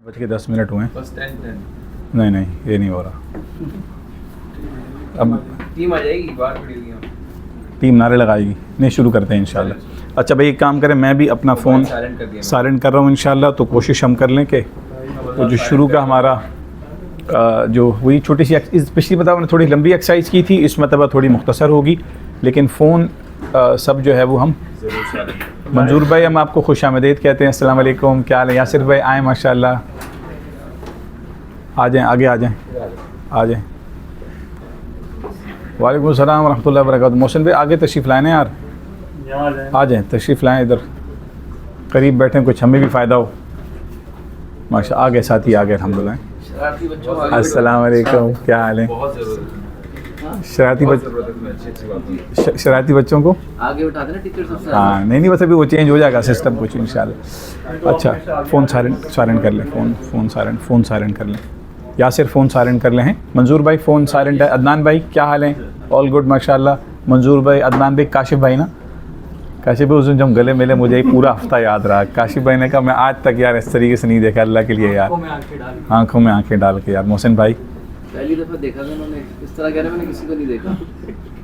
बज के 10 मिनट हुए हैं। बस 10 नहीं नहीं ये नहीं हो रहा। अब टीम आ जाएगी बाहर खड़ी हुई हैं। टीम नारे लगाएगी। नहीं शुरू करते हैं इंशाल्लाह। अच्छा भाई एक काम करें, मैं भी अपना फ़ोन साइलेंट कर दिया साइलेंट कर रहा हूँ इंशाल्लाह। तो कोशिश हम कर लें कि तो जो शुरू का हमारा जो वही छोटी सी पिछली बताओ मैंने थोड़ी लंबी एक्सरसाइज की थी, इस मरतबा थोड़ी मुख्तसर होगी, लेकिन फ़ोन सब जो है वो हम मंजूर भाई हम आपको खुश आमदीद कहते हैं। अस्सलाम वालेकुम, क्या हाल है? यासिर भाई आए माशाल्लाह, आ जाएं आगे आ जाएं आ जाएं। वालेकुम सलाम रहमतुल्लाहि व बरकातहू। मोहसिन भाई आगे तशरीफ़ लाएँ यार, आ जाएं तशरीफ़ लाएँ, इधर करीब बैठें, कुछ हमें भी फ़ायदा हो। माशा आ गए साथी आ गए अल्हम्दुलिल्लाह। शरारती बच्चों अस्सलाम वालेकुम, क्या हाल है? बहुत ज़रूरत है। शरारती बच्चों को आगे उठा देना टीचर सबसे। हाँ नहीं बस अभी वो चेंज हो जाएगा सिस्टम कुछ इंशाल्लाह। अच्छा फ़ोन साइलेंट कर लें, फ़ोन साइलेंट कर लें। यासिर फ़ोन साइलेंट कर लें हैं। मंजूर भाई फ़ोन साइलेंट है। अदनान भाई क्या हाल है? ऑल गुड माशाल्लाह। मंजूर भाई, अदनान भाई, काशिफ भाई ना, काशिफ भाई उस दिन जब गले मिले मुझे पूरा हफ्ता याद रहा। काशिफ भाई ने कहा मैं आज तक यार इस तरीके से नहीं देखा, अल्लाह के लिए यार, आँखों में आँखें डाल के यार। मोहसिन भाई पहली दफ़ा देखा था उन्होंने इस तरह कह रहे, मैंने किसी को नहीं देखा,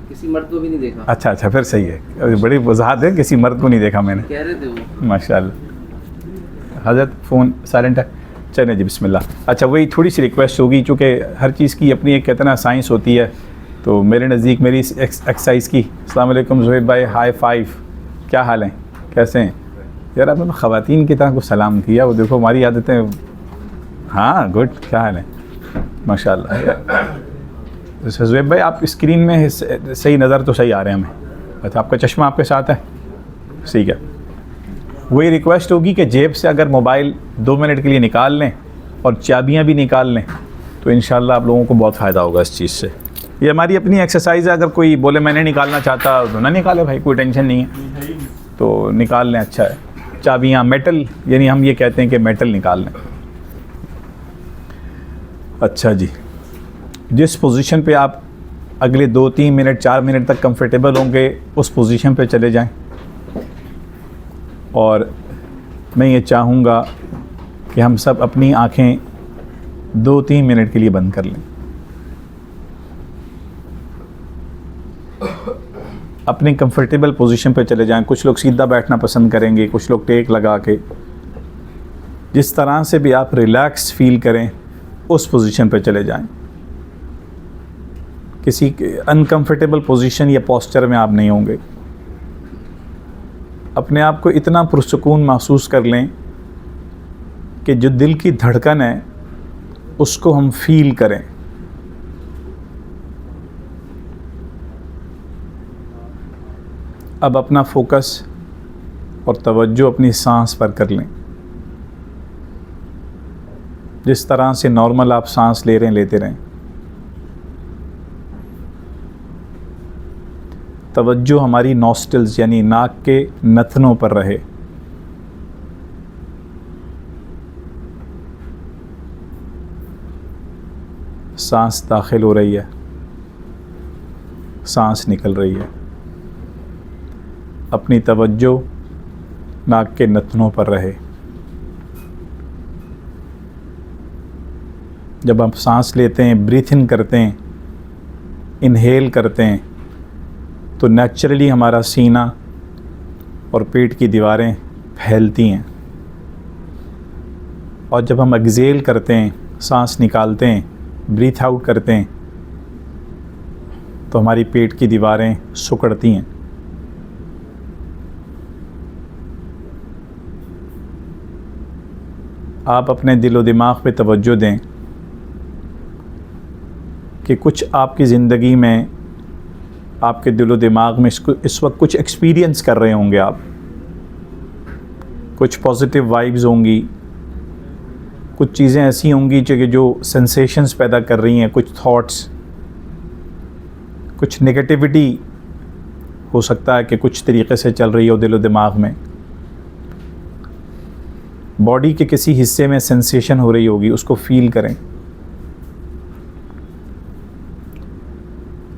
किसी मर्द को भी नहीं देखा। अच्छा फिर सही है, बड़ी वजाहत है, किसी मर्द को नहीं देखा मैंने, कह रहे थे वो माशाल्लाह। हज़रत फ़ोन साइलेंट है, चलें जी बिस्मिल्लाह। अच्छा वही थोड़ी सी रिक्वेस्ट होगी, चूँकि हर चीज़ की अपनी एक कहते ना साइंस होती है, तो मेरे नज़दीक मेरी एक्सरसाइज की। अस्सलाम वालेकुम ज़ुहैब भाई, हाई फाइव, क्या हाल हैं, कैसे हैं? यार आपने ख़वातीन की तरह को सलाम किया, वो देखो हमारी आदतें। हाँ गुड, क्या हाल है? माशाल्लाह। ज़ुहैब भाई आप स्क्रीन में सही नज़र तो सही आ रहे हैं हमें। अच्छा आपका चश्मा आपके साथ है, ठीक है। वही रिक्वेस्ट होगी कि जेब से अगर मोबाइल 2 मिनट के लिए निकाल लें और चाबियां भी निकाल लें तो इंशाल्लाह आप लोगों को बहुत फ़ायदा होगा इस चीज़ से। ये हमारी अपनी एक्सरसाइज है, अगर कोई बोले मैं नहीं निकालना चाहता तो ना निकाले भाई, कोई टेंशन नहीं है, तो निकाल लें, अच्छा है। चाबियाँ मेटल, यानी हम ये कहते हैं कि मेटल निकाल लें। अच्छा जी, जिस पोजीशन पे आप अगले 2-3 मिनट 4 मिनट तक कंफर्टेबल होंगे उस पोजीशन पे चले जाएं। और मैं ये चाहूँगा कि हम सब अपनी आँखें 2-3 मिनट के लिए बंद कर लें, अपनी कंफर्टेबल पोजीशन पे चले जाएं। कुछ लोग सीधा बैठना पसंद करेंगे, कुछ लोग टेक लगा के, जिस तरह से भी आप रिलैक्स फील करें उस पोजीशन पे चले जाएं। किसी अनकंफर्टेबल पोजीशन या पोस्चर में आप नहीं होंगे। अपने आप को इतना पुरसुकून महसूस कर लें कि जो दिल की धड़कन है उसको हम फील करें। अब अपना फोकस और तवज्जो अपनी सांस पर कर लें। जिस तरह से नॉर्मल आप सांस ले रहे हैं लेते रहें। तवज्जो हमारी नॉस्ट्रिल्स यानी नाक के नथनों पर रहे। सांस दाखिल हो रही है, सांस निकल रही है। अपनी तवज्जो नाक के नथनों पर रहे। जब आप सांस लेते हैं, ब्रीथ इन करते हैं, इनहेल करते हैं, तो नेचुरली हमारा सीना और पेट की दीवारें फैलती हैं। और जब हम एक्सहेल करते हैं, सांस निकालते हैं, ब्रीथ आउट करते हैं, तो हमारी पेट की दीवारें सिकुड़ती हैं। आप अपने दिलो दिमाग पे तवज्जो दें कि कुछ आपकी ज़िंदगी में, आपके दिलो दिमाग में इस वक्त कुछ एक्सपीरियंस कर रहे होंगे आप। कुछ पॉजिटिव वाइब्स होंगी, कुछ चीज़ें ऐसी होंगी जो सेंसेशंस पैदा कर रही हैं, कुछ थॉट्स, कुछ नेगेटिविटी हो सकता है कि कुछ तरीक़े से चल रही हो दिलो दिमाग में। बॉडी के किसी हिस्से में सेंसेशन हो रही होगी, उसको फील करें।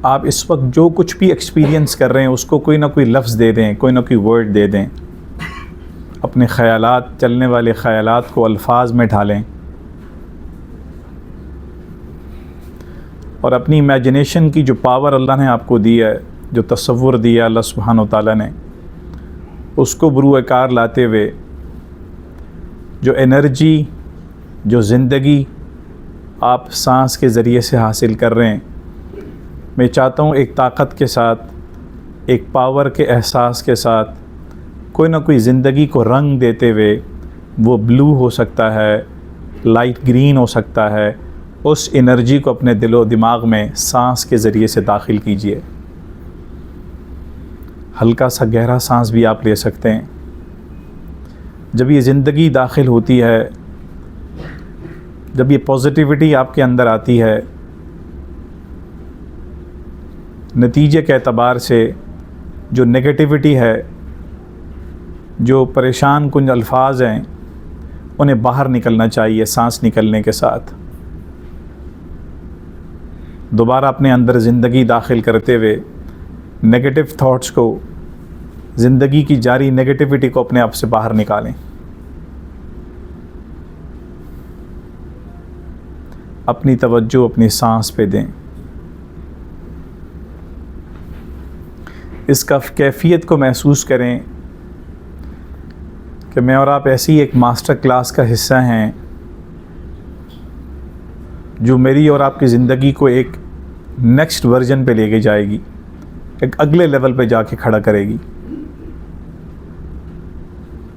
आप इस वक्त जो कुछ भी एक्सपीरियंस कर रहे हैं उसको कोई ना कोई लफ्ज़ दे दें, कोई ना कोई वर्ड दे दें। अपने ख़यालात, चलने वाले ख़यालात को अल्फाज में ढालें और अपनी इमेजिनेशन की जो पावर अल्लाह ने आपको दी है, जो तसव्वुर दिया अल्लाह सुब्हानहू तआला ने, उसको बुरूए कार लाते हुए जो एनर्जी, जो ज़िंदगी आप सांस के ज़रिए से हासिल कर रहे हैं, मैं चाहता हूँ एक ताकत के साथ, एक पावर के एहसास के साथ कोई ना कोई ज़िंदगी को रंग देते हुए, वो ब्लू हो सकता है, लाइट ग्रीन हो सकता है, उस एनर्जी को अपने दिलो दिमाग में सांस के ज़रिए से दाखिल कीजिए। हल्का सा गहरा सांस भी आप ले सकते हैं। जब ये ज़िंदगी दाखिल होती है, जब ये पॉजिटिविटी आपके अंदर आती है, नतीजे के एतबार से जो नेगेटिविटी है, जो परेशान कुन अल्फाज हैं, उन्हें बाहर निकलना चाहिए सांस निकलने के साथ। दोबारा अपने अंदर ज़िंदगी दाखिल करते हुए नेगेटिव थॉट्स को, ज़िंदगी की जारी नेगेटिविटी को अपने आप से बाहर निकालें। अपनी तवज्जो अपनी सांस पे दें। इसका कैफियत को महसूस करें कि मैं और आप ऐसी एक मास्टर क्लास का हिस्सा हैं जो मेरी और आपकी ज़िंदगी को एक नेक्स्ट वर्जन पे लेके जाएगी, एक अगले लेवल पे जाके खड़ा करेगी।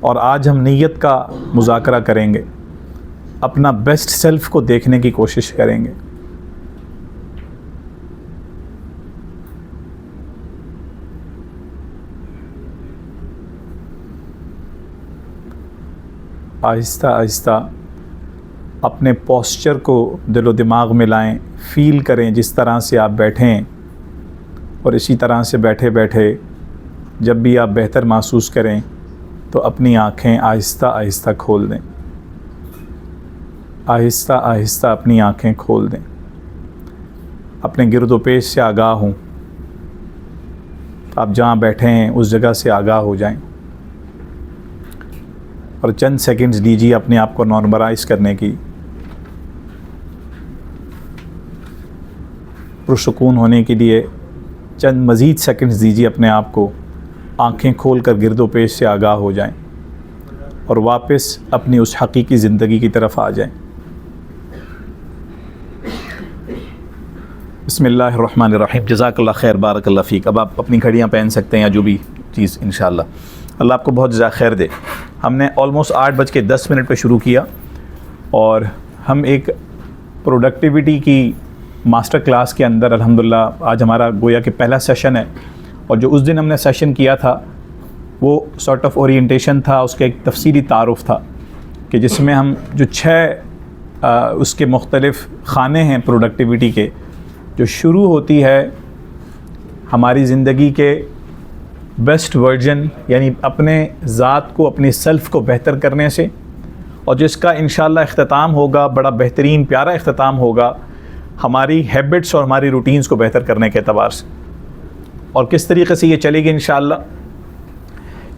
और आज हम नीयत का मुज़ाकरा करेंगे, अपना बेस्ट सेल्फ को देखने की कोशिश करेंगे। आहिस्ता आहिस्ता अपने पोस्चर को दिलो दिमाग में लाएं, फ़ील करें जिस तरह से आप बैठें, और इसी तरह से बैठे बैठे जब भी आप बेहतर महसूस करें तो अपनी आँखें आहिस्ता आहिस्ता खोल दें। आहिस्ता आहिस्ता अपनी आँखें खोल दें। अपने गिरदो पेश से आगाह हों। आप जहाँ बैठे हैं उस जगह से आगाह हो जाएं और चंद सेकंड्स दीजिए अपने आप को नॉर्मलाइज करने की, पुरसुकून होने के लिए चंद मज़ीद सेकंड्स दीजिए अपने आप को। आँखें खोल कर गिरदो पेश से आगाह हो जाएं और वापस अपनी उस हकीकी ज़िंदगी की तरफ आ जाएं। बिस्मिल्लाहिर्रहमानिर्रहीम। जज़ाकल्लाह खैर, बारकल्लाह फ़ीक। अब आप अपनी घड़ियाँ पहन सकते हैं या जो भी चीज़, इंशाअल्लाह अल्लाह आपको बहुत ज़्यादा खैर दे। हमने ऑलमोस्ट 8:10 पे शुरू किया और हम एक प्रोडक्टिविटी की मास्टर क्लास के अंदर अल्हम्दुलिल्लाह आज हमारा गोया कि पहला सेशन है। और जो उस दिन हमने सेशन किया था वो सॉर्ट ऑफ ओरिएंटेशन था, उसका एक तफसीली तारुफ़ था कि जिसमें हम जो 6 उसके मुख्तलिफ़ ख़ाने हैं प्रोडक्टिविटी के, जो शुरू होती है हमारी ज़िंदगी के बेस्ट वर्जन, यानी अपने ज़ात को, अपनी सेल्फ़ को बेहतर करने से, और जिसका इंशाअल्लाह इख्तिताम होगा, बड़ा बेहतरीन प्यारा इख्तिताम होगा हमारी हैबिट्स और हमारी रूटीन्स को बेहतर करने के एतबार से। और किस तरीके से ये चलेगी इंशाअल्लाह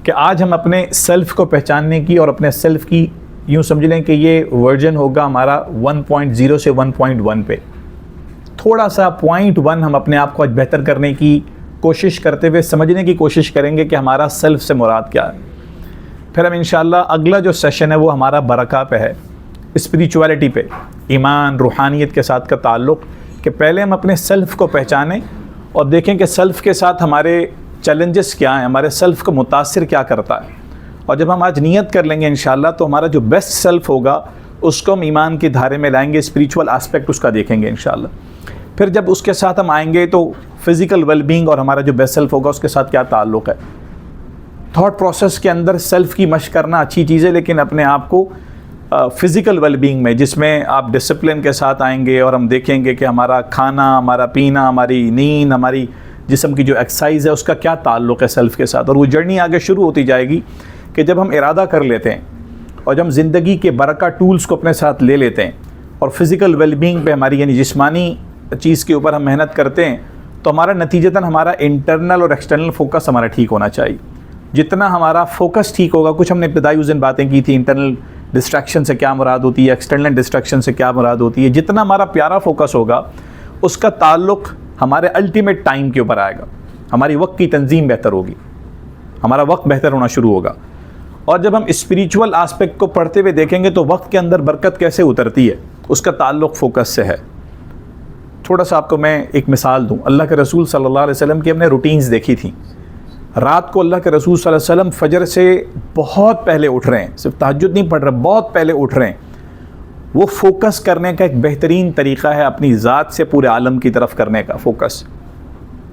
कि आज हम अपने सेल्फ़ को पहचानने की और अपने सेल्फ़ की यूँ समझ लें कि ये वर्जन होगा हमारा 1.0 से 1.1 पे। थोड़ा सा 0.1 हम अपने आप को आज बेहतर करने की कोशिश करते हुए समझने की कोशिश करेंगे कि हमारा सेल्फ़ से मुराद क्या है। फिर हम इंशाअल्लाह अगला जो सेशन है वो हमारा बरका पे है, स्पिरिचुअलिटी पे, ईमान रूहानियत के साथ का ताल्लुक़, कि पहले हम अपने सेल्फ़ को पहचानें और देखें कि सेल्फ़ के साथ हमारे चैलेंजेस क्या हैं, हमारे सेल्फ़ को मुतासिर क्या करता है। और जब हम आज नियत कर लेंगे इंशाअल्लाह तो हमारा जो बेस्ट सेल्फ़ होगा उसको हम ईमान की धारे में लाएंगे, स्पिरिचुअल आस्पेक्ट उसका देखेंगे इंशाअल्लाह। फिर जब उसके साथ हम आएंगे तो फ़िज़िकल वेलबींग और हमारा जो बेस्ट सेल्फ़ होगा उसके साथ क्या ताल्लुक़ है। थॉट प्रोसेस के अंदर सेल्फ़ की मशक़ करना अच्छी चीज़ है, लेकिन अपने आप को फ़िज़िकल वेलबींग में, जिसमें आप डिसिप्लिन के साथ आएंगे और हम देखेंगे कि हमारा खाना, हमारा पीना, हमारी नींद, हमारी जिस्म की जो एक्सरसाइज है उसका क्या ताल्लुक़ है सेल्फ़ के साथ। और वो जर्नी आगे शुरू होती जाएगी कि जब हम इरादा कर लेते हैं और जब हम ज़िंदगी के बरका टूल्स को अपने साथ ले लेते हैं और फ़िज़िकल वेलबींग पे, हमारी यानी जिस्मानी चीज़ के ऊपर हम मेहनत करते हैं, तो हमारा नतीजतन हमारा इंटरनल और एक्सटर्नल फ़ोकस हमारा ठीक होना चाहिए। जितना हमारा फ़ोकस ठीक होगा, कुछ हमने इब्तिदाई उस दिन बातें की थी, इंटरनल डिस्ट्रैक्शन से क्या मुराद होती है, एक्सटर्नल डिस्ट्रैक्शन से क्या मुराद होती है, जितना हमारा प्यारा फोकस होगा उसका ताल्लुक़ हमारे अल्टीमेट टाइम के ऊपर आएगा। हमारी वक्त की तंजीम बेहतर होगी, हमारा वक्त बेहतर होना शुरू होगा। और जब हम स्पिरिचुअल आस्पेक्ट को पढ़ते हुए देखेंगे तो वक्त के अंदर बरकत कैसे उतरती है, उसका ताल्लुक़ फोकस से है। थोड़ा सा आपको मैं एक मिसाल दूं, अल्लाह के रसूल सल्लल्लाहु अलैहि वसल्लम की हमने रूटीन्स देखी थी। रात को अल्लाह के रसूल सल्लल्लाहु अलैहि वसल्लम फजर से बहुत पहले उठ रहे हैं, सिर्फ तहज्जुद नहीं पढ़ रहे, बहुत पहले उठ रहे हैं। वो फोकस करने का एक बेहतरीन तरीक़ा है अपनी ज़ात से पूरे आलम की तरफ करने का फोकस।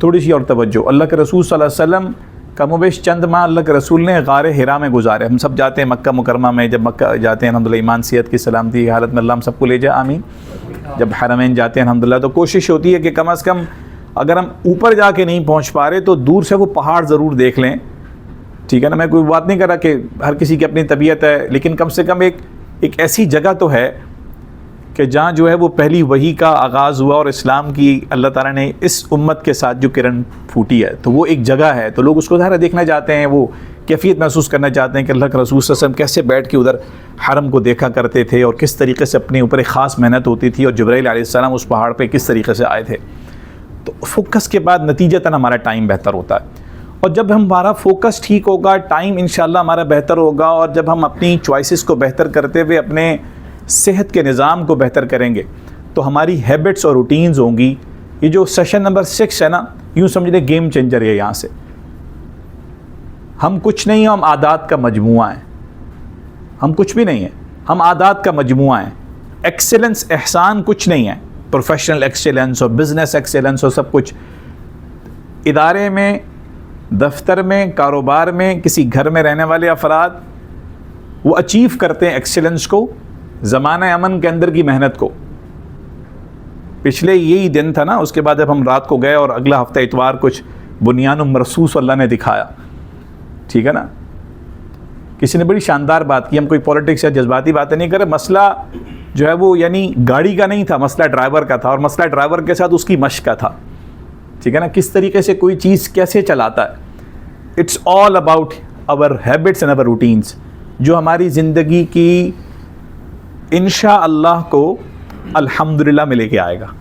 थोड़ी सी और तवज्जो, अल्लाह के रसूल सल्लल्लाहु अलैहि वसल्लम कमोबेश चंद माह अल्लाह के रसूल ने गारे हिरा में गुजारे। हम सब जाते हैं मक्का मुकरमा में, जब मक्का जाते हैं अल्हम्दुलिल्लाह ईमान सेहत की सलामती की हालत में अल्लाह हम सबको ले जाए, आमीन। जब हरमैन जाते हैं अल्हम्दुलिल्लाह तो कोशिश होती है कि कम अज़ कम अगर हम ऊपर जाके नहीं पहुंच पा रहे तो दूर से वो पहाड़ ज़रूर देख लें, ठीक है ना। मैं कोई बात नहीं कर रहा कि हर किसी की अपनी तबीयत है, लेकिन कम से कम एक ऐसी जगह तो है कि जहाँ जो है वो पहली वही का आगाज़ हुआ और इस्लाम की अल्लाह ताला ने इस उम्मत के साथ जो किरण फूटी है, तो वो एक जगह है, तो लोग उसको ज़रा देखना चाहते हैं, वो कैफियत महसूस करना चाहते हैं कि अल्लाह के रसूल सल्लल्लाहु अलैहि वसल्लम कैसे बैठ के उधर हरम को देखा करते थे और किस तरीके से अपने ऊपर एक ख़ास मेहनत होती थी और जिब्राईल अलैहिस्सलाम उस पहाड़ पर किस तरीके से आए थे। तो फोकस के बाद नतीजतन हमारा टाइम बेहतर होता है। और जब हमारा फोकस ठीक होगा, टाइम इंशाल्लाह हमारा बेहतर होगा। और जब हम अपनी चॉइसेस को बेहतर करते हुए अपने सेहत के निज़ाम को बेहतर करेंगे तो हमारी हैबिट्स और रूटीन्स होंगी। ये जो सेशन नंबर 6 है ना, यूँ समझिए गेम चेंजर है। यहाँ से हम कुछ नहीं हैं, हम आदात का मजमुआ है। हम कुछ भी नहीं है, हम आदात का मजमुआ है। एक्सेलेंस, एहसान कुछ नहीं है। प्रोफेशनल एक्सेलेंस और बिज़नेस एक्सेलेंस और सब कुछ इदारे में, दफ्तर में, कारोबार में, किसी घर में रहने वाले अफराद वो अचीव करते हैं एक्सेलेंस को ज़माना अमन के अंदर की मेहनत को। पिछले यही दिन था ना, उसके बाद जब हम रात को गए और अगला हफ्ता इतवार कुछ बुनियान मरसूस अल्लाह ने दिखाया, ठीक है ना। किसी ने बड़ी शानदार बात की, हम कोई पॉलिटिक्स या जज्बाती बातें नहीं कर रहे, मसला जो है वो यानी गाड़ी का नहीं था, मसला ड्राइवर का था, और मसला ड्राइवर के साथ उसकी मश्क का था, ठीक है ना। किस तरीके से कोई चीज़ कैसे चलाता है। It's all about our habits and our routines, जो हमारी ज़िंदगी की इंशाअल्लाह को अल्हम्दुलिल्लाह में लेके आएगा।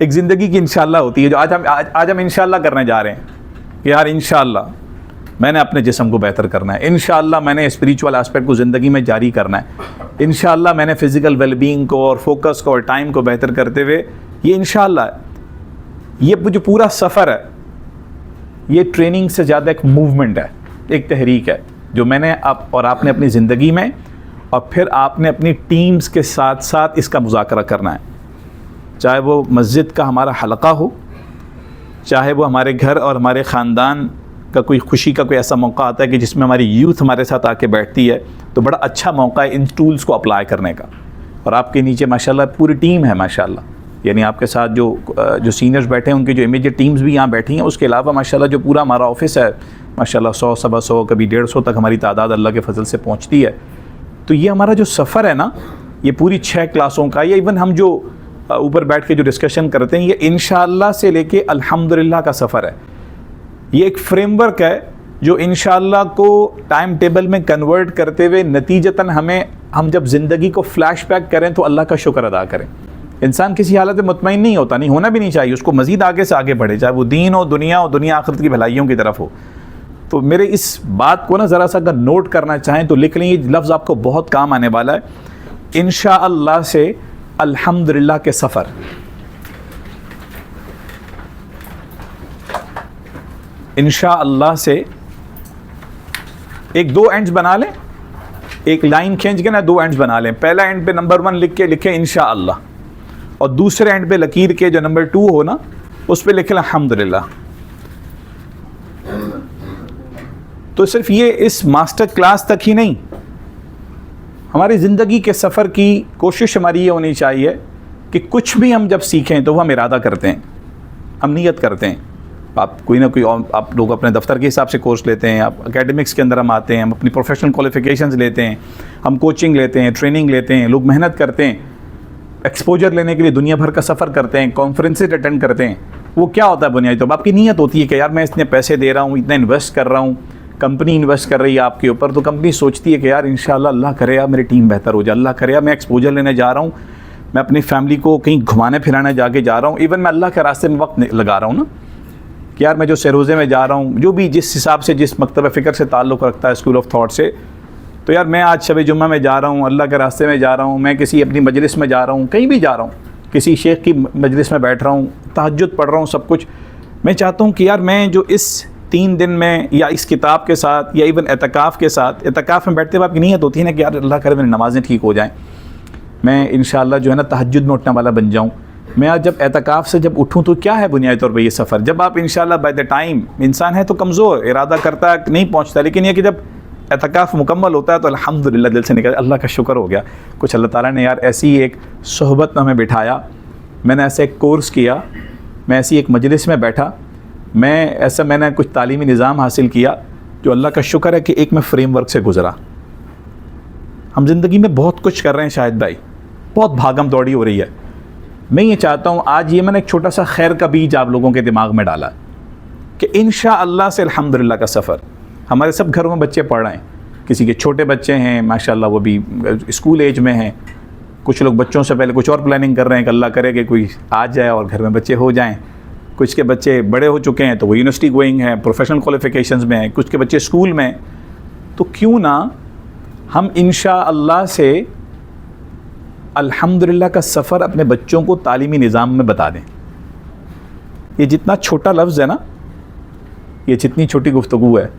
एक ज़िंदगी की इंशाअल्लाह होती है, जो आज हम इंशाअल्लाह करने जा रहे हैं कि यार इंशाअल्लाह मैंने अपने जिस्म को बेहतर करना है, इंशाअल्लाह मैंने स्पिरिचुअल एस्पेक्ट को ज़िंदगी में जारी करना है, इंशाअल्लाह मैंने फ़िज़िकल वेलबींग को और फोकस को और टाइम को बेहतर करते हुए, ये इंशाअल्लाह ये जो पूरा सफ़र है ये ट्रेनिंग से ज़्यादा एक मूवमेंट है, एक तहरीक है जो मैंने आप और आपने अपनी ज़िंदगी में और फिर आपने अपनी टीम्स के साथ साथ इसका मुज़ाकरा करना है। चाहे वो मस्जिद का हमारा हलका हो, चाहे वो हमारे घर और हमारे ख़ानदान का कोई खुशी का कोई ऐसा मौका आता है कि जिसमें हमारी यूथ हमारे साथ आके बैठती है, तो बड़ा अच्छा मौका है इन टूल्स को अप्लाई करने का। और आपके नीचे माशाल्लाह पूरी टीम है माशाल्लाह, यानी आपके साथ जो सीनियर्स बैठे हैं उनकी जो इमीडिएट टीम्स भी यहाँ बैठी हैं। उसके अलावा माशाल्लाह जो पूरा हमारा ऑफिस है माशाल्लाह 100, 125, कभी 150 तक हमारी तादाद अल्लाह के फजल से पहुँचती है। तो ये हमारा जो सफ़र है ना, ये पूरी 6 क्लासों का, या इवन हम जो ऊपर बैठ के जो डिस्कशन करते हैं, ये इंशाअल्लाह से लेके अल्हम्दुलिल्लाह का सफ़र है। ये एक फ्रेमवर्क है जो इंशाअल्लाह को टाइम टेबल में कन्वर्ट करते हुए नतीजतन हम जब ज़िंदगी को फ्लैशबैक करें तो अल्लाह का शुक्र अदा करें। इंसान किसी हालत में मुतमईन नहीं होता, नहीं होना भी नहीं चाहिए, उसको मज़ीद आगे से आगे बढ़े, चाहे वो दीन हो, दुनिया हो, दुनिया आखिरत की भलाइयों की तरफ हो। तो मेरे इस बात को ना ज़रा सा अगर नोट करना चाहें तो लिख लें, ये लफ्ज़ आपको बहुत काम आने वाला है। इंशाअल्लाह से अल्हम्दुलिल्लाह के सफ़र। इंशाअल्लाह से एक 2 एंड्स बना लें, एक लाइन खींच के ना 2 एंड्स बना लें। पहला एंड पे नंबर 1 लिख के लिखें इंशाअल्लाह, और दूसरे एंड पे लकीर के जो नंबर 2 हो ना उस पे लिखें अल्हम्दुलिल्लाह। तो सिर्फ ये इस मास्टर क्लास तक ही नहीं, हमारी ज़िंदगी के सफ़र की कोशिश हमारी ये होनी चाहिए कि कुछ भी हम जब सीखें तो वो हम इरादा करते हैं, हम नियत करते हैं। आप कोई ना कोई आप लोग अपने दफ्तर के हिसाब से कोर्स लेते हैं, आप एकेडमिक्स के अंदर हम आते हैं, हम अपनी प्रोफेशनल क्वालिफ़िकेशंस लेते हैं, हम कोचिंग लेते हैं, ट्रेनिंग लेते हैं, लोग मेहनत करते हैं, एक्सपोजर लेने के लिए दुनिया भर का सफ़र करते हैं, कॉन्फ्रेंसेज अटेंड करते हैं। वो क्या होता है बुनियादी तौर पर आपकी नीयत होती है कि यार मैं इतने पैसे दे रहा हूँ, इतना इन्वेस्ट कर रहा हूँ, कंपनी इन्वेस्ट कर रही है आपके ऊपर, तो कंपनी सोचती है कि यार इंशाल्लाह अल्लाह करे यार मेरी टीम बेहतर हो जाए, अल्लाह करे यार मैं एक्सपोजर लेने जा रहा हूँ, मैं अपनी फैमिली को कहीं घुमाने फिराने जाके जा रहा हूँ, इवन मैं अल्लाह के रास्ते में वक्त लगा रहा हूँ ना कि यार मैं जो सरोज़े में जा रहा हूँ, जो भी जिस हिसाब से जिस मकतब फ़िक्र से ताल्लुक़ रखता है स्कूल ऑफ थॉट से, तो यार मैं आज शब जुम्मा में जा रहा हूँ, अल्लाह के रास्ते में जा रहा हूँ, मैं किसी अपनी मजलिस में जा रहा हूँ, कहीं भी जा रहा हूँ, किसी शेख की मजलिस में बैठ रहा हूँ, तहज्जुद पढ़ रहा हूँ, सब कुछ मैं चाहता हूँ कि यार मैं जो इस 3 दिन में या इस किताब के साथ या इवन एतकाफ़ के साथ, एतकाफ़ में बैठते हुए आपकी नीयत होती है ना कि यार अल्लाह करे मेरी नमाज़ें ठीक हो जाएँ, मैं इंशाअल्लाह जो है ना तहज्जुद में उठने वाला बन जाऊँ। मैं आज जब एतकाफ़ से जब उठूँ तो क्या है बुनियादी तौर पर ये सफ़र, जब आप इंशाअल्लाह बाय द टाइम, इंसान है तो कमज़ोर, इरादा करता है नहीं पहुँचता, लेकिन यह कि जब एतकाफ़ मुकम्मल होता है तो अल्हम्दुलिल्लाह दिल से निकल, अल्लाह का शुक्र हो गया, कुछ अल्लाह ताला ने यार ऐसी एक सोहबत में हमें बिठाया, मैंने ऐसा एक कोर्स किया, मैं ऐसी एक मजलिस में बैठा, मैंने कुछ तालीमी निज़ाम हासिल किया जो अल्लाह का शुक्र है कि एक मैं फ्रेमवर्क से गुज़रा। हम ज़िंदगी में बहुत कुछ कर रहे हैं शाहिद भाई, बहुत भागम दौड़ी हो रही है। मैं ये चाहता हूँ आज ये मैंने एक छोटा सा खैर का बीज आप लोगों के दिमाग में डाला कि इंशाअल्लाह से अल्हम्दुलिल्लाह का सफ़र, हमारे सब घरों में बच्चे पढ़ रहे हैं, किसी के छोटे बच्चे हैं माशाअल्लाह वो भी स्कूल एज में हैं, कुछ लोग बच्चों से पहले कुछ और प्लानिंग कर रहे हैं कि अल्लाह करे कि कोई आ जाए और घर में बच्चे हो जाएं, कुछ के बच्चे बड़े हो चुके हैं तो वो यूनिवर्सिटी गोइंग हैं, प्रोफेशनल क्वालिफ़िकेशंस में हैं, कुछ के बच्चे स्कूल में। तो क्यों ना हम इंशाअल्लाह से अल्हम्दुलिल्लाह का सफ़र अपने बच्चों को तालीमी निज़ाम में बता दें। ये जितना छोटा लफ्ज़ है ना, ये जितनी छोटी गुफ्तगू है,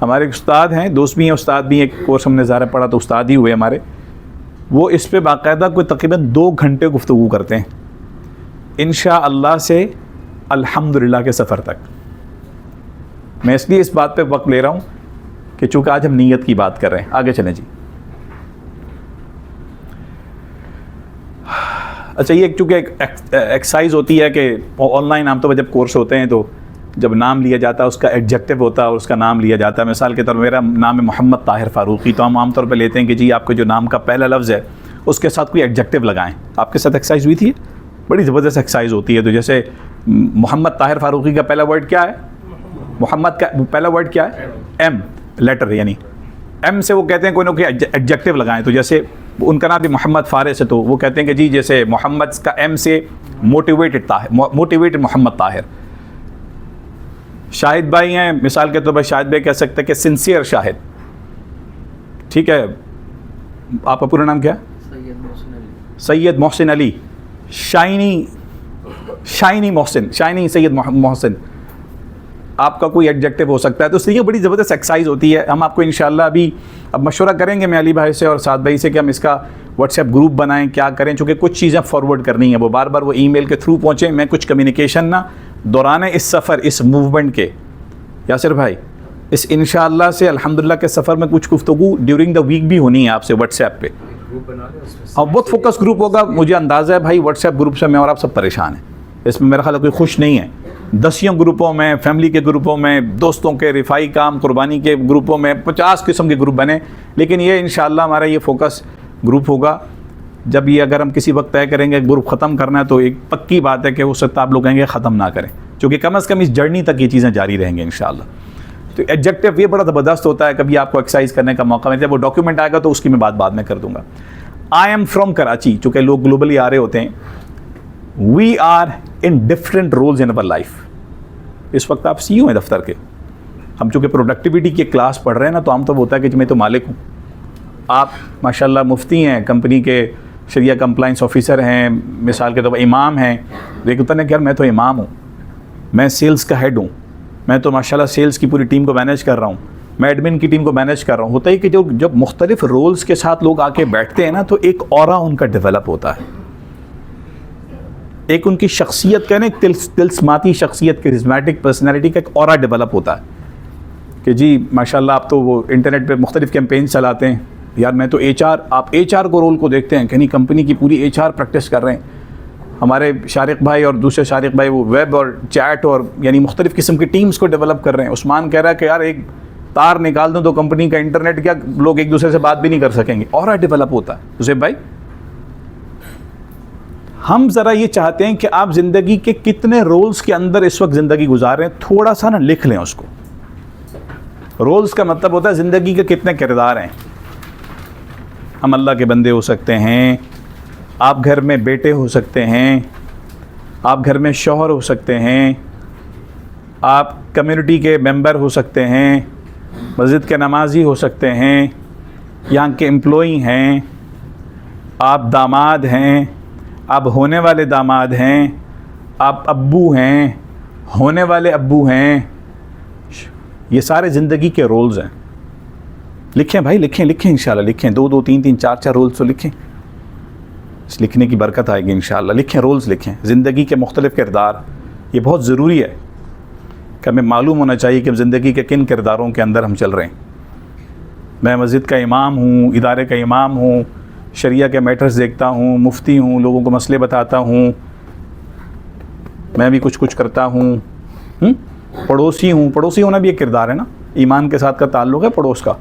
हमारे उस्ताद हैं, दोस्त भी हैं, उस्ताद भी हैं, एक कोर्स हमने ज़ाहिर पढ़ा तो उस्ताद ही हुए हमारे, वो इस पे बाकायदा कोई तकरीबन 2 घंटे गुफ्तगू करते हैं इंशाअल्लाह से अल्हम्दुलिल्लाह के सफ़र तक। मैं इसलिए इस बात पे वक्त ले रहा हूँ कि चूँकि आज हम नीयत की बात कर रहे हैं। आगे चलें जी। अच्छा, ये चूँकि एक एक्सरसाइज होती है कि ऑनलाइन आमतौर पर जब कोर्स होते हैं तो जब नाम लिया जाता है उसका एडजेक्टिव होता है और उसका नाम लिया जाता है। मिसाल के तौर पर मेरा नाम है मोहम्मद ताहिर फ़ारूक़ी, तो हम आमतौर पर लेते हैं कि जी आपके जो नाम का पहला लफ्ज़ है उसके साथ कोई एडजेक्टिव लगाएं। आपके साथ एक्सरसाइज हुई थी, बड़ी ज़बरदस्त एक्सरसाइज होती है। तो जैसे मोहम्मद ताहिर फ़ारूक़ी का पहला वर्ड क्या है, मोहम्मद का पहला वर्ड क्या है, एम लेटर, यानी एम से वो कहते हैं कोई ना कोई एडजेक्टिव लगाएं। तो जैसे उनका नाम भी मोहम्मद फ़ारिस है तो वो कहते हैं कि जी जैसे मोहम्मद का एम से मोटिवेटेड मोहम्मद ताहिर। शाहिद भाई हैं, मिसाल के तौर पर शाहिद भाई कह सकते हैं कि सिंसियर शाहिद, ठीक है। आपका पूरा नाम क्या है? सैयद मोहसिन अली। शाइनी मोहसिन, शाइनी सैयद मोहसिन, आपका कोई एडजेक्टिव हो सकता है। तो ये बड़ी ज़बरदस्त एक्सरसाइज होती है। हम आपको इंशाअल्लाह अभी अब मशवरा करेंगे मैं अली भाई से और साद भाई से कि हम इसका व्हाट्सएप ग्रुप बनाएं, क्या करें, चूँकि कुछ चीज़ें फॉरवर्ड करनी है, वो बार बार वो ईमेल के थ्रू पहुँचें। मैं कुछ कम्युनिकेशन ना दौरान इस सफ़र, इस मूवमेंट के, यासिर भाई, इस इंशाअल्लाह से अल्हम्दुलिल्लाह के सफ़र में कुछ गुफ्तगू ड्यूरिंग द वीक भी होनी है आपसे व्हाट्सएप पे। और बहुत फोकस ग्रुप होगा, मुझे अंदाज़ा है भाई व्हाट्सएप ग्रुप से मैं और आप सब परेशान हैं, इसमें मेरा ख्याल कोई खुश नहीं है। 10 ग्रुपों में, फैमिली के ग्रुपों में, दोस्तों के रिफाई काम कुर्बानी के ग्रुपों में 50 किस्म के ग्रुप बने, लेकिन ये इंशाअल्लाह हमारा ये फोकस ग्रुप होगा। जब ये अगर हम किसी वक्त तय करेंगे ग्रुप ख़त्म करना है तो एक पक्की बात है कि हो सकता है आप लोग कहेंगे ख़त्म ना करें, क्योंकि कम अज़ कम इस जर्नी तक ये चीज़ें जारी रहेंगी इंशाअल्लाह। तो एडजेक्टिव ये बड़ा ज़बरदस्त होता है, कभी आपको एक्सरसाइज करने का मौका मिले, जब वो डॉक्यूमेंट आएगा तो उसकी मैं बात बाद में कर दूँगा। आई एम फ्रॉम कराची, चूँकि लोग ग्लोबली आ रहे होते हैं। We are in different roles in our life. इस वक्त आप CEO हैं दफ्तर के, हम चूँकि प्रोडक्टिविटी की क्लास पढ़ रहे हैं ना, तो आम तो होता है कि मैं तो मालिक हूँ, आप माशाल्लाह मुफ्ती हैं, कंपनी के शरिया कंप्लाइंस ऑफिसर हैं, मिसाल के तौर पर इमाम हैं, लेकिन पता नहीं यार मैं तो इमाम हूँ, मैं सेल्स का हेड हूँ, मैं तो माशाल्लाह सेल्स की पूरी टीम को मैनेज कर रहा हूँ, मैं एडमिन की टीम को मैनेज कर रहा हूँ। होता है कि जब मुख्तलिफ रोल्स के साथ लोग आके बैठते हैं ना, तो एक ऑरा उनका डेवलप होता है, एक उनकी शख्सियत का ना, एक तिल्स्माती शख्सियत, करिस्मेटिक पर्सनैलिटी का एक ऑरा डेवलप होता है कि जी माशाल्लाह आप तो वो इंटरनेट पे मुख्तलिफ कैंपेन चलाते हैं, यार मैं तो आप HR को रोल को देखते हैं कि नहीं कंपनी की पूरी HR प्रैक्टिस कर रहे हैं। हमारे शारिक भाई और दूसरे शारिक भाई वो वेब और चैट और यानी मुख्तलिफ किस्म की टीम्स को डेवलप कर रहे हैं। उस्मान कह रहा है कि यार एक तार निकाल दूँ तो कंपनी का इंटरनेट क्या लोग एक दूसरे से बात भी नहीं कर सकेंगे, और डेवलप होता है। उसे भाई हम ज़रा ये चाहते हैं कि आप ज़िंदगी के कितने रोल्स के अंदर इस वक्त ज़िंदगी गुजार रहे हैं, थोड़ा सा ना लिख लें उसको। रोल्स का मतलब होता है ज़िंदगी के कितने किरदार हैं। हम अल्लाह के बंदे हो सकते हैं, आप घर में बेटे हो सकते हैं, आप घर में शौहर हो सकते हैं, आप कम्युनिटी के मेंबर हो सकते हैं, मस्जिद के नमाजी हो सकते हैं, यहाँ के एम्प्लॉई हैं, आप दामाद हैं, आप होने वाले दामाद हैं, आप अब्बू हैं, होने वाले अब्बू हैं। ये सारे ज़िंदगी के रोल्स हैं। लिखें भाई, लिखें लिखें इंशाल्लाह, लिखें 2 2 3 3 4 4 रोल्स तो लिखें। इस लिखने की बरकत आएगी इंशाल्लाह। लिखें, रोल्स लिखें, ज़िंदगी के मुख्तलिफ़ किरदार। ये बहुत ज़रूरी है कि हमें मालूम होना चाहिए कि ज़िंदगी के किन किरदारों के अंदर हम चल रहे हैं। मैं मस्जिद का इमाम हूँ, इदारे का इमाम हूँ, शरिया के मैटर्स देखता हूँ, मुफ्ती हूँ, लोगों को मसले बताता हूँ, मैं भी कुछ कुछ करता हूँ। पड़ोसी हूँ, पड़ोसी होना भी एक किरदार है ना, ईमान के साथ का ताल्लुक़ है पड़ोस का।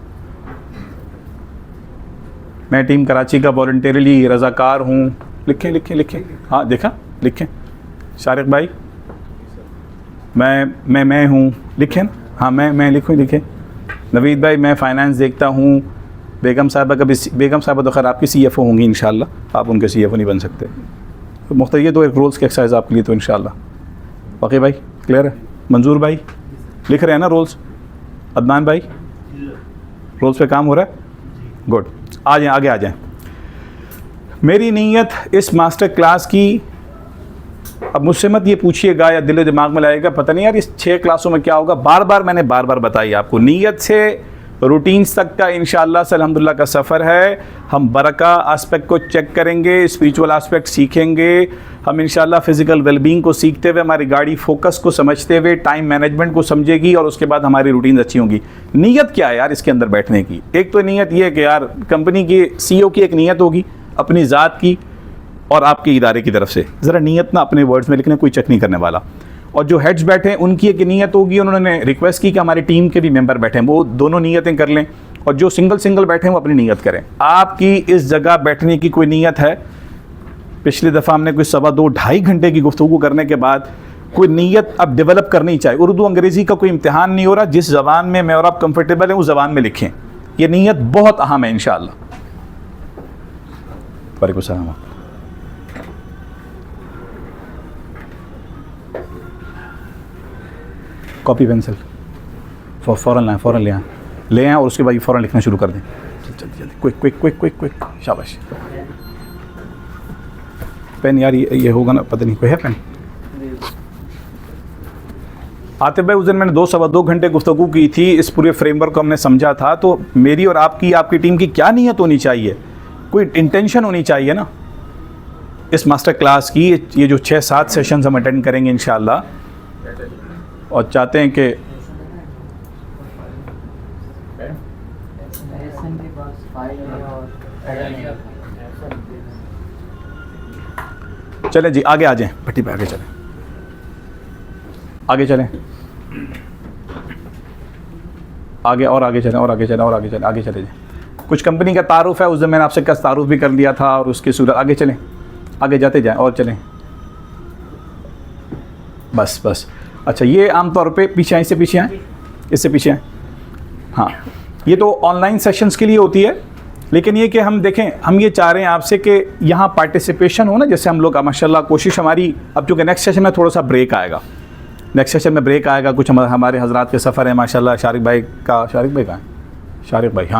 मैं टीम कराची का वॉलंटियरली रज़ाकार हूँ। लिखें लिखें लिखें, हाँ देखा, लिखें। शारिक भाई, मैं हूँ, लिखें ना, हाँ मैं लिखूँ, लिखें। नवीद भाई, मैं फ़ाइनेंस देखता हूँ। बेगम साहबा का भी, बेगम साहबा तो खैर आपकी CFO होंगी इंशाल्लाह, आप उनके CFO नहीं बन सकते। तो मुख्तलिफ ये तो एक रोल्स की एक्सरसाइज आपके लिए तो इंशाल्लाह। बाकी भाई क्लियर है? मंजूर भाई लिख रहे हैं ना रोल्स? अदनान भाई रोल्स पे काम हो रहा है? गुड, आ जाएँ, आगे आ जाएँ। मेरी नीयत इस मास्टर क्लास की, अब मुझसे मत ये पूछिएगा या दिल दिमाग में लाएगा पता नहीं यार इस 6 क्लासों में क्या होगा। मैंने बार बार बताई आपको, नीयत से रूटीन्स तक का इंशाअल्लाह से अल्हम्दुलिल्लाह का सफ़र है। हम बरका आस्पेक्ट को चेक करेंगे, स्पिरिचुअल आस्पेक्ट सीखेंगे। हम इंशाअल्लाह फ़िज़िकल वेलबींग को सीखते हुए, हमारी गाड़ी फोकस को समझते हुए, टाइम मैनेजमेंट को समझेगी, और उसके बाद हमारी रूटीन अच्छी होंगी। नीयत क्या है यार इसके अंदर बैठने की? एक तो नीयत ये है कि यार कंपनी की CEO की एक नीयत होगी अपनी ज़ात की और आपके इदारे की तरफ से। ज़रा नीयत ना अपने वर्ड्स में लिखने, कोई चेक नहीं करने वाला। और जो हेड्स बैठे हैं उनकी एक नीयत होगी, उन्होंने रिक्वेस्ट की कि हमारी टीम के भी मेंबर बैठे हैं, वो दोनों नीयतें कर लें। और जो सिंगल बैठे हैं वो अपनी नीयत करें। आपकी इस जगह बैठने की कोई नीयत है? पिछली दफ़ा हमने कोई 2.5 घंटे की गुफ्तगू करने के बाद कोई नीयत अब डेवलप करनी चाहिए। उर्दू अंग्रेज़ी का कोई इम्तिहान नहीं हो रहा, जिस ज़बान में मैं और आप कंफर्टेबल हैं उस ज़बान में लिखें। ये नीयत बहुत अहम है इंशाअल्लाह। वालेकुम सलाम। कॉपी पेंसिल फ़ौरन ले आएँ और उसके बाद फ़ौरन लिखना शुरू कर दें। जल्दी क्विक, शाबाश। पेन यार ये होगा ना, पता नहीं कोई है पेन? आतिफ भाई, उस दिन मैंने 2 घंटे गुफ्तगू की थी, इस पूरे फ्रेमवर्क को हमने समझा था। तो मेरी और आपकी टीम की क्या नीयत होनी चाहिए? कोई इंटेंशन होनी चाहिए ना इस मास्टर क्लास की। ये जो 6-7 सेशंस हम अटेंड करेंगे इंशाअल्लाह, और चाहते हैं कि चलें जी आगे आ जाएं, भट्टी पे आगे चलें, आगे चलें, आगे और आगे चलें, और आगे चलें, और आगे चलें, आगे चले जाएं। कुछ कंपनी का तारुफ है, उस दिन मैंने आपसे का तारुफ भी कर लिया था, और उसकी सूरत आगे चलें, आगे जाते जाएं और चलें, बस। अच्छा, ये आमतौर पे पीछे आए, इससे पीछे आए। हाँ, ये तो ऑनलाइन सेशंस के लिए होती है, लेकिन ये कि हम देखें, हम ये चाह रहे हैं आपसे कि यहाँ पार्टिसिपेशन हो ना। जैसे हम लोग माशाल्लाह कोशिश हमारी, अब चूँकि नेक्स्ट सेशन में थोड़ा सा ब्रेक आएगा, नेक्स्ट सेशन में ब्रेक आएगा। कुछ हमारे हजरात के सफ़र है माशाल्लाह। शारिक भाई का हाँ,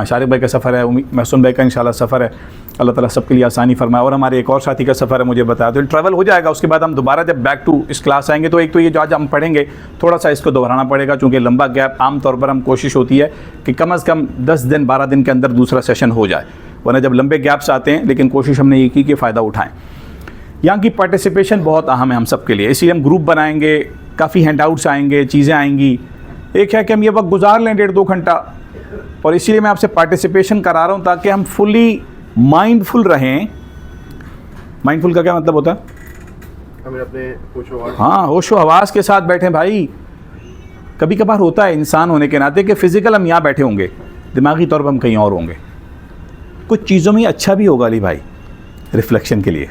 शारिक भाई का सफ़र है, महसून भाई का इंशाल्लाह सफ़र है। अल्लाह ताला सबके लिए आसानी फरमाए। और हमारे एक और साथी का सफ़र है, मुझे बताया, तो ट्रैवल हो जाएगा। उसके बाद हम दोबारा जब बैक टू इस क्लास आएंगे, तो एक तो ये जो आज हम पढ़ेंगे थोड़ा सा इसको दोहराना पड़ेगा, चूँकि लंबा गैप। आम तौर पर हम कोशिश होती है कि कम अज़ कम 10 दिन 12 दिन के अंदर दूसरा सेशन हो जाए, वरना जब लंबे गैप्स आते हैं। लेकिन कोशिश हमने ये की कि फ़ायदा उठाएँ। यहाँ की पार्टिसिपेशन बहुत अहम है हम सब के लिए, इसलिए हम ग्रुप बनाएंगे, काफ़ी हैंडआउट्स आएंगे, चीज़ें आएंगी। एक है कि हम ये वक्त गुजार लें 1.5-2 घंटा, और इसीलिए मैं आपसे पार्टिसिपेशन करा रहा हूँ ताकि हम फुली माइंडफुल रहें। माइंडफुल का क्या मतलब होता है? हमें अपने होशो हवास के साथ बैठें भाई। कभी कभार होता है इंसान होने के नाते कि फ़िज़िकल हम यहाँ बैठे होंगे, दिमागी तौर पर हम कहीं और होंगे। कुछ चीज़ों में अच्छा भी होगा अली भाई, रिफ्लेक्शन के लिए,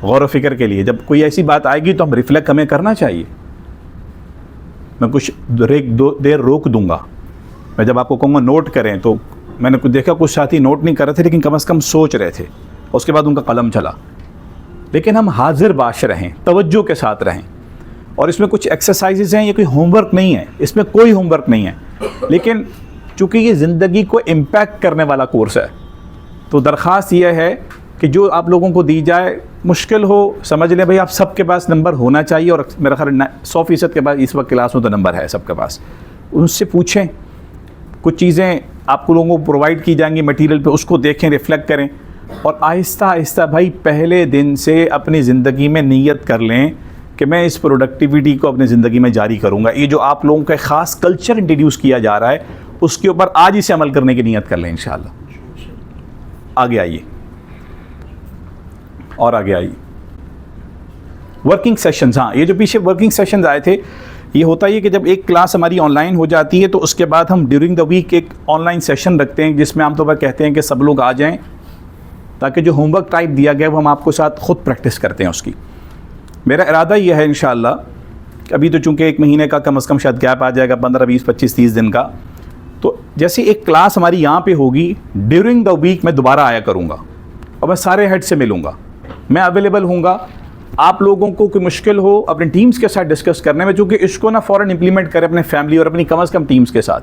गौर व फिक्र के लिए। जब कोई ऐसी बात आएगी तो हम रिफ्लेक्ट हमें करना चाहिए। मैं कुछ देर रोक दूंगा। मैं जब आपको कहूँगा नोट करें, तो मैंने कुछ देखा कुछ साथी नोट नहीं कर रहे थे, लेकिन कम से कम सोच रहे थे, उसके बाद उनका कलम चला। लेकिन हम हाजिर बाश रहें, तवज्जो के साथ रहें। और इसमें कुछ एक्सरसाइजेज हैं, ये कोई होमवर्क नहीं है, इसमें कोई होमवर्क नहीं है, लेकिन चूँकि ये ज़िंदगी को इम्पैक्ट करने वाला कोर्स है, तो दरख्वास्त यह है कि जो आप लोगों को दी जाए, मुश्किल हो समझ लें भाई आप सबके पास नंबर होना चाहिए, और मेरा ख्याल 100% के पास इस वक्त क्लास में तो नंबर है सबके पास। उनसे पूछें, कुछ चीज़ें आप लोगों को प्रोवाइड की जाएंगी मटेरियल पे, उसको देखें, रिफ़्लेक्ट करें, और आहिस्ता आहिस्ता भाई पहले दिन से अपनी ज़िंदगी में नीयत कर लें कि मैं इस प्रोडक्टिविटी को अपनी ज़िंदगी में जारी करूँगा। ये जो आप लोगों का ख़ास कल्चर इंट्रोड्यूस किया जा रहा है, उसके ऊपर आज ही से अमल करने की नीयत कर लें इंशाअल्लाह। आगे आइए, और आगे आइए। वर्किंग सेशंस, हाँ, ये जो पीछे वर्किंग सेशंस आए थे, ये होता है कि जब एक क्लास हमारी ऑनलाइन हो जाती है तो उसके बाद हम ड्यूरिंग द वीक एक ऑनलाइन सेशन रखते हैं, जिसमें आमतौर पर कहते हैं कि सब लोग आ जाएं, ताकि जो होमवर्क टाइप दिया गया वो हम आपको साथ ख़ुद प्रैक्टिस करते हैं उसकी। मेरा इरादा यह है इंशाअल्लाह, अभी तो चूँकि एक महीने का कम से कम शायद गैप आ जाएगा, 15, 20, 25, 30 दिन का, तो जैसे एक क्लास हमारी यहाँ पे होगी, ड्यूरिंग द वीक मैं दोबारा आया करूँगा और मैं सारे हेड से मिलूँगा, मैं अवेलेबल हूँगा। आप लोगों को कोई मुश्किल हो अपने टीम्स के साथ डिस्कस करने में, चूँकि इसको ना फ़ौरन इंप्लीमेंट करें अपने फैमिली और अपनी कम से कम टीम्स के साथ।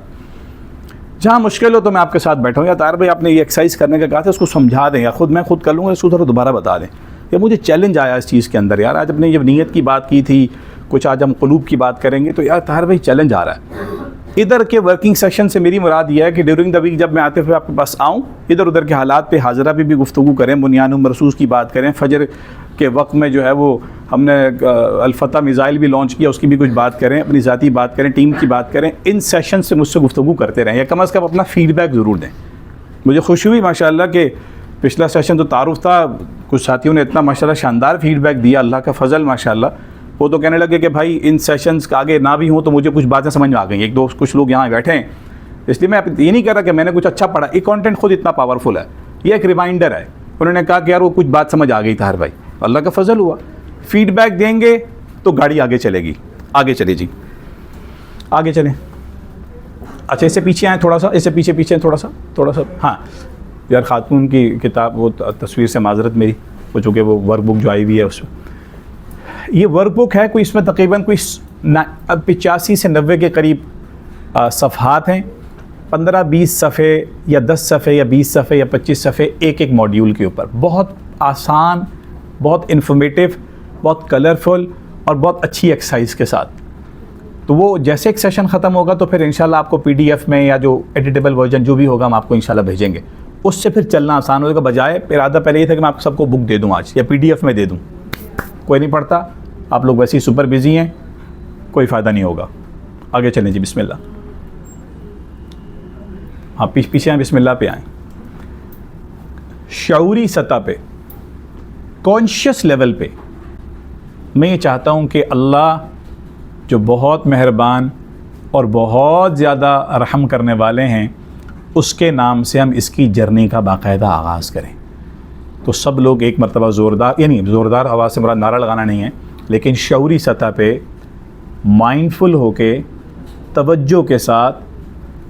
जहाँ मुश्किल हो तो मैं आपके साथ बैठूँ, या तार भाई आपने ये एक्सरसाइज करने का कहा था, उसको समझा दें, या मैं खुद कर लूँगा, इसको थोड़ा दोबारा बता दें। या मुझे चैलेंज आया इस चीज़ के अंदर, यार आज अपने जब नीयत की बात की थी, कुछ आज हम क़ुलूब की बात करेंगे, तो यार तार भाई चैलेंज आ रहा है। इधर के वर्किंग सेशन से मेरी मुराद यह है कि ड्यूरिंग द वीक जब मैं आते हुए आपके पास आऊँ, इधर उधर के हालात पे हाज़रा पे भी गुफ्तगू करें, बुनियान मरसूस की बात करें, फजर के वक्त में जो है वो हमने अल-फतह मिज़ाइल भी लॉन्च किया, उसकी भी कुछ बात करें, अपनी ज़ाती बात करें, टीम की बात करें। इन सेशन से मुझसे गुफ्तगू करते रहें, या कम अज़ कम अपना फ़ीडबैक ज़रूर दें। मुझे खुशी हुई माशाअल्लाह कि पिछला सेशन तो तारुफ था, कुछ साथियों ने इतना माशाअल्लाह शानदार फ़ीडबैक दिया, अल्लाह का फ़ज़ल माशाअल्लाह। वो तो कहने लगे कि भाई इन सेशंस का आगे ना भी हों तो मुझे कुछ बातें समझ में आ गई। एक दो कुछ लोग यहाँ बैठे हैं, इसलिए मैं ये नहीं कह रहा कि मैंने कुछ अच्छा पढ़ा, ये कंटेंट खुद इतना पावरफुल है, ये एक रिमाइंडर है। उन्होंने कहा कि यार वो कुछ बात समझ आ गई था हर भाई, अल्लाह का फजल हुआ। फीडबैक देंगे तो गाड़ी आगे चलेगी। आगे चले जी, आगे चलें। अच्छा इससे पीछे आए थोड़ा सा, इससे पीछे थोड़ा सा। हाँ यार, खातून की किताब, वो तस्वीर से माजरत मेरी, वो चूँकि वो वर्कबुक जो आई हुई है उसमें, ये वर्कबुक है, कोई इसमें तकरीबन कोई 85 से 90 के करीब सफ़हात हैं। 15-20 सफ़े या 10 सफ़े या 20 सफ़े या 25 सफ़े एक एक मॉड्यूल के ऊपर। बहुत आसान, बहुत इन्फॉर्मेटिव, बहुत कलरफुल और बहुत अच्छी एक्सरसाइज के साथ। तो वो जैसे एक सेशन ख़त्म होगा तो फिर इंशाल्लाह आपको PDF में या जो एडिटेबल वर्जन जो भी होगा हम आपको इंशाल्लाह भेजेंगे, उससे फिर चलना आसान होगा। बजाय इरादा पहले ये था कि मैं आप सबको बुक दे दूँ आज या PDF में दे दूँ, कोई नहीं पढ़ता, आप लोग वैसे ही सुपर बिजी हैं, कोई फ़ायदा नहीं होगा। आगे चलें जी, बिस्मिल्लाह। हाँ पीछे आए, बिस्मिल्लाह पे आएँ। शऊरी सतह पे, कॉन्शियस लेवल पे मैं ये चाहता हूँ कि अल्लाह जो बहुत मेहरबान और बहुत ज़्यादा रहम करने वाले हैं, उसके नाम से हम इसकी जर्नी का बाकायदा आगाज़ करें। तो सब लोग एक मरतबा ज़ोरदार, यानी ज़ोरदार आवाज़ से मुराद नारा लगाना नहीं है, लेकिन शऊरी सतह पे माइंडफुल होके, तवज्जो के साथ,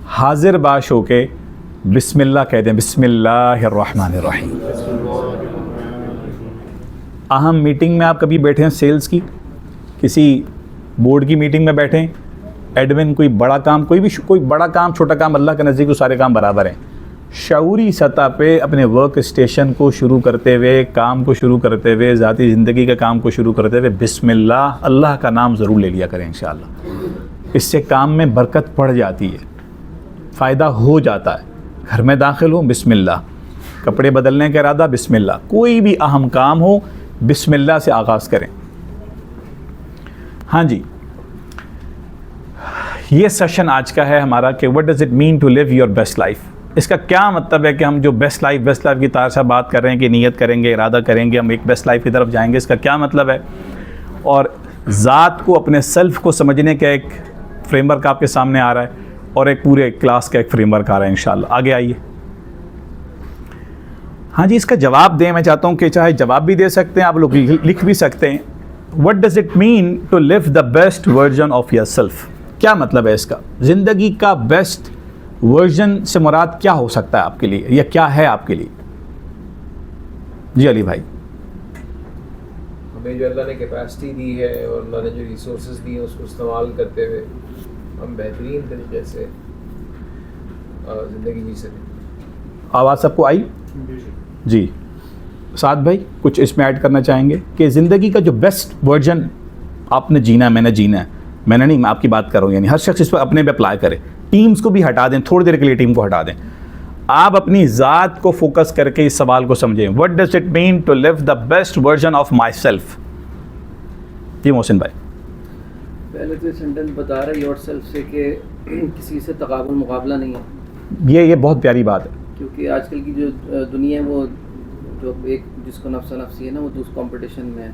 हाजिर बाश होके बिस्मिल्लाह कह दें। बिस्मिल्लाहिर्रहमानिर्रहीम। अहम मीटिंग में आप कभी बैठे हैं, सेल्स की, किसी बोर्ड की मीटिंग में बैठें, एडमिन, कोई बड़ा काम, कोई बड़ा काम, छोटा काम, अल्लाह के नज़दीक तो सारे काम बराबर हैं। शऊरी सतह पे अपने वर्क स्टेशन को शुरू करते हुए, काम को शुरू करते हुए, ज़ाती ज़िंदगी के काम को शुरू करते हुए बिस्मिल्लाह, अल्लाह का नाम ज़रूर ले लिया करें इंशाअल्लाह। इससे काम में बरकत पड़ जाती है, फ़ायदा हो जाता है। घर में दाखिल हो बिस्मिल्लाह, कपड़े बदलने का इरादा बिस्मिल्लाह, कोई भी अहम काम हो बिस्मिल्लाह से आगाज़ करें। हाँ जी, ये सेशन आज का है हमारा कि what does it mean to live your best life. इसका क्या मतलब है कि हम जो बेस्ट लाइफ की तार से बात कर रहे हैं कि नियत करेंगे, इरादा करेंगे, हम एक बेस्ट लाइफ की तरफ जाएंगे, इसका क्या मतलब है। और ज़ात को, अपने सेल्फ़ को समझने का एक फ्रेमवर्क आपके सामने आ रहा है और एक पूरे क्लास का एक फ्रेमवर्क आ रहा है इंशाल्लाह। आगे आइए। हाँ जी, इसका जवाब दें। मैं चाहता हूँ कि चाहे जवाब भी दे सकते हैं, आप लोग लिख भी सकते हैं। What does it mean to live the best version of yourself, क्या मतलब है इसका। ज़िंदगी का बेस्ट वर्जन से मुराद क्या हो सकता है आपके लिए, या क्या है आपके लिए। जी अली भाई। हमें जो अल्लाह ने कैपेसिटी दी है और अल्लाह ने जो रिसोर्सेज दी हैं उसको इस्तेमाल करते हुए हम बेहतरीन तरीके से ज़िंदगी जी सकें। आवाज़ सबको आई? जी। साद भाई कुछ इसमें ऐड करना चाहेंगे कि ज़िंदगी का जो बेस्ट वर्जन आपने जीना है, मैंने जीना है, मैंने नहीं, मैं आपकी बात कर रहा हूँ, यानी हर शख्स इस पर अपने पे अप्लाई करे। टीम्स को भी हटा दें, थोड़ी देर के लिए टीम को हटा दें, आप अपनी ज़ात को फोकस करके इस सवाल को समझें, what does it mean to live the best version of my self. जी मोहसिन भाई। पहले तो सेंटेंस बता रहे योरसेल्फ से कि किसी से तकाबुल मुकाबला नहीं है। ये बहुत प्यारी बात है, क्योंकि आजकल की जो दुनिया है वो जो एक जिसको नफ्सा नफ्सी है ना, वो दूसरे कंपटीशन में है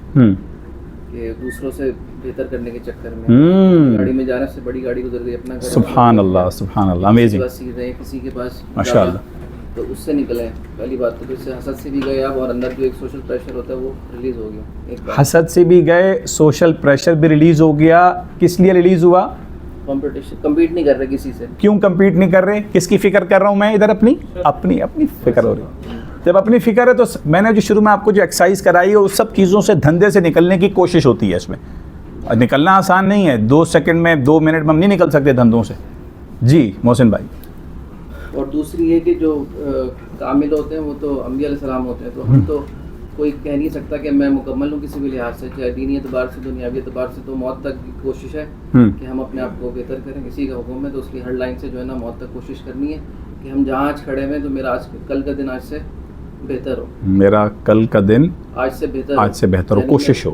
कि दूसरों से बेहतर करने के चक्कर में गाड़ी में जाने से बड़ी गाड़ी गुजर गई, अपना घर सुभान अल्लाह, सुभान अल्लाह, अमेजिंग, सीख रहे हैं किसी के पास माशाअल्लाह, तो उससे निकले। पहली बात तो इससे हसद से भी गए आप, और अंदर जो एक सोशल प्रेशर होता है वो रिलीज़ हो गया। एक हसद से भी गए, सोशल प्रेशर भी रिलीज़ हो गया। किस लिए रिलीज़ हुआ? कंपटीशन, कम्पीट नहीं कर रहे किसी से। क्यों कम्पीट नहीं कर रहे? किसकी फ़िक्र कर रहा हूँ मैं इधर? अपनी अपनी फ़िक्र हो रही। जब अपनी फ़िक्र है तो मैंने जो शुरू में आपको जो एक्सरसाइज कराई है उस सब चीज़ों से, धंधे से निकलने की कोशिश होती है इसमें। निकलना आसान नहीं है, 2 सेकंड में 2 मिनट में हम नहीं निकल सकते धंधों से। जी मोहसिन भाई। और दूसरी है कि जो कामिल होते हैं वो तो अंबिया अलैहिस्सलाम होते हैं, तो हम तो कोई कह नहीं सकता कि मैं मुकम्मल हूँ किसी भी लिहाज से, चाहे दीनी एतबार से, दुनियावी एतबार से। तो मौत तक की कोशिश है कि हम अपने आप को बेहतर करें, किसी का हुक्म है तो उसकी हर लाइन से जो है ना मौत तक कोशिश करनी है कि हम जहाँ आज खड़े हैं तो मेरा आज कल का दिन आज से बेहतर हो, मेरा कल का दिन आज से बेहतर हो, कोशिश हो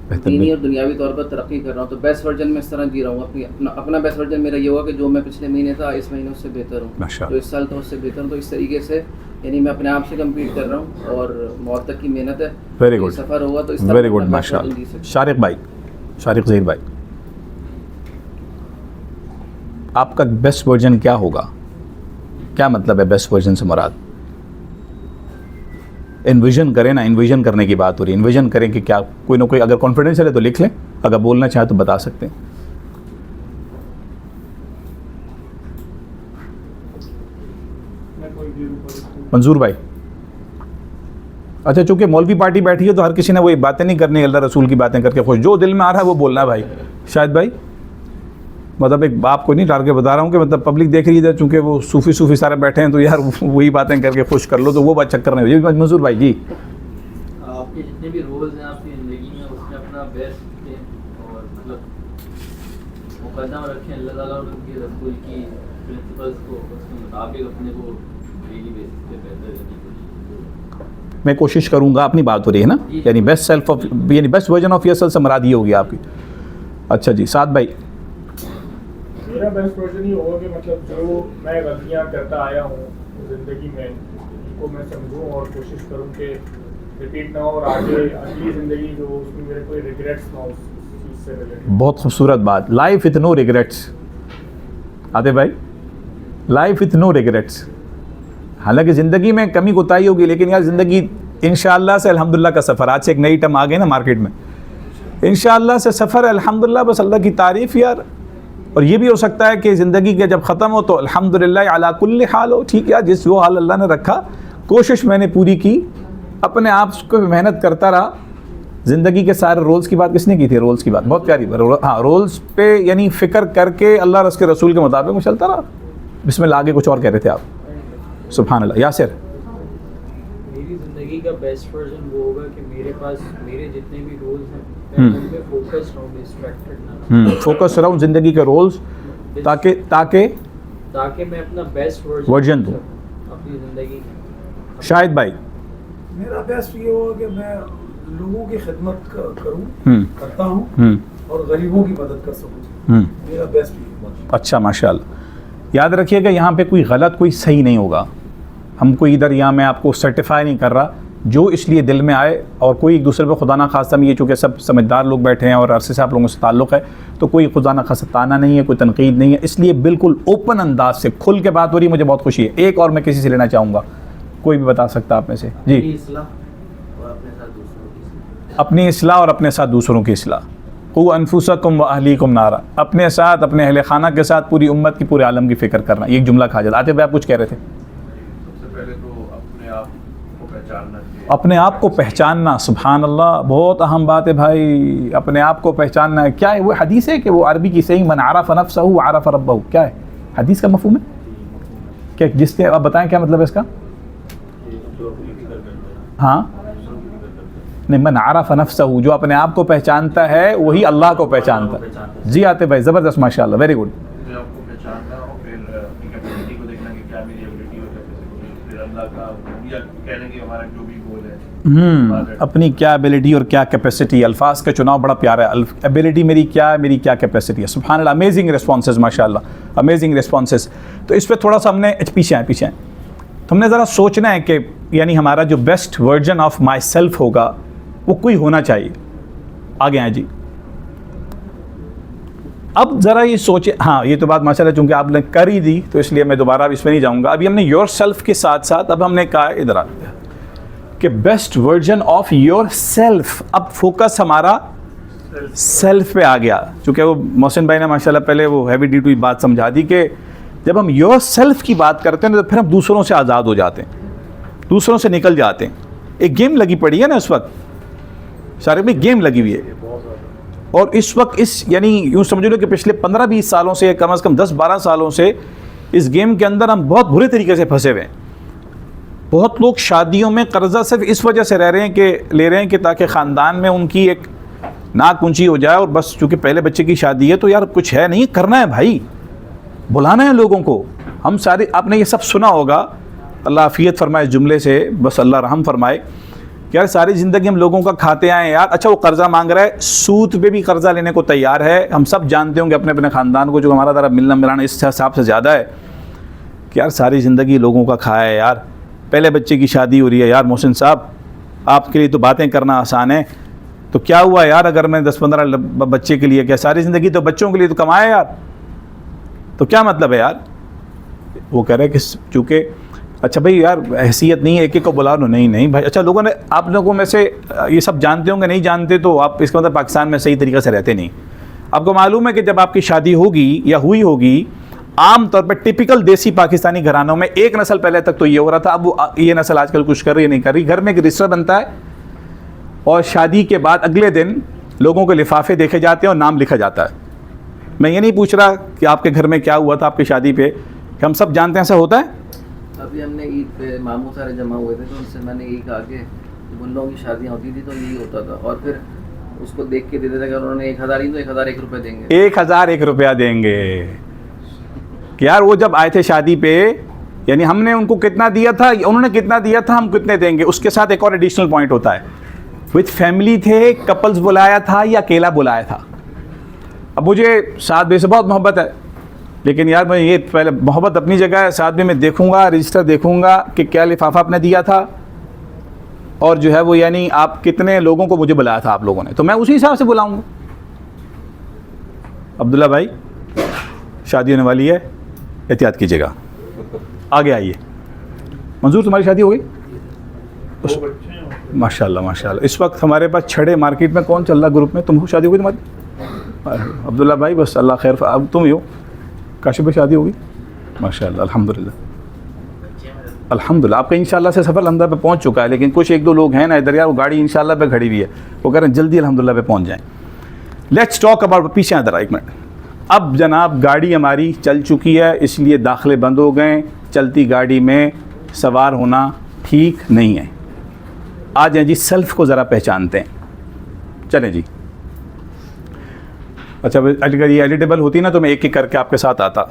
बेहतर। दीनी और दुनियावी तौर पर तरक्की कर रहा हूँ, तो बेस्ट वर्जन में इस तरह जी रहा हूँ। अपना बेस्ट वर्जन मेरा ये हुआ कि जो मैं पिछले महीने था इस महीने उससे बेहतर हूँ, जो इस साल था उससे बेहतर हूँ। तो इस तरीके से यानी मैं अपने आप से कम्पीट कर रहा हूँ और मौत तक की मेहनत है। वेरी गुड, सफ़र होगा तो इस वेरी गुड, माशाअल्लाह। शारिक भाई, शारिक ज़हीर भाई, आपका बेस्ट वर्जन क्या होगा? क्या मतलब है बेस्ट वर्जन से मुराद? इन्विजन करें ना, इन्विजन करने की बात हो रही है। इन्विजन करें कि क्या कोई ना कोई, अगर कॉन्फिडेंशियल है तो लिख लें, अगर बोलना चाहे तो बता सकते हैं। मंजूर भाई। अच्छा, चूंकि मौलवी पार्टी बैठी है तो हर किसी ने वही बातें नहीं करनी, अल्लाह रसूल की बातें करके खुश, जो दिल में आ रहा है वो बोलना है भाई। शायद भाई मतलब एक बाप को नहीं डाल के बता रहा हूँ कि मतलब पब्लिक देख रही है, चूँकि वो सूफ़ी सारे बैठे हैं तो यार वही बातें करके खुश कर लो, तो वो बात चक्कर नहीं हो। मंजूर भाई जी, आपके जितने भी रोल्स हैं आपकी ज़िंदगी में उसमें अपना बेस्ट दें और मतलब मुकद्दम रखें अल्लाह ताला और उनके रसूल की प्रिंसिपल्स को, उसके मुताबिक अपने को डेली बेसिस पे बेहतर करने की कोशिश। मैं कोशिश करूँगा, अपनी बात हो रही है ना, यानी बेस्ट सेल्फ ऑफ, यानी बेस्ट वर्जन ऑफ योरसेल्फ से मुराद ये होगी आपकी। अच्छा जी, साद भाई। मेरा बेस्ट वर्जन ये होगा कि मतलब जो मैं गलतियाँ करता आया हूँ ज़िंदगी में उनको मैं समझूँ और कोशिश करूँ कि रिपीट ना हो, और आगे अगली ज़िंदगी जो उसमें मेरे कोई रिग्रेट्स ना हो उस चीज़ से रिलेटेड। बहुत खूबसूरत बात, लाइफ विथ नो रिग्रेट्स। आते भाई, लाइफ विथ नो रिग्रेट्स। हालांकि ज़िंदगी में कमी कोताही होगी, लेकिन यार ज़िंदगी इंशाअल्लाह से अल्हम्दुलिल्लाह का सफ़र, आज से एक नई टर्म आ गई ना मार्केट में, इंशाअल्लाह से सफ़र है, अल्हम्दुलिल्लाह, बस अल्लाह की तारीफ़ यार। और ये भी हो सकता है कि ज़िंदगी के जब ख़त्म हो तो अल्हम्दुलिल्लाह अला कुल्ली हाल हो, ठीक है, जिस वो हाल अल्लाह ने रखा, कोशिश मैंने पूरी की, अपने आप को मेहनत करता रहा। ज़िंदगी के सारे रोल्स की बात किसने की थी? रोल्स की बात बहुत प्यारी, हाँ, रोल्स पे यानी फ़िक्र करके अल्लाह और उसके रसूल के मुताबिक मैं चलता रहा। बिस्मिल्लाह, आगे कुछ और कह रहे थे आप? सुभान अल्लाह। यासिर। मेरी ज़िंदगी का बेस्ट वर्जन वो होगा कि मेरे पास मेरे जितने भी रोल्स हैं मैं उन पे फोकस रहूँ, डिस्ट्रैक्टेड ना, फोकस रहूँ ज़िंदगी के रोल्स, ताकि मैं अपना बेस्ट वर्जन दूँ अपनी ज़िंदगी में। शाहिद भाई। मेरा बेस्ट ये होगा कि मैं लोगों की खिदमत करूँ, करता हूँ और गरीबों की मदद कर सकूँ। मेरा बेस्ट ये होगा। अच्छा, माशाल्लाह। याद रखिएगा, यहाँ पे कोई गलत कोई सही नहीं होगा। हम कोई इधर यहाँ मैं आपको सर्टिफाई नहीं कर रहा, जो इसलिए दिल में आए, और कोई एक दूसरे पर खुदा ना खास्ता में, ये चूँकि सब समझदार लोग बैठे हैं और अरसे से आप लोगों से ताल्लुक़ है, तो कोई खुदा ना खास्ता ताना नहीं है, कोई तनकीद नहीं है, इसलिए बिल्कुल ओपन अंदाज से खुल के बात हो रही है, मुझे बहुत खुशी है। एक और मैं किसी से लेना चाहूँगा, कोई भी बता सकता आप में से? जी। अपनी इस्लाह और अपने साथ दूसरों की इस्लाह। क़ु अनफुसकुम व अहलीकुम नारा, अपने साथ, अपने अहले खाना के साथ, पूरी उम्मत की, पूरे आलम की फ़िक्र करना। ये एक जुमला खा जाता। आते हुए आप कुछ कह रहे थे? सबसे पहले तो अपने आप को पहचानना चाहिए। अपने आप को पहचानना, सुभान अल्लाह, बहुत अहम बात है भाई। अपने आप को पहचानना है। क्या है वो हदीस है कि वो अरबी की सही मन आरफ नफ्सहु आरफ रब्बहु, क्या है हदीस का मफहूम है क्या? जिसने आप बताएं क्या मतलब है इसका? हाँ नहीं, मन आरफ नफ्सहु, जो अपने आप को पहचानता है वही अल्लाह को पहचानता है। जी आते भाई, ज़बरदस्त, माशाल्लाह, वेरी गुड। अपने आप को पहचानना और फिर अपनी कैपेसिटी को देखना कि क्या मेरी एबिलिटी और कैपेसिटी है, फिर अल्लाह का या कहने कि हमारा जो भी गोल है। अपनी क्या एबिलिटी और क्या कैपेसिटी, अल्फाज का चुनाव बड़ा प्यारा है। एबिलिटी मेरी क्या है, मेरी क्या कैपेसिटी है। सुभान अल्लाह, अमेजिंग रिस्पॉन्सेज, माशाल्लाह, अमेजिंग रिस्पॉन्सेज। तो इस पर थोड़ा सा हमने पीछे आए तो हमने ज़रा सोचना है कि यानी हमारा जो best version of my self होगा वो कोई होना चाहिए। आगे आए जी। अब ज़रा ये सोचे, हाँ ये तो बात माशाल्लाह चूँकि आपने कर ही दी तो इसलिए मैं दोबारा अब इसमें नहीं जाऊँगा। अभी हमने योर सेल्फ के साथ साथ अब हमने कहा इधर कि best version of your self. अब फोकस हमारा सेल्फ पे आ गया, चूँकि वो मोहसिन भाई ने माशाल्लाह पहले वो हैवी ड्यूटी बात समझा दी कि जब हम योर सेल्फ की बात करते हैं तो फिर हम दूसरों से आज़ाद हो जाते हैं, दूसरों से निकल जाते हैं। एक गेम लगी पड़ी है ना इस वक्त, सारे में गेम लगी हुई है। और इस वक्त इस यानी यूँ समझ लो कि पिछले 15-20 सालों से, कम से कम 10-12 सालों से इस गेम के अंदर हम बहुत बुरे तरीके से फंसे हुए हैं। बहुत लोग शादियों में कर्जा सिर्फ इस वजह से रह रहे हैं कि ले रहे हैं कि ताकि ख़ानदान में उनकी एक नाक ऊंची हो जाए, और बस चूँकि पहले बच्चे की शादी है तो यार कुछ है नहीं, करना है भाई, बुलाना है लोगों को। हम सारे, आपने ये सब सुना होगा, अल्लाह आफियत फरमाए इस जुमले से, बस अल्लाह रहम फरमाए कि यार सारी ज़िंदगी हम लोगों का खाते आए यार। अच्छा वो कर्ज़ा मांग रहा है, सूद पे भी कर्ज़ा लेने को तैयार है। हम सब जानते होंगे अपने अपने ख़ानदान को, जो हमारा ज़रा मिलना मिलाना इस हिसाब से ज़्यादा है कि यार सारी ज़िंदगी लोगों का खाया है यार। पहले बच्चे की शादी हो रही है यार, मोहसिन साहब आपके लिए तो बातें करना आसान है, तो क्या हुआ यार अगर मैं 10-15 बच्चे के लिए, क्या सारी ज़िंदगी तो बच्चों के लिए तो कमाया यार, तो क्या मतलब है यार। वो कह रहे हैं कि चूँकि अच्छा भाई यार हैसियत नहीं है, एक एक को बुला लो, नहीं नहीं भाई। अच्छा लोगों ने, आप लोगों में से ये सब जानते होंगे, नहीं जानते तो आप इसका मतलब पाकिस्तान में सही तरीक़े से रहते नहीं। आपको मालूम है कि जब आपकी शादी होगी या हुई होगी, आम तौर पर टिपिकल देसी पाकिस्तानी घरानों में एक नस्ल पहले तक तो ये हो रहा था, अब ये नस्ल आजकल कुछ कर रही है नहीं कर रही। घर में एक रजिस्टर बनता है और शादी के बाद अगले दिन लोगों के लिफाफे देखे जाते हैं और नाम लिखा जाता है। मैं ये नहीं पूछ रहा कि आपके घर में क्या हुआ था आपकी शादी पे, हम सब जानते हैं ऐसा होता है। अभी हमने ईद पे मामू सारे जमा हुए थे तो उनसे मैंने यही कहा कि उन लोगों की शादियाँ होती थी तो यही होता था, और फिर उसको देख के देते थे कि उन्होंने 1000 ही तो 1001 रुपये देंगे, 1001 रुपया देंगे कि यार वो जब आए थे शादी पे, यानी हमने उनको कितना दिया था, उन्होंने कितना दिया था, हम कितने देंगे। उसके साथ एक और एडिशनल पॉइंट होता है, विथ फैमिली थे, कपल्स बुलाया था या अकेला बुलाया था। अब मुझे साथ बे से बहुत मोहब्बत है, लेकिन यार मैं ये पहले मोहब्बत अपनी जगह है, साथ में मैं देखूंगा, रजिस्टर देखूंगा कि क्या लिफाफा आपने दिया था और जो है वो यानी आप कितने लोगों को मुझे बुलाया था आप लोगों ने, तो मैं उसी हिसाब से बुलाऊंगा। अब्दुल्ला भाई शादी होने वाली है, एहतियात कीजिएगा। आगे आइए। मंजूर तुम्हारी शादी हो गई? माशाल्लाह माशाल्लाह। इस वक्त हमारे पास छड़े मार्केट में कौन चल रहा ग्रुप में? तुम हो, शादी हो गई तुम्हारी? अब्दुल्ला भाई बस अल्लाह खैर, अब तुम ही हो। काशिफ भाई शादी होगी? माशाल्लाह अल्हम्दुलिल्लाह अल्हम्दुलिल्लाह। आपका इंशाल्लाह से सफ़र लंदन पे पहुंच चुका है, लेकिन कुछ एक दो लोग हैं ना इधर यार, वो गाड़ी इंशाल्लाह पे खड़ी हुई है, वो कह रहे हैं जल्दी अल्हम्दुलिल्लाह पे पहुंच जाएं। लेट्स टॉक अबाउट, पीछे इधर एक मिनट। अब जनाब गाड़ी हमारी चल चुकी है, इसलिए दाखिले बंद हो गए। चलती गाड़ी में सवार होना ठीक नहीं है। आ जाए जी, सेल्फ को ज़रा पहचानते हैं। चलें जी। अच्छा अगर ये एडिटेबल होती ना तो मैं एक एक करके आपके साथ आता।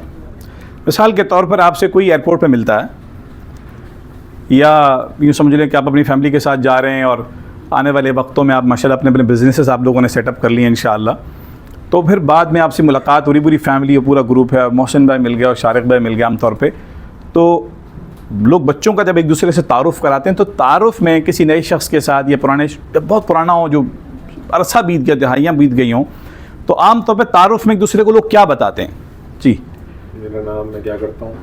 मिसाल के तौर पर आपसे कोई एयरपोर्ट पे मिलता है, या यूँ समझ लें कि आप अपनी फैमिली के साथ जा रहे हैं और आने वाले वक्तों में आप माशाल्लाह अपने अपने बिजनेसेस आप लोगों ने सेटअप कर लिए इंशाअल्लाह, तो फिर बाद में आपसे मुलाकात हो रही, पूरी फैमिली और पूरा ग्रुप है, मोहसिन भाई मिल गया और शारिक भाई मिल गया आमतौर पे। तो लोग बच्चों का जब एक दूसरे से तारुफ़ कराते हैं, तो तारुफ़ में किसी नए शख्स के साथ या पुराने, बहुत पुराना हो, जो अरसा बीत गया, दहाइयाँ बीत गई हों, तो आम तौर पे तारुफ़ में एक दूसरे को लोग क्या बताते हैं? जी, मेरा नाम मैं क्या करता हूँ,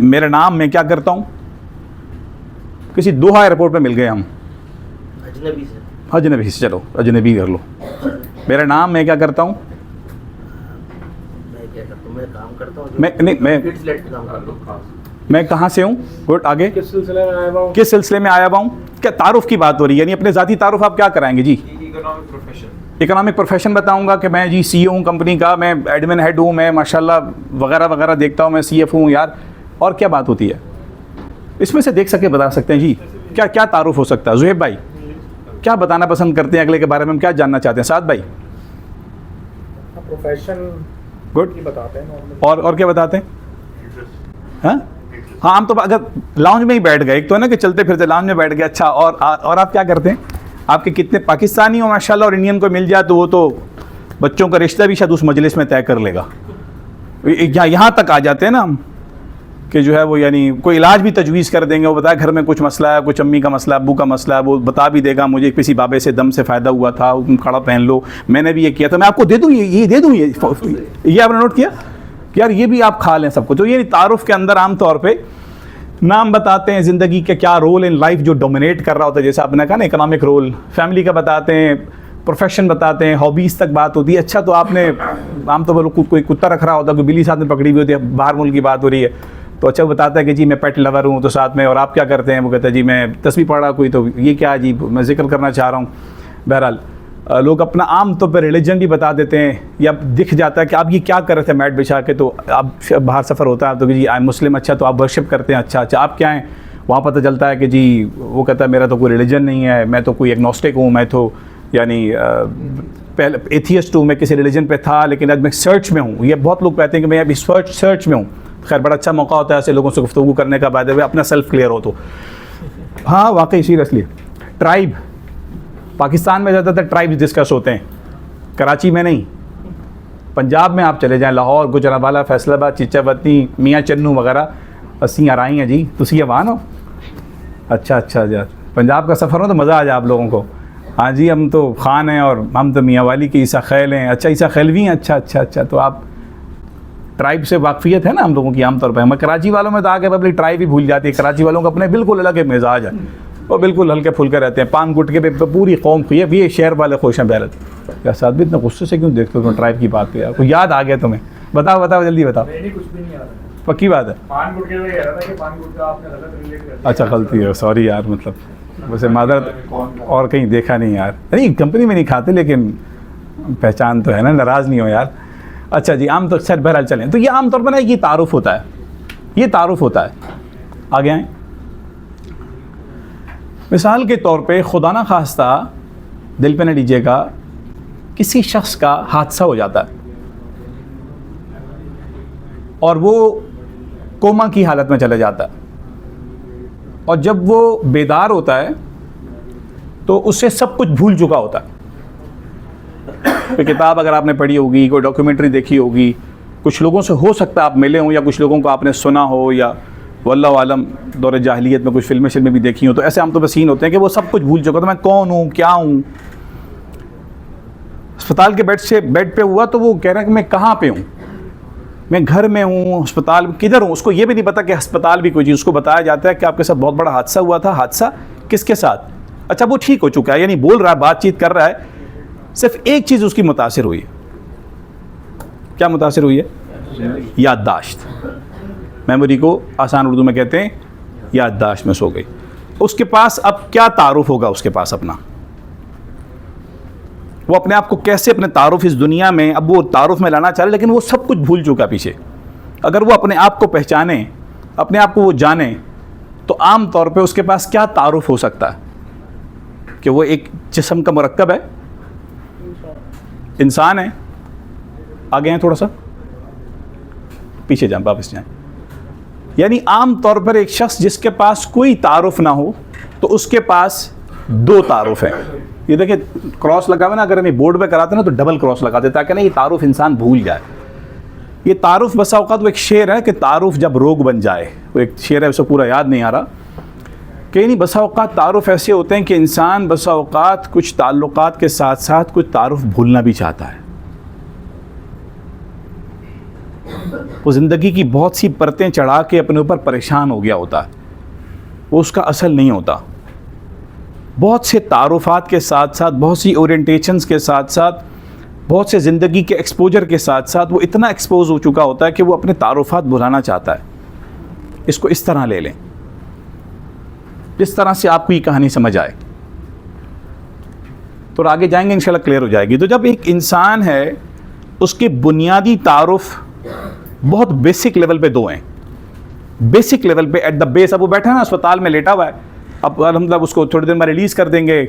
मेरा नाम मैं क्या करता हूँ। किसी दोहा एयरपोर्ट पे मिल गए हम, अजनबी से, चलो अजनबी कर लो। मेरा नाम मैं क्या करता हूँ, मैं क्या करता हूँ, मैं काम करता हूँ, मैं नहीं मैं मैं कहाँ से हूँ, गुड, आगे किस सिलसिले में आया हुआ हूँ? किस सिलसिले में आया हुआ हूँ, क्या तारुफ की बात हो रही है, यानी अपने ज़ाती तारुफ आप क्या कराएंगे जी? Economic profession. इकोनॉमिक प्रोफेशन बताऊंगा कि मैं जी CEO हूँ कंपनी का, मैं एडमिन हेड हूँ, मैं माशाल्लाह वगैरह वगैरह देखता हूँ, मैं CF हूँ यार, और क्या बात होती है इसमें से? देख सके बता सकते हैं जी, क्या क्या तारुफ हो सकता है? जुहेब भाई क्या बताना पसंद करते हैं अगले के बारे में, हम क्या जानना चाहते हैं? साद भाई प्रोफेशन गुड, की बताते हैं normally। और क्या बताते हैं? हाँ हम तो अगर लाउंज में ही बैठ गए, एक तो है ना कि चलते फिरते लाउंज में बैठ गए, अच्छा, और आप क्या करते हैं? आपके कितने पाकिस्तानी हो माशाल्लाह और इंडियन को मिल जाए तो वो तो बच्चों का रिश्ता भी शायद उस मजलिस में तय कर लेगा। यहाँ तक आ जाते हैं ना हम कि जो है वो यानी कोई इलाज भी तजवीज़ कर देंगे, वो बताया घर में कुछ मसला है, कुछ अम्मी का मसला, अब्बू का मसला है, वो बता भी देगा मुझे किसी बाबे से दम से फ़ायदा हुआ था, तुम कड़ा पहन लो, मैंने भी ये किया था, मैं आपको दे दूँ, ये दे दूँ, ये आपने नोट किया कि यार ये भी आप खा लें सबको। तो ये तारुफ के अंदर आम तौर पे नाम बताते हैं, ज़िंदगी के क्या रोल इन लाइफ जो डोमिनेट कर रहा होता है, जैसे आपने कहा ना इकोनॉमिक रोल, फैमिली का बताते हैं, प्रोफेशन बताते हैं, हॉबीज़ तक बात होती है। अच्छा तो आपने आम तौर पर कोई कुत्ता रख रहा होता है, कोई बिल्ली साथ में पकड़ी हुई होती है, बाहर मुल्क की बात हो रही है, तो अच्छा वो बताता है कि जी मैं पेट लवर हूँ, तो साथ में और आप क्या करते हैं? वो कहता है जी मैं तस्बीह पढ़ रहा, कोई तो ये क्या है जी, मैं जिक्र करना चाह रहा हूँ। बहरहाल लोग अपना आम तौर पर रिलीजन भी बता देते हैं, या दिख जाता है कि आप ये क्या कर रहे थे मैट बिछा के, तो आप बाहर सफ़र होता है तो कि जी आई मुस्लिम, अच्छा तो आप वर्शिप करते हैं, अच्छा आप क्या हैं? वहाँ पता चलता है कि जी वो कहता है मेरा तो कोई रिलीजन नहीं है, मैं तो कोई एग्नोस्टिक हूँ, मैं तो यानी पहले एथियस्ट हूँ, मैं किसी रिलीजन पे था लेकिन आज मैं सर्च में हूँ। ये बहुत लोग कहते हैं कि मैं अभी सर्च में हूँ। खैर बड़ा अच्छा मौका होता है ऐसे लोगों से गुफ्तगू करने का, बाय द वे अपना सेल्फ क्लियर हो तो। हाँ वाकई सीरियसली, ट्राइब पाकिस्तान में ज़्यादातर ट्राइब्स डिस्कस होते हैं, कराची में नहीं। पंजाब में आप चले जाएं, लाहौर, गुजरांवाला, फैसलाबाद, चिचावती, मियाँ चन्नू वगैरह, अस्सी आ रही हैं जी, तुसी अवान हो? अच्छा यार, पंजाब का सफ़र हो तो मज़ा आ जाए आप लोगों को। हाँ जी हम तो ख़ान हैं और हम तो मियाँ वाली के ईसा खैल हैं। अच्छा ईसा खैलवी हैं, अच्छा तो आप ट्राइब से वाकफियत है ना हम लोगों की आमतौर पर। हम कराची वालों में तो आके पब्लिक ट्राइब ही भूल जाती है। कराची वालों का अपने बिल्कुल अलग मिजाज है, वो बिल्कुल हल्के फुल्के रहते हैं, पान गुटके पे पूरी कौम खुई है, ये शहर वाले खुश हैं। बैरत क्या साथ भी इतना गुस्से से क्यों देखते हो तुम ट्राइब की बात पे? यार कोई याद आ गया तुम्हें? बताओ जल्दी बताओ। नहीं कुछ भी नहीं आ रहा, पक्की बात है। पान गुटके में कह रहा था कि पान गुटका आपने गलत रिलेट कर दिया। अच्छा गलती है, सॉरी यार, मतलब वैसे मादर और कहीं देखा नहीं यार, नहीं कंपनी में नहीं खाते लेकिन पहचान तो है ना, नाराज़ नहीं हो यार। अच्छा जी आम तौर सर बहरहाल चलें, तो ये आम तौर पर ना ये तारुफ होता है, ये तारुफ होता है। आगे आएँ, मिसाल के तौर पे खुदा ना खास्ता, दिल पे न लीजिएगा, किसी शख्स का हादसा हो जाता है और वो कोमा की हालत में चले जाता है, और जब वो बेदार होता है तो उससे सब कुछ भूल चुका होता है। कोई किताब अगर आपने पढ़ी होगी, कोई डॉक्यूमेंट्री देखी होगी, कुछ लोगों से हो सकता है आप मिले हों, या कुछ लोगों को आपने सुना हो, या वल्लाहु आलम दौर जाहिलियत में कुछ फिल्में भी देखी हो, तो ऐसे आम तौर पर सीन होते हैं कि वो सब कुछ भूल चुका था, मैं कौन हूँ, क्या हूँ। अस्पताल के बेड पे हुआ तो वो कह रहा है कि मैं कहाँ पे हूँ, मैं घर में हूँ, अस्पताल किधर हूँ। उसको ये भी नहीं पता कि अस्पताल भी कोई चीज़। उसको बताया जाता है कि आपके साथ बहुत बड़ा हादसा हुआ था। हादसा किसके साथ? अच्छा वो ठीक हो चुका है, यानी बोल रहा है, बातचीत कर रहा है, सिर्फ एक चीज़ उसकी मुतासिर हुई है। क्या मुतासिर हुई है? याददाश्त। मेमोरी को आसान उर्दू में कहते हैं याददाश्त में सो गई। उसके पास अब क्या तारुफ होगा उसके पास अपना, वो अपने आप को कैसे अपने तारुफ इस दुनिया में अब वो तारुफ में लाना चाह रहे, लेकिन वो सब कुछ भूल चुका पीछे। अगर वो अपने आप को पहचाने, अपने आप को वो जाने, तो आम तौर पे उसके पास क्या तारुफ हो सकता है कि वो एक जिस्म का मुरक्कब है, इंसान है। आगे हैं थोड़ा सा, पीछे जाएं, वापस जाएं। यानी आम तौर पर एक शख्स जिसके पास कोई तारुफ ना हो तो उसके पास दो तारुफ हैं। ये देखिए क्रॉस लगा हुआ ना, अगर हम ये बोर्ड पे कराते ना तो डबल क्रॉस लगा देता ताकि ना ये तारुफ इंसान भूल जाए। ये तारुफ बसा औकात, वो एक शेर है कि तारुफ जब रोग बन जाए, वो एक शेर है, उसे पूरा याद नहीं आ रहा, कि नहीं बसा औकात तारुफ ऐसे होते हैं कि इंसान बसा औकात कुछ ताल्लुकात के साथ साथ कुछ तारुफ भूलना भी चाहता है। वो ज़िंदगी की बहुत सी परतें चढ़ा के अपने ऊपर परेशान हो गया होता है, वो उसका असल नहीं होता। बहुत से तारुफात के साथ साथ, बहुत सी ओरिएंटेशंस के साथ साथ, बहुत से ज़िंदगी के एक्सपोजर के साथ साथ वो इतना एक्सपोज हो चुका होता है कि वो अपने तारुफात भुलाना चाहता है। इसको इस तरह ले लें, जिस तरह से आपको ये कहानी समझ आए, तो आगे जाएंगे इंशाल्लाह क्लियर हो जाएगी। तो जब एक इंसान है, उसके बुनियादी तारुफ बहुत बेसिक लेवल पे दो हैं, बेसिक लेवल पे एट द बेस। अब वो बैठा है ना अस्पताल में लेटा हुआ है, अब मतलब उसको थोड़ी देर में रिलीज़ कर देंगे,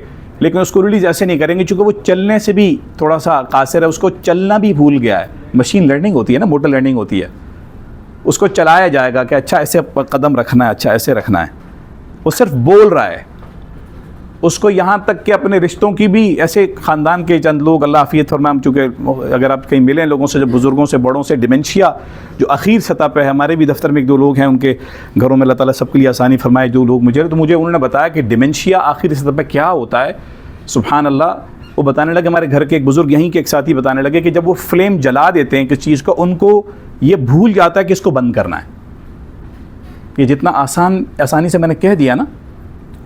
लेकिन उसको रिलीज़ ऐसे नहीं करेंगे क्योंकि वो चलने से भी थोड़ा सा कासिर है, उसको चलना भी भूल गया है। मशीन लर्निंग होती है ना, मोटर लर्निंग होती है, उसको चलाया जाएगा कि अच्छा ऐसे कदम रखना है, अच्छा ऐसे रखना है। वो सिर्फ बोल रहा है, उसको यहाँ तक कि अपने रिश्तों की भी, ऐसे ख़ानदान के चंद लोग, अल्लाह आफियत फरमाए, चूँकि अगर आप कहीं मिलें लोगों से, जब बुज़ुर्गों से, बड़ों से, डिमेंशिया जो आखिर सतह पे है, हमारे भी दफ्तर में एक दो लोग हैं, उनके घरों में अल्लाह ताला सबके लिए आसानी फरमाए, जो लोग मुझे उन्होंने बताया कि डिमेंशिया आखिर सतह पे क्या होता है। सुभान अल्लाह, वो बताने लगे, हमारे घर के एक बुज़ुर्ग यहीं के एक साथी बताने लगे कि जब वो फ्लेम जला देते हैं किस चीज़ को, उनको ये भूल जाता है कि इसको बंद करना है। ये जितना आसानी से मैंने कह दिया ना,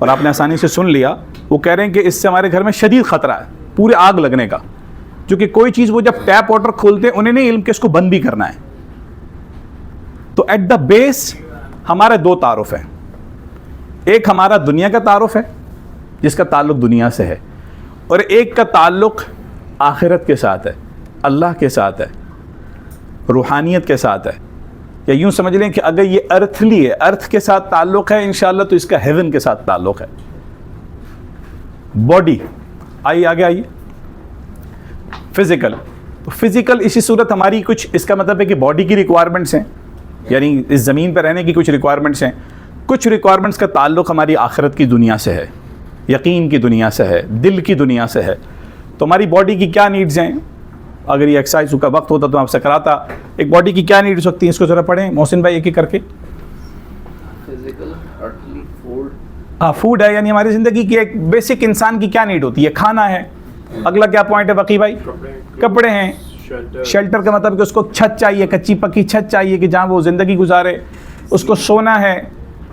और आपने आसानी से सुन लिया, वो कह रहे हैं कि इससे हमारे घर में शदीद ख़तरा है पूरे आग लगने का, क्योंकि कोई चीज़ वो जब टैप वाटर खोलते हैं, उन्हें नहीं इल्म कि इसको बंद भी करना है। तो एट द बेस हमारे दो तारुफ हैं, एक हमारा दुनिया का तारुफ है जिसका ताल्लुक़ दुनिया से है, और एक का ताल्लुक़ आखिरत के साथ है, अल्लाह के साथ है, रूहानियत के साथ है। या यूँ समझ लें कि अगर ये अर्थली है, अर्थ के साथ ताल्लुक़ है इंशाअल्लाह, तो इसका हेवन के साथ ताल्लुक़ है। बॉडी, आइए आगे आइए, फिज़िकल। तो फिज़िकल इसी सूरत हमारी कुछ, इसका मतलब है कि बॉडी की रिक्वायरमेंट्स हैं, यानी इस ज़मीन पर रहने की कुछ रिक्वायरमेंट्स हैं। कुछ रिक्वायरमेंट्स का ताल्लुक़ हमारी आखिरत की दुनिया से है, यकीन की दुनिया से है, दिल की दुनिया से है। तो हमारी बॉडी की क्या नीड्स हैं? अगर ये एक्सरसाइज का वक्त होता तो आपसे कराता, एक बॉडी की क्या नीड्स होती हैं, इसको ज़रा पढ़ें मोहसिन भाई एक एक करके। Physical, earthly, food. हाँ, फूड है, यानी हमारी ज़िंदगी की एक बेसिक इंसान की क्या नीड होती है? खाना है। अगला क्या पॉइंट है बकी भाई? कपड़े हैं। शेल्टर का मतलब कि उसको छत चाहिए, कच्ची पक्की छत चाहिए कि जहाँ वो ज़िंदगी गुजारे। उसको सोना है,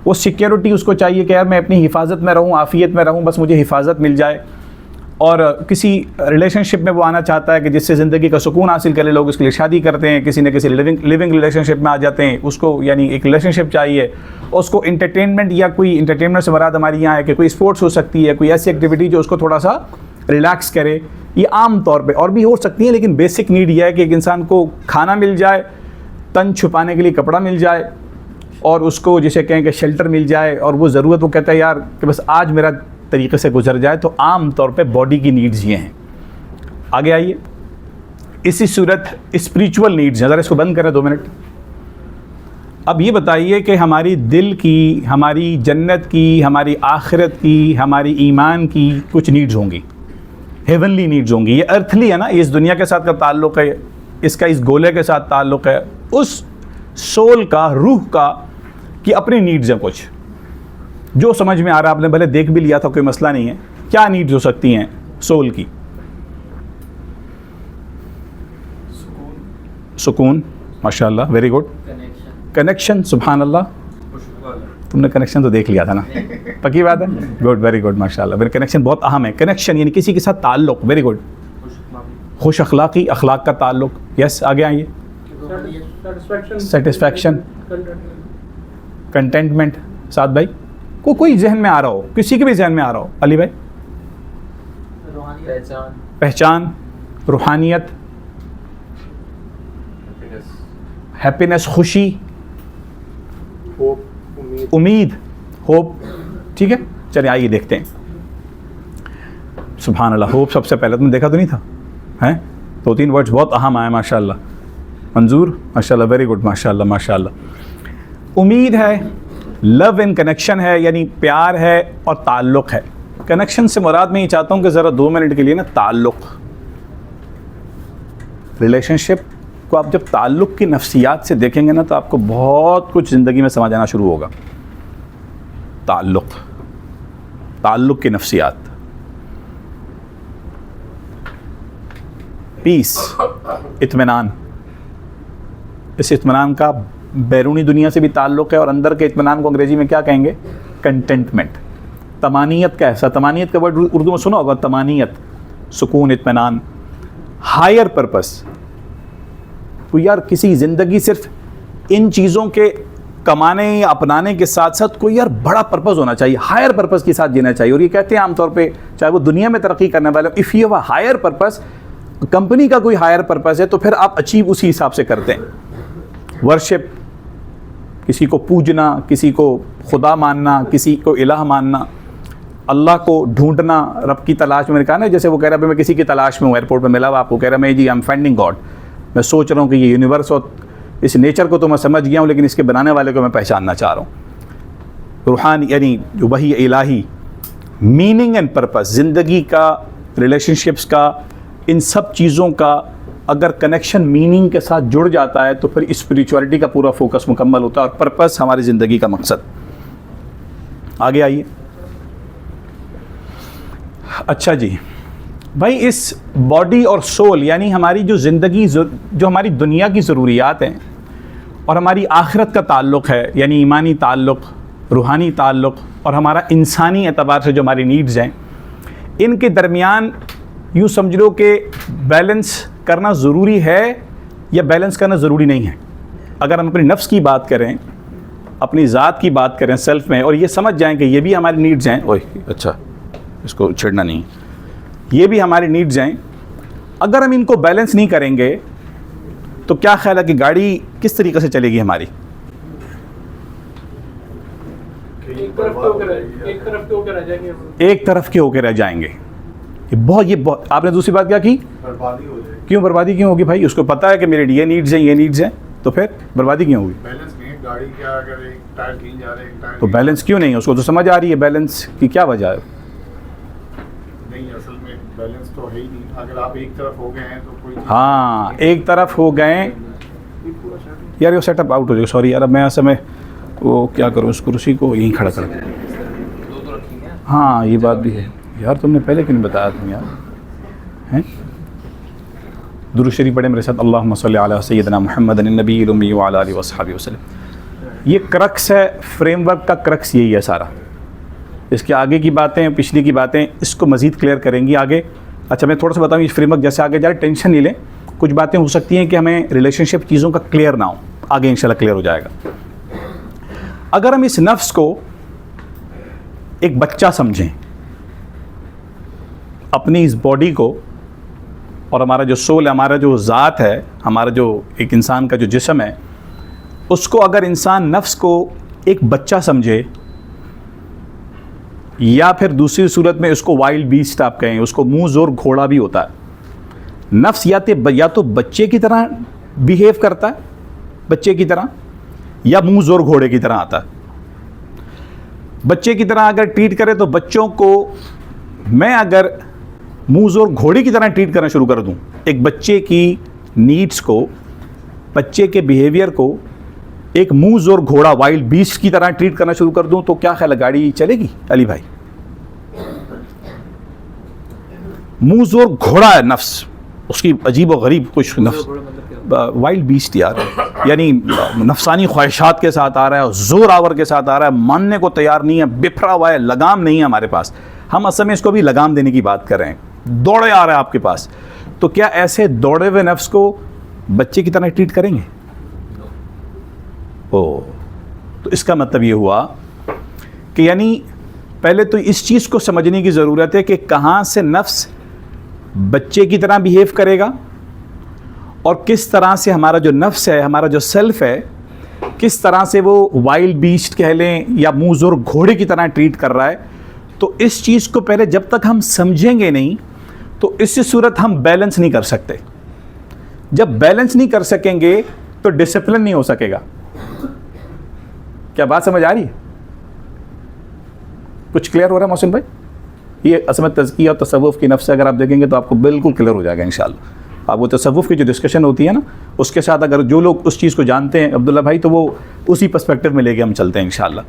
वो सिक्योरिटी उसको चाहिए कि यार मैं अपनी हिफाजत में रहूँ, आफ़ियत में रहूँ, बस मुझे हिफाजत मिल जाए। और किसी रिलेशनशिप में वो आना चाहता है कि जिससे ज़िंदगी का सुकून हासिल करे, लोग इसके लिए शादी करते हैं, किसी न किसी लिविंग रिलेशनशिप में आ जाते हैं, उसको यानी एक रिलेशनशिप चाहिए। उसको इंटरटेनमेंट, या कोई इंटरटेनमेंट से मुराद हमारी यहाँ है कि कोई स्पोर्ट्स हो सकती है, कोई ऐसी एक्टिविटी जो उसको थोड़ा सा रिलैक्स करे, ये आम तौर पे और भी हो सकती है, लेकिन बेसिक नीड यह है कि एक इंसान को खाना मिल जाए, तन छुपाने के लिए कपड़ा मिल जाए, और उसको जिसे कहें कि शेल्टर मिल जाए, और वो ज़रूरत वो कहता है यार कि बस आज मेरा तरीके से गुजर जाए। तो आम तौर पे बॉडी की नीड्स ये हैं। आगे आइए, इसी सूरत स्पिरिचुअल नीड्स हैं। ज़रा इसको बंद करें 2 मिनट। अब ये बताइए कि हमारी दिल की, हमारी जन्नत की, हमारी आखिरत की, हमारी ईमान की कुछ नीड्स होंगी, हेवनली नीड्स होंगी। ये अर्थली है ना, इस दुनिया के साथ का ताल्लुक़ है, इसका इस गोले के साथ ताल्लुक़ है, उस सोल का, रूह का, कि अपनी नीड्स हैं कुछ जो समझ में आ रहा है। आपने भले देख भी लिया था, कोई मसला नहीं है। क्या नीड्स हो सकती हैं सोल की? सुकून, माशाल्लाह, वेरी गुड। कनेक्शन, सुभान अल्लाह, तुमने कनेक्शन तो देख लिया था ना, पक्की बात है, गुड, वेरी गुड, माशाल्लाह। मेरे कनेक्शन बहुत अहम है। कनेक्शन यानी किसी के साथ ताल्लुक़, वेरी गुड। खुश अखलाक़ी, अखलाक का ताल्लुक़, यस। आगे आइए, सेटिस्फैक्शन, कंटेंटमेंट। साथ भाई को कोई जहन में आ रहा हो, किसी के भी जहन में आ रहा हो, अली भाई? पहचान, रूहानियत, हैप्पीनेस, खुशी, उम्मीद, होप। ठीक है, चलिए आइए देखते हैं। सुभान अल्लाह, होप सबसे पहले तुमने देखा तो नहीं था, हैं? 2-3 वर्ड्स बहुत अहम आए माशाल्लाह। मंजूर, माशाल्लाह, वेरी गुड, माशाल्लाह माशाल्लाह। उम्मीद है, लव एंड कनेक्शन है, यानी प्यार है और ताल्लुक़ है। कनेक्शन से मुराद मैं ये चाहता हूँ कि ज़रा 2 मिनट के लिए ना, ताल्लुक़, रिलेशनशिप को आप जब ताल्लुक़ की नफ्सियात से देखेंगे ना, तो आपको बहुत कुछ ज़िंदगी में समझ आना शुरू होगा। ताल्लुक़, ताल्लुक़ की नफ्सियात, पीस, इत्मीनान। इस इत्मीनान का बैरूनी दुनिया से भी ताल्लुक़ है, और अंदर के इत्मीनान को अंग्रेज़ी में क्या कहेंगे? कंटेंटमेंट। तमानियत का ऐसा, तमानियत का वर्ड उर्दू में सुना होगा, तमानियत, सुकून, इत्मीनान, हायर पर्पस। तो यार किसी ज़िंदगी सिर्फ इन चीज़ों के कमाने या अपनाने के साथ साथ कोई यार बड़ा पर्पस होना चाहिए, हायर पर्पस के साथ जीना चाहिए। और ये कहते हैं आमतौर पे चाहे वो दुनिया में तरक्की करने वाले हो, if you have a higher purpose, company का कोई हायर पर्पस है तो फिर आप अचीव उसी हिसाब से करते हैं। वर्शिप, किसी को पूजना, किसी को खुदा मानना, किसी को इलाह मानना, अल्लाह को ढूंढना, रब की तलाश में। मैंने कहा ना, जैसे वो कह रहा है मैं किसी की तलाश में हूँ, एयरपोर्ट पे मिला हुआ, आपको कह रहा है मैं जी आई एम फाइंडिंग गॉड, मैं सोच रहा हूँ कि ये यूनिवर्स और इस नेचर को तो मैं समझ गया हूँ लेकिन इसके बनाने वाले को मैं पहचानना चाह रहा हूँ। रूहानी यानी जो वही इलाही मीनिंग एंड पर्पस, ज़िंदगी का, रिलेशनशिप्स का, इन सब चीज़ों का अगर कनेक्शन मीनिंग के साथ जुड़ जाता है तो फिर स्पिरिचुअलिटी का पूरा फोकस मुकम्मल होता है और पर्पस हमारी ज़िंदगी का मकसद। आगे आइए। अच्छा जी भाई, इस बॉडी और सोल यानी हमारी जो ज़िंदगी, जो हमारी दुनिया की ज़रूरियात हैं और हमारी आखिरत का ताल्लुक़ है, यानी ईमानी ताल्लुक़, रूहानी ताल्लुक़ और हमारा इंसानी एतबार से जो हमारी नीड्स हैं, इनके दरमियान यूँ समझ लो कि बैलेंस करना ज़रूरी है या बैलेंस करना ज़रूरी नहीं है। अगर हम अपनी नफ्स की बात करें, अपनी ज़ात की बात करें सेल्फ़ में, और ये समझ जाएं कि ये भी हमारी नीड्स हैं, ओए अच्छा इसको छेड़ना नहीं, ये भी हमारी नीड्स हैं, अगर हम इनको बैलेंस नहीं करेंगे तो क्या ख्याल है कि गाड़ी किस तरीके से चलेगी हमारी? एक तरफ के होकर रह जाएंगे। ये बहुत आपने दूसरी बात क्या की? बर्बादी हो जाएगी। क्यों बर्बादी क्यों होगी भाई? उसको पता है कि मेरे ये नीड्स हैं, ये नीड्स हैं, तो फिर बर्बादी क्यों होगी? बैलेंस नहीं, गाड़ी क्या अगर एक टायर कहीं जा रहा है, एक टायर तो बैलेंस क्यों नहीं है? उसको तो समझ आ रही है बैलेंस की क्या वजह है। नहीं, असल में बैलेंस तो है ही नहीं। अगर आप एक तरफ हो गए हैं तो कोई हाँ, एक तरफ हो गए यार, ये सेटअप आउट हो जाएगा। सॉरी यार, अब मैं ऐसे में वो क्या करूँ, उस कुर्सी को यहीं खड़ा कर। हाँ ये बात भी है यार, तुमने पहले क्यों नहीं बताया तुम यार, हैं? दुरूद शरीफ पढ़े मेरे साथ, अल्लाहुम्मा सल्ली अला सय्यिदना मुहम्मदिन नबील उम्मी व अला आलिहि व अस्हाबिहि वसल्लम। ये क्रक्स है, फ्रेमवर्क का क्रक्स यही है सारा। इसके आगे की बातें, पिछली की बातें इसको मज़ीद क्लियर करेंगी आगे। अच्छा मैं थोड़ा सा बताऊँ, इस फ्रेमवर्क जैसे आगे जा रहे, टेंशन नहीं लें, कुछ बातें हो सकती हैं कि हमें रिलेशनशिप चीज़ों का क्लियर ना हो, आगे इंशाल्लाह क्लियर हो जाएगा। अगर हम इस नफ्स को एक बच्चा समझें, अपनी इस बॉडी को, और हमारा जो सोल है, हमारा जो ज़ात है, हमारा जो एक इंसान का जो जिस्म है, उसको अगर इंसान नफ्स को एक बच्चा समझे, या फिर दूसरी सूरत में उसको वाइल्ड बीस्ट आप कहें, उसको मुंह जोर घोड़ा भी होता है। नफ्स या तो बच्चे की तरह बिहेव करता है, बच्चे की तरह, या मुंह जोर घोड़े की तरह आता है। बच्चे की तरह अगर ट्रीट करे तो बच्चों को मैं अगर मुंह जोर घोड़े की तरह ट्रीट करना शुरू कर दूं, एक बच्चे की नीड्स को, बच्चे के बिहेवियर को एक मुंह जोर घोड़ा, वाइल्ड बीस्ट की तरह ट्रीट करना शुरू कर दूं, तो क्या ख्याल है गाड़ी चलेगी अली भाई? मुंह जोर घोड़ा है नफ्स, उसकी अजीब व गरीब कुछ नफ्स, वाइल्ड बीस्ट यार, यानी नफसानी ख्वाहिशात के साथ आ रहा है, ज़ोर आवर के साथ आ रहा है, मानने को तैयार नहीं है, बिफरा हुआ है, लगाम नहीं है हमारे पास। हम असल में इसको भी लगाम देने की बात कर रहे हैं, दौड़े आ रहा है आपके पास। तो क्या ऐसे दौड़े हुए नफ्स को बच्चे की तरह ट्रीट करेंगे? तो इसका मतलब ये हुआ कि यानी पहले तो इस चीज़ को समझने की ज़रूरत है कि कहाँ से नफ्स बच्चे की तरह बिहेव करेगा और किस तरह से हमारा जो नफ्स है, हमारा जो सेल्फ है, किस तरह से वो वाइल्ड बीस्ट कह लें या मुँह जोर घोड़े की तरह ट्रीट कर रहा है। तो इस चीज़ को पहले जब तक हम समझेंगे नहीं तो इसी सूरत हम बैलेंस नहीं कर सकते। जब बैलेंस नहीं कर सकेंगे तो डिसिप्लिन नहीं हो सकेगा। क्या बात समझ आ रही है? कुछ क्लियर हो रहा है मोहसिन भाई? ये असल में तज़किया और तसव्वुफ़ की नफ्स से अगर आप देखेंगे तो आपको बिल्कुल क्लियर हो जाएगा इंशाअल्लाह। आप वो तसव्वुफ़ की जो डिस्कशन होती है ना, उसके साथ अगर जो लोग उस चीज़ को जानते हैं अब्दुल्ला भाई, तो वो उसी पर्सपेक्टिव में लेके हम चलते हैं इंशाअल्लाह।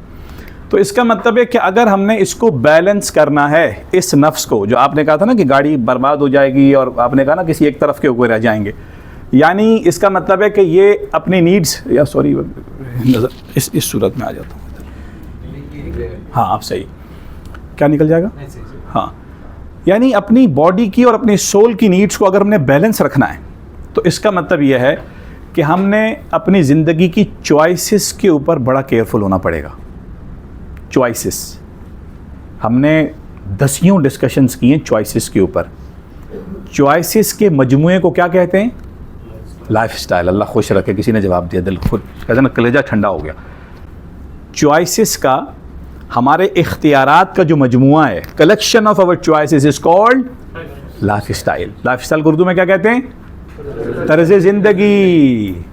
तो इसका मतलब है कि अगर हमने इसको बैलेंस करना है, इस नफ्स को, जो आपने कहा था ना कि गाड़ी बर्बाद हो जाएगी और आपने कहा ना किसी एक तरफ के ऊपर रह जाएंगे, यानी इसका मतलब है कि ये अपनी नीड्स, या सॉरी इस सूरत में आ जाता हूँ। हाँ आप सही, क्या निकल जाएगा? हाँ, यानी अपनी बॉडी की और अपनी सोल की नीड्स को अगर हमने बैलेंस रखना है तो इसका मतलब यह है कि हमने अपनी ज़िंदगी की चॉइसेस के ऊपर बड़ा केयरफुल होना पड़ेगा। चॉइसेस, हमने दसियों डिस्कशंस किए चॉइसेस के ऊपर। चॉइसेस के मजमूए को क्या कहते हैं? लाइफस्टाइल। अल्लाह खुश रखे, किसी ने जवाब दिया, दिल खुद कहते ना कलेजा ठंडा हो गया। चॉइसेस का, हमारे इख्तियारात का जो मजमुआ है, collection of our choices is called lifestyle. Lifestyle को उर्दू में क्या कहते हैं? तर्ज़ ज़िंदगी।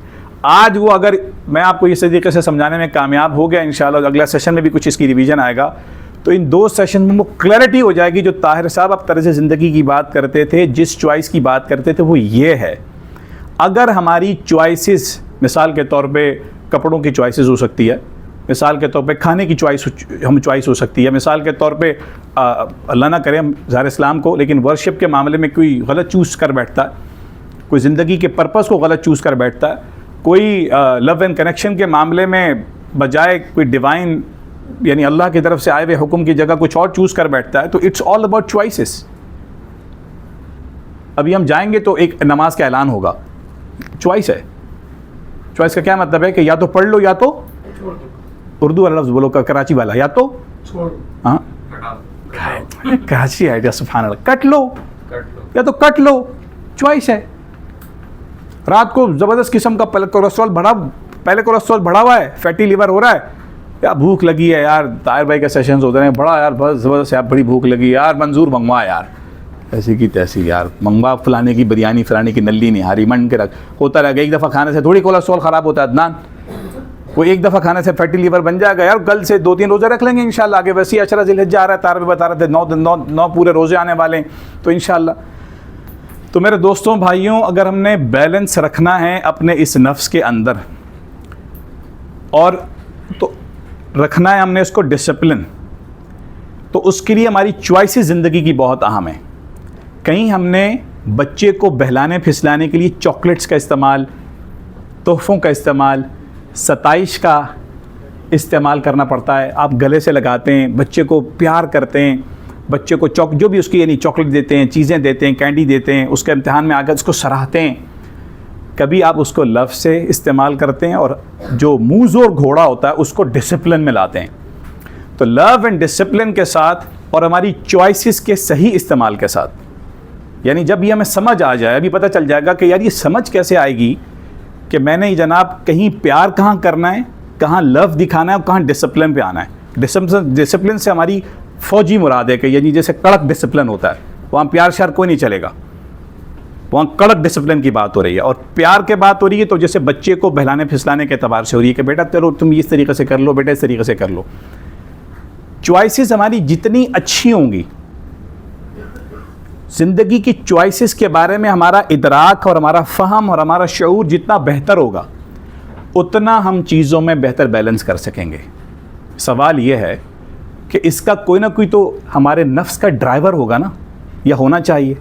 आज वो, अगर मैं आपको इस तरीके से समझाने में कामयाब हो गया, इंशाल्लाह अगला सेशन में भी कुछ इसकी रिवीजन आएगा, तो इन 2 सेशन में वो क्लैरिटी हो जाएगी। जो ताहिर साहब आप तर्ज़ ज़िंदगी की बात करते थे, जिस चॉइस की बात करते थे, वो ये है, अगर हमारी चॉइसेस, मिसाल के तौर पे कपड़ों की चॉइसेस हो सकती है, मिसाल के तौर पे खाने की चॉइस हो सकती है, मिसाल के तौर पे अल्लाह ना करे हम ज़ाहिर इस्लाम को, लेकिन वर्शिप के मामले में कोई गलत चूज़ कर बैठता है, कोई ज़िंदगी के पर्पस को गलत चूज़ कर बैठता है, कोई लव एंड कनेक्शन के मामले में बजाय कोई डिवाइन यानी अल्लाह की तरफ से आए हुए हुक्म की जगह कुछ और चूज़ कर बैठता है, तो इट्स ऑल अबाउट चॉइसेस। अभी हम जाएंगे तो एक नमाज का ऐलान होगा, चॉइस है। चॉइस का क्या मतलब है कि या तो पढ़ लो या तो उर्दू वाला लफ्ज़ बोलो, कराची वाला, या तो हाँ कराची आइडिया, सुभान अल्लाह, कट लो या तो कट लो, चॉइस है। रात को ज़बरदस्त किस्म का पहले कोलेस्ट्रॉल बढ़ा हुआ है, फैटी लिवर हो रहा है, यार भूख लगी है यार, ताहिर भाई के सेशंस होते हैं, बड़ा यार बहुत ज़बरदस्त यार, बड़ी भूख लगी यार, मंजूर मंगवा यार, ऐसी की तैसी यार, मंगवा फलाने की बिरयानी, फलाने की नल्ली निहारी, मन के रख, होता रहेगा। एक दफ़ा खाने से थोड़ी कोलेस्ट्रॉल ख़राब होता है अदनान, वो एक दफ़ा खाने से फैटी लीवर बन जाएगा यार। कल से 2-3 रोज़े रख लेंगे इंशाल्लाह, आगे वैसे ही अशरा ज़िलहिज्जा आ रहा है, तार भी बता रहे थे 9 पूरे रोज़े आने वाले हैं, तो इंशाल्लाह। तो मेरे दोस्तों भाइयों, अगर हमने बैलेंस रखना है अपने इस नफ्स के अंदर, और तो रखना है हमने इसको डिसिप्लिन, तो उसके लिए हमारी चॉइसेस ज़िंदगी की बहुत अहम है। कहीं हमने बच्चे को बहलाने फिसलाने के लिए चॉकलेट्स का इस्तेमाल, तोहफ़ों का इस्तेमाल, सताइश का इस्तेमाल करना पड़ता है। आप गले से लगाते हैं, बच्चे को प्यार करते हैं, बच्चे को जो भी उसकी यानी चॉकलेट देते हैं, चीज़ें देते हैं, कैंडी देते हैं, उसके इम्तिहान में आकर उसको सराहते हैं। कभी आप उसको लव से इस्तेमाल करते हैं, और जो मुँह ज़ोर घोड़ा होता है उसको डिसिप्लिन में लाते हैं। तो लव एंड डिसिप्लिन के साथ, और हमारी चॉइसेस के सही इस्तेमाल के साथ, यानी जब ये हमें समझ आ जाए, अभी पता चल जाएगा कि यार ये समझ कैसे आएगी कि मैंने जनाब कहीं प्यार कहाँ करना है, कहाँ लव दिखाना है, और कहाँ डिसिप्लिन पे आना है। डिसिप्लिन से हमारी फ़ौजी मुराद है कि यानी जैसे कड़क डिसिप्लिन होता है, वहाँ प्यार श्यार कोई नहीं चलेगा, वहाँ कड़क डिसिप्लिन की बात हो रही है। और प्यार के बात हो रही है तो जैसे बच्चे को बहलाने फिसलाने के एतबार से हो रही है कि बेटा चलो तुम इस तरीके से कर लो, बेटा इस तरीके से कर लो। चॉइसेस हमारी जितनी अच्छी होंगी, ज़िंदगी की चॉइसेस के बारे में हमारा इदराक और हमारा फ़हम और हमारा शऊर जितना बेहतर होगा, उतना हम चीज़ों में बेहतर बैलेंस कर सकेंगे। सवाल ये है कि इसका कोई ना कोई तो हमारे नफ्स का ड्राइवर होगा ना, या होना चाहिए।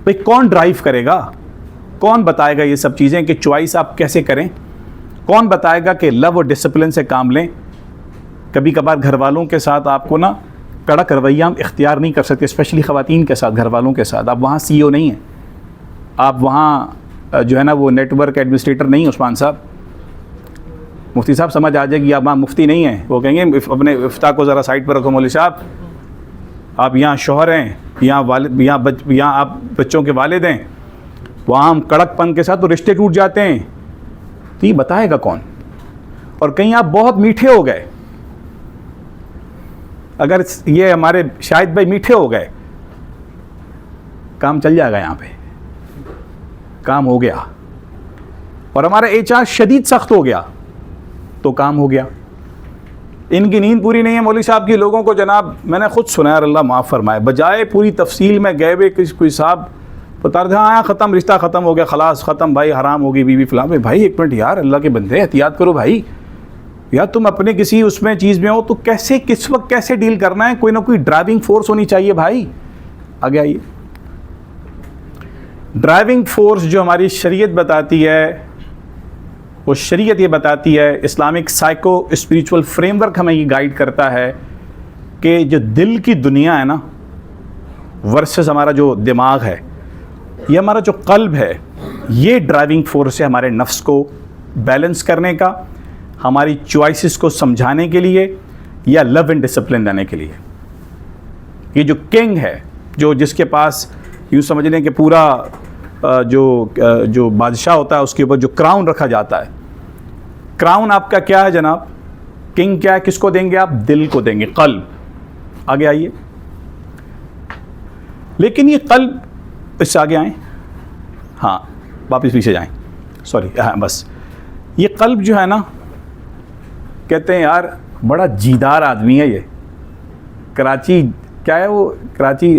भाई कौन ड्राइव करेगा, कौन बताएगा ये सब चीज़ें कि चॉइस आप कैसे करें, कौन बताएगा कि लव और डिसिप्लिन से काम लें। कभी कभार घर वालों के साथ आपको ना कड़क रवैया इख्तियार नहीं कर सकते, स्पेशली ख़वातीन के साथ, घर वालों के साथ। आप वहाँ CEO नहीं हैं, आप वहाँ जो है ना वो नेटवर्क एडमिनिस्ट्रेटर नहीं, उस्मान साहब, मुफ्ती साहब समझ आ जाएगी, आप वहाँ मुफ्ती नहीं हैं। वो कहेंगे अपने इफ्ता को ज़रा साइड पर रखो मौलवी साहब, आप यहाँ शौहर हैं, यहाँ आप बच्चों के वालिद हैं, वहाँ हम कड़कपन के साथ तो रिश्ते टूट जाते हैं। तो ये बताएगा कौन। और कहीं आप बहुत मीठे हो गए, अगर ये हमारे शाहिद भाई मीठे हो गए, काम चल जाएगा, यहाँ पे काम हो गया। और हमारा HR शदीद सख्त हो गया तो काम हो गया। इनकी नींद पूरी नहीं है मौलवी साहब की, लोगों को जनाब मैंने खुद सुना है, अल्लाह माफ़ फरमाए, बजाय पूरी तफसील में गए हुए कोई साहब बता रहे थे हाँ ख़त्म, रिश्ता ख़त्म हो गया, खलास ख़त्म भाई, हराम होगी बीवी फलां। भाई एक मिनट यार, अल्लाह के बंदे एहतियात करो भाई, या तुम अपने किसी उसमें चीज़ में हो तो कैसे किस वक्त कैसे डील करना है, कोई ना कोई ड्राइविंग फोर्स होनी चाहिए भाई। आगे आइए, ड्राइविंग फोर्स जो हमारी शरीयत बताती है, वो शरीयत ये बताती है, इस्लामिक साइको स्पिरिचुअल फ्रेमवर्क हमें ये गाइड करता है कि जो दिल की दुनिया है ना वर्सेस हमारा जो दिमाग है, ये हमारा जो कल्ब है, ये ड्राइविंग फोर्स है हमारे नफ्स को बैलेंस करने का, हमारी चॉइसेस को समझाने के लिए, या लव एंड डिसिप्लिन लाने के लिए। ये जो किंग है, जो जिसके पास यूँ समझ लें कि पूरा जो बादशाह होता है उसके ऊपर जो क्राउन रखा जाता है, क्राउन आपका क्या है जनाब? किंग क्या है? किसको देंगे आप? दिल को देंगे, कल्ब। आगे आइए। लेकिन ये कल्ब, इससे आगे आएँ, हाँ वापस पीछे जाएं, सॉरी, हाँ बस। ये कल्ब जो है ना, कहते हैं यार बड़ा जीदार आदमी है ये। कराची क्या है वो, कराची,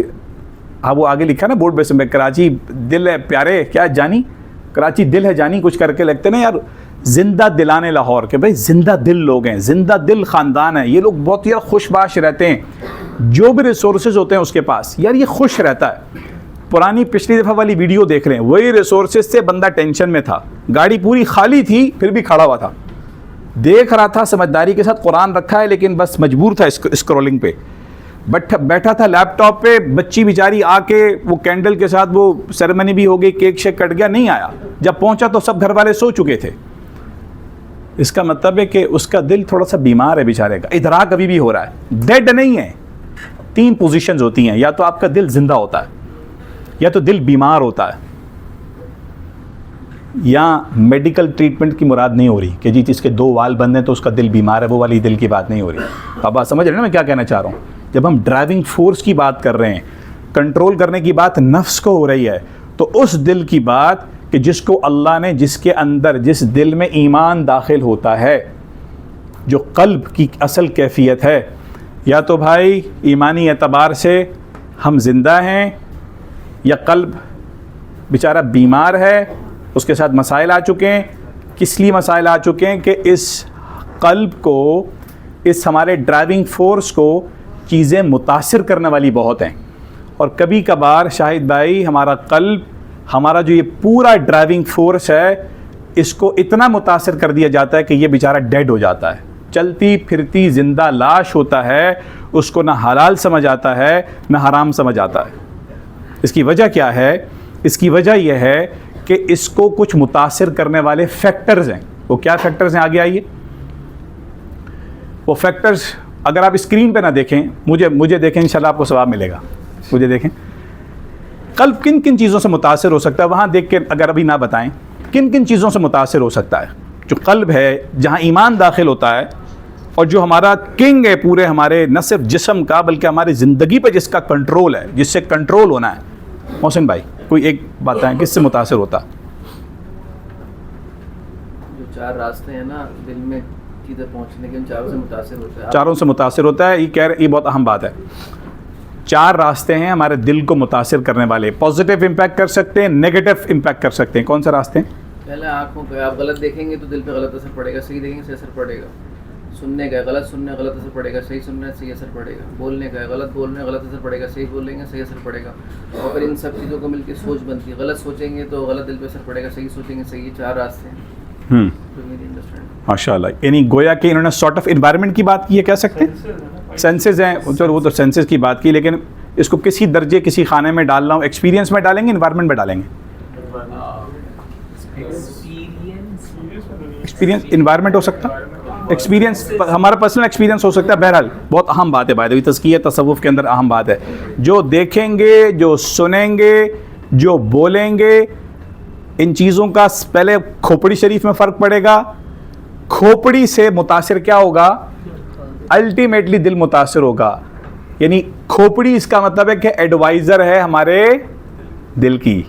हाँ वो आगे लिखा ना बोर्ड पे में, कराची दिल है प्यारे, क्या है जानी, कराची दिल है जानी, कुछ करके लगते ना यार। जिंदा दिलाने लाहौर के, भाई जिंदा दिल लोग हैं, जिंदा दिल ख़ानदान है। ये लोग बहुत यार खुशबाश रहते हैं, जो भी रिसोर्सेज होते हैं उसके पास यार ये खुश रहता है। पुरानी पिछली दफ़ा वाली वीडियो देख रहे हैं, वही रिसोर्सेज से बंदा टेंशन में था, गाड़ी पूरी खाली थी फिर भी खड़ा हुआ था, देख रहा था, समझदारी के साथ कुरान रखा है लेकिन बस मजबूर था स्क्रॉलिंग पे, बैठा था लैपटॉप पे। बच्ची बेचारी आके वो कैंडल के साथ, वो सेरेमनी भी हो गई, केक शेक कट गया, नहीं आया। जब पहुंचा तो सब घर वाले सो चुके थे। इसका मतलब है कि उसका दिल थोड़ा सा बीमार है बेचारे का, इदराक अभी भी हो रहा है, डेड नहीं है। 3 पोजीशंस होती हैं, या तो आपका दिल जिंदा होता है, या तो दिल बीमार होता है, या मेडिकल ट्रीटमेंट की मुराद नहीं हो रही कि जी जिसके 2 वाल बंद हैं तो उसका दिल बीमार है, वो वाली दिल की बात नहीं हो रही। अब आप समझ रहे हैं ना मैं क्या कहना चाह रहा हूँ? जब हम ड्राइविंग फोर्स की बात कर रहे हैं, कंट्रोल करने की बात नफ्स को हो रही है, तो उस दिल की बात कि जिसको अल्लाह ने, जिसके अंदर, जिस दिल में ईमान दाखिल होता है, जो कल्ब की असल कैफियत है, या तो भाई ईमानी एतबार से हम जिंदा हैं, या कल्ब बेचारा बीमार है, उसके साथ मसाइल आ चुके हैं। किस लिए मसाइल आ चुके हैं? कि इस कल्ब को, इस हमारे ड्राइविंग फोर्स को चीज़ें मुतासिर करने वाली बहुत हैं। और कभी कभार शाहिद भाई हमारा कल्ब, हमारा जो ये पूरा ड्राइविंग फोर्स है, इसको इतना मुतासिर कर दिया जाता है कि ये बेचारा डेड हो जाता है, चलती फिरती जिंदा लाश होता है, उसको ना हलाल समझ आता है ना हराम समझ आता है। इसकी वजह क्या है? इसकी वजह यह है कि इसको कुछ मुतासिर करने वाले फैक्टर्स हैं। वो क्या फैक्टर्स हैं? आगे आइए। वो फैक्टर्स अगर आप स्क्रीन पे ना देखें, मुझे देखें, इंशाल्लाह आपको सवाब मिलेगा। मुझे देखें, कल्ब किन किन चीज़ों से मुतासिर हो सकता है, वहाँ देख के अगर अभी ना बताएं किन किन चीज़ों से मुतासिर हो सकता है। जो कल्ब है, जहाँ ईमान दाखिल होता है, और जो हमारा किंग है पूरे हमारे न सिर्फ जिस्म का बल्कि हमारी ज़िंदगी पर जिसका कंट्रोल है, जिससे कंट्रोल होना है। मोहसिन भाई कोई एक बताएं किससे मुतासिर होता? जो 4 रास्ते हैं ना दिल में किधर पहुंचने के, उन चारों से मुतासिर होता है। चारों से मुतासिर होता है, ये बहुत अहम बात है। 4 रास्ते हैं हमारे दिल को मुतासिर करने वाले, पॉजिटिव इम्पैक्ट कर सकते हैं, नेगेटिव इम्पैक्ट कर सकते हैं। कौन से रास्ते हैं? पहले आँखों पे, आप गलत देखेंगे तो दिल पे गलत असर पड़ेगा, सही देखेंगे सही असर पड़ेगा। सुनने का, गलत सुनने गलत असर पड़ेगा, सही सुनने सही असर पड़ेगा। बोलने का, गलत बोलने गलत असर पड़ेगा, सही बोलेंगे सही असर पड़ेगा। और फिर इन सब चीज़ों को मिलकर सोच बनती है। गलत सोचेंगे तो गलत दिल पे असर पड़ेगा, सही सोचेंगे सही। 4 रास्ते हैं जो मेरी अंडरस्टैंडिंग। माशाल्लाह, यानी गोया कि इन्होंने सॉर्ट ऑफ इन्वायरमेंट की बात की है, कह सकते हैं सेंसेस हैं, वो तो सेंसेस की बात की, लेकिन इसको किसी दर्जे, किसी खाने में डाल रहा हूँ, एक्सपीरियंस में डालेंगे, इन्वायरमेंट में डालेंगे? एक्सपीरियंस, इन्वायरमेंट हो सकता है, एक्सपीरियंस हमारा पर्सनल एक्सपीरियंस हो सकता है। बहरहाल बहुत अहम बात है, बाय द वे तज़किया तसव्वुफ़ के अंदर अहम बात है। जो देखेंगे, जो सुनेंगे, जो बोलेंगे, इन चीज़ों का पहले खोपड़ी शरीफ में फ़र्क पड़ेगा। खोपड़ी से मुतासिर क्या होगा? अल्टीमेटली दिल मुतासिर होगा। यानी खोपड़ी, इसका मतलब है कि एडवाइज़र है हमारे दिल की।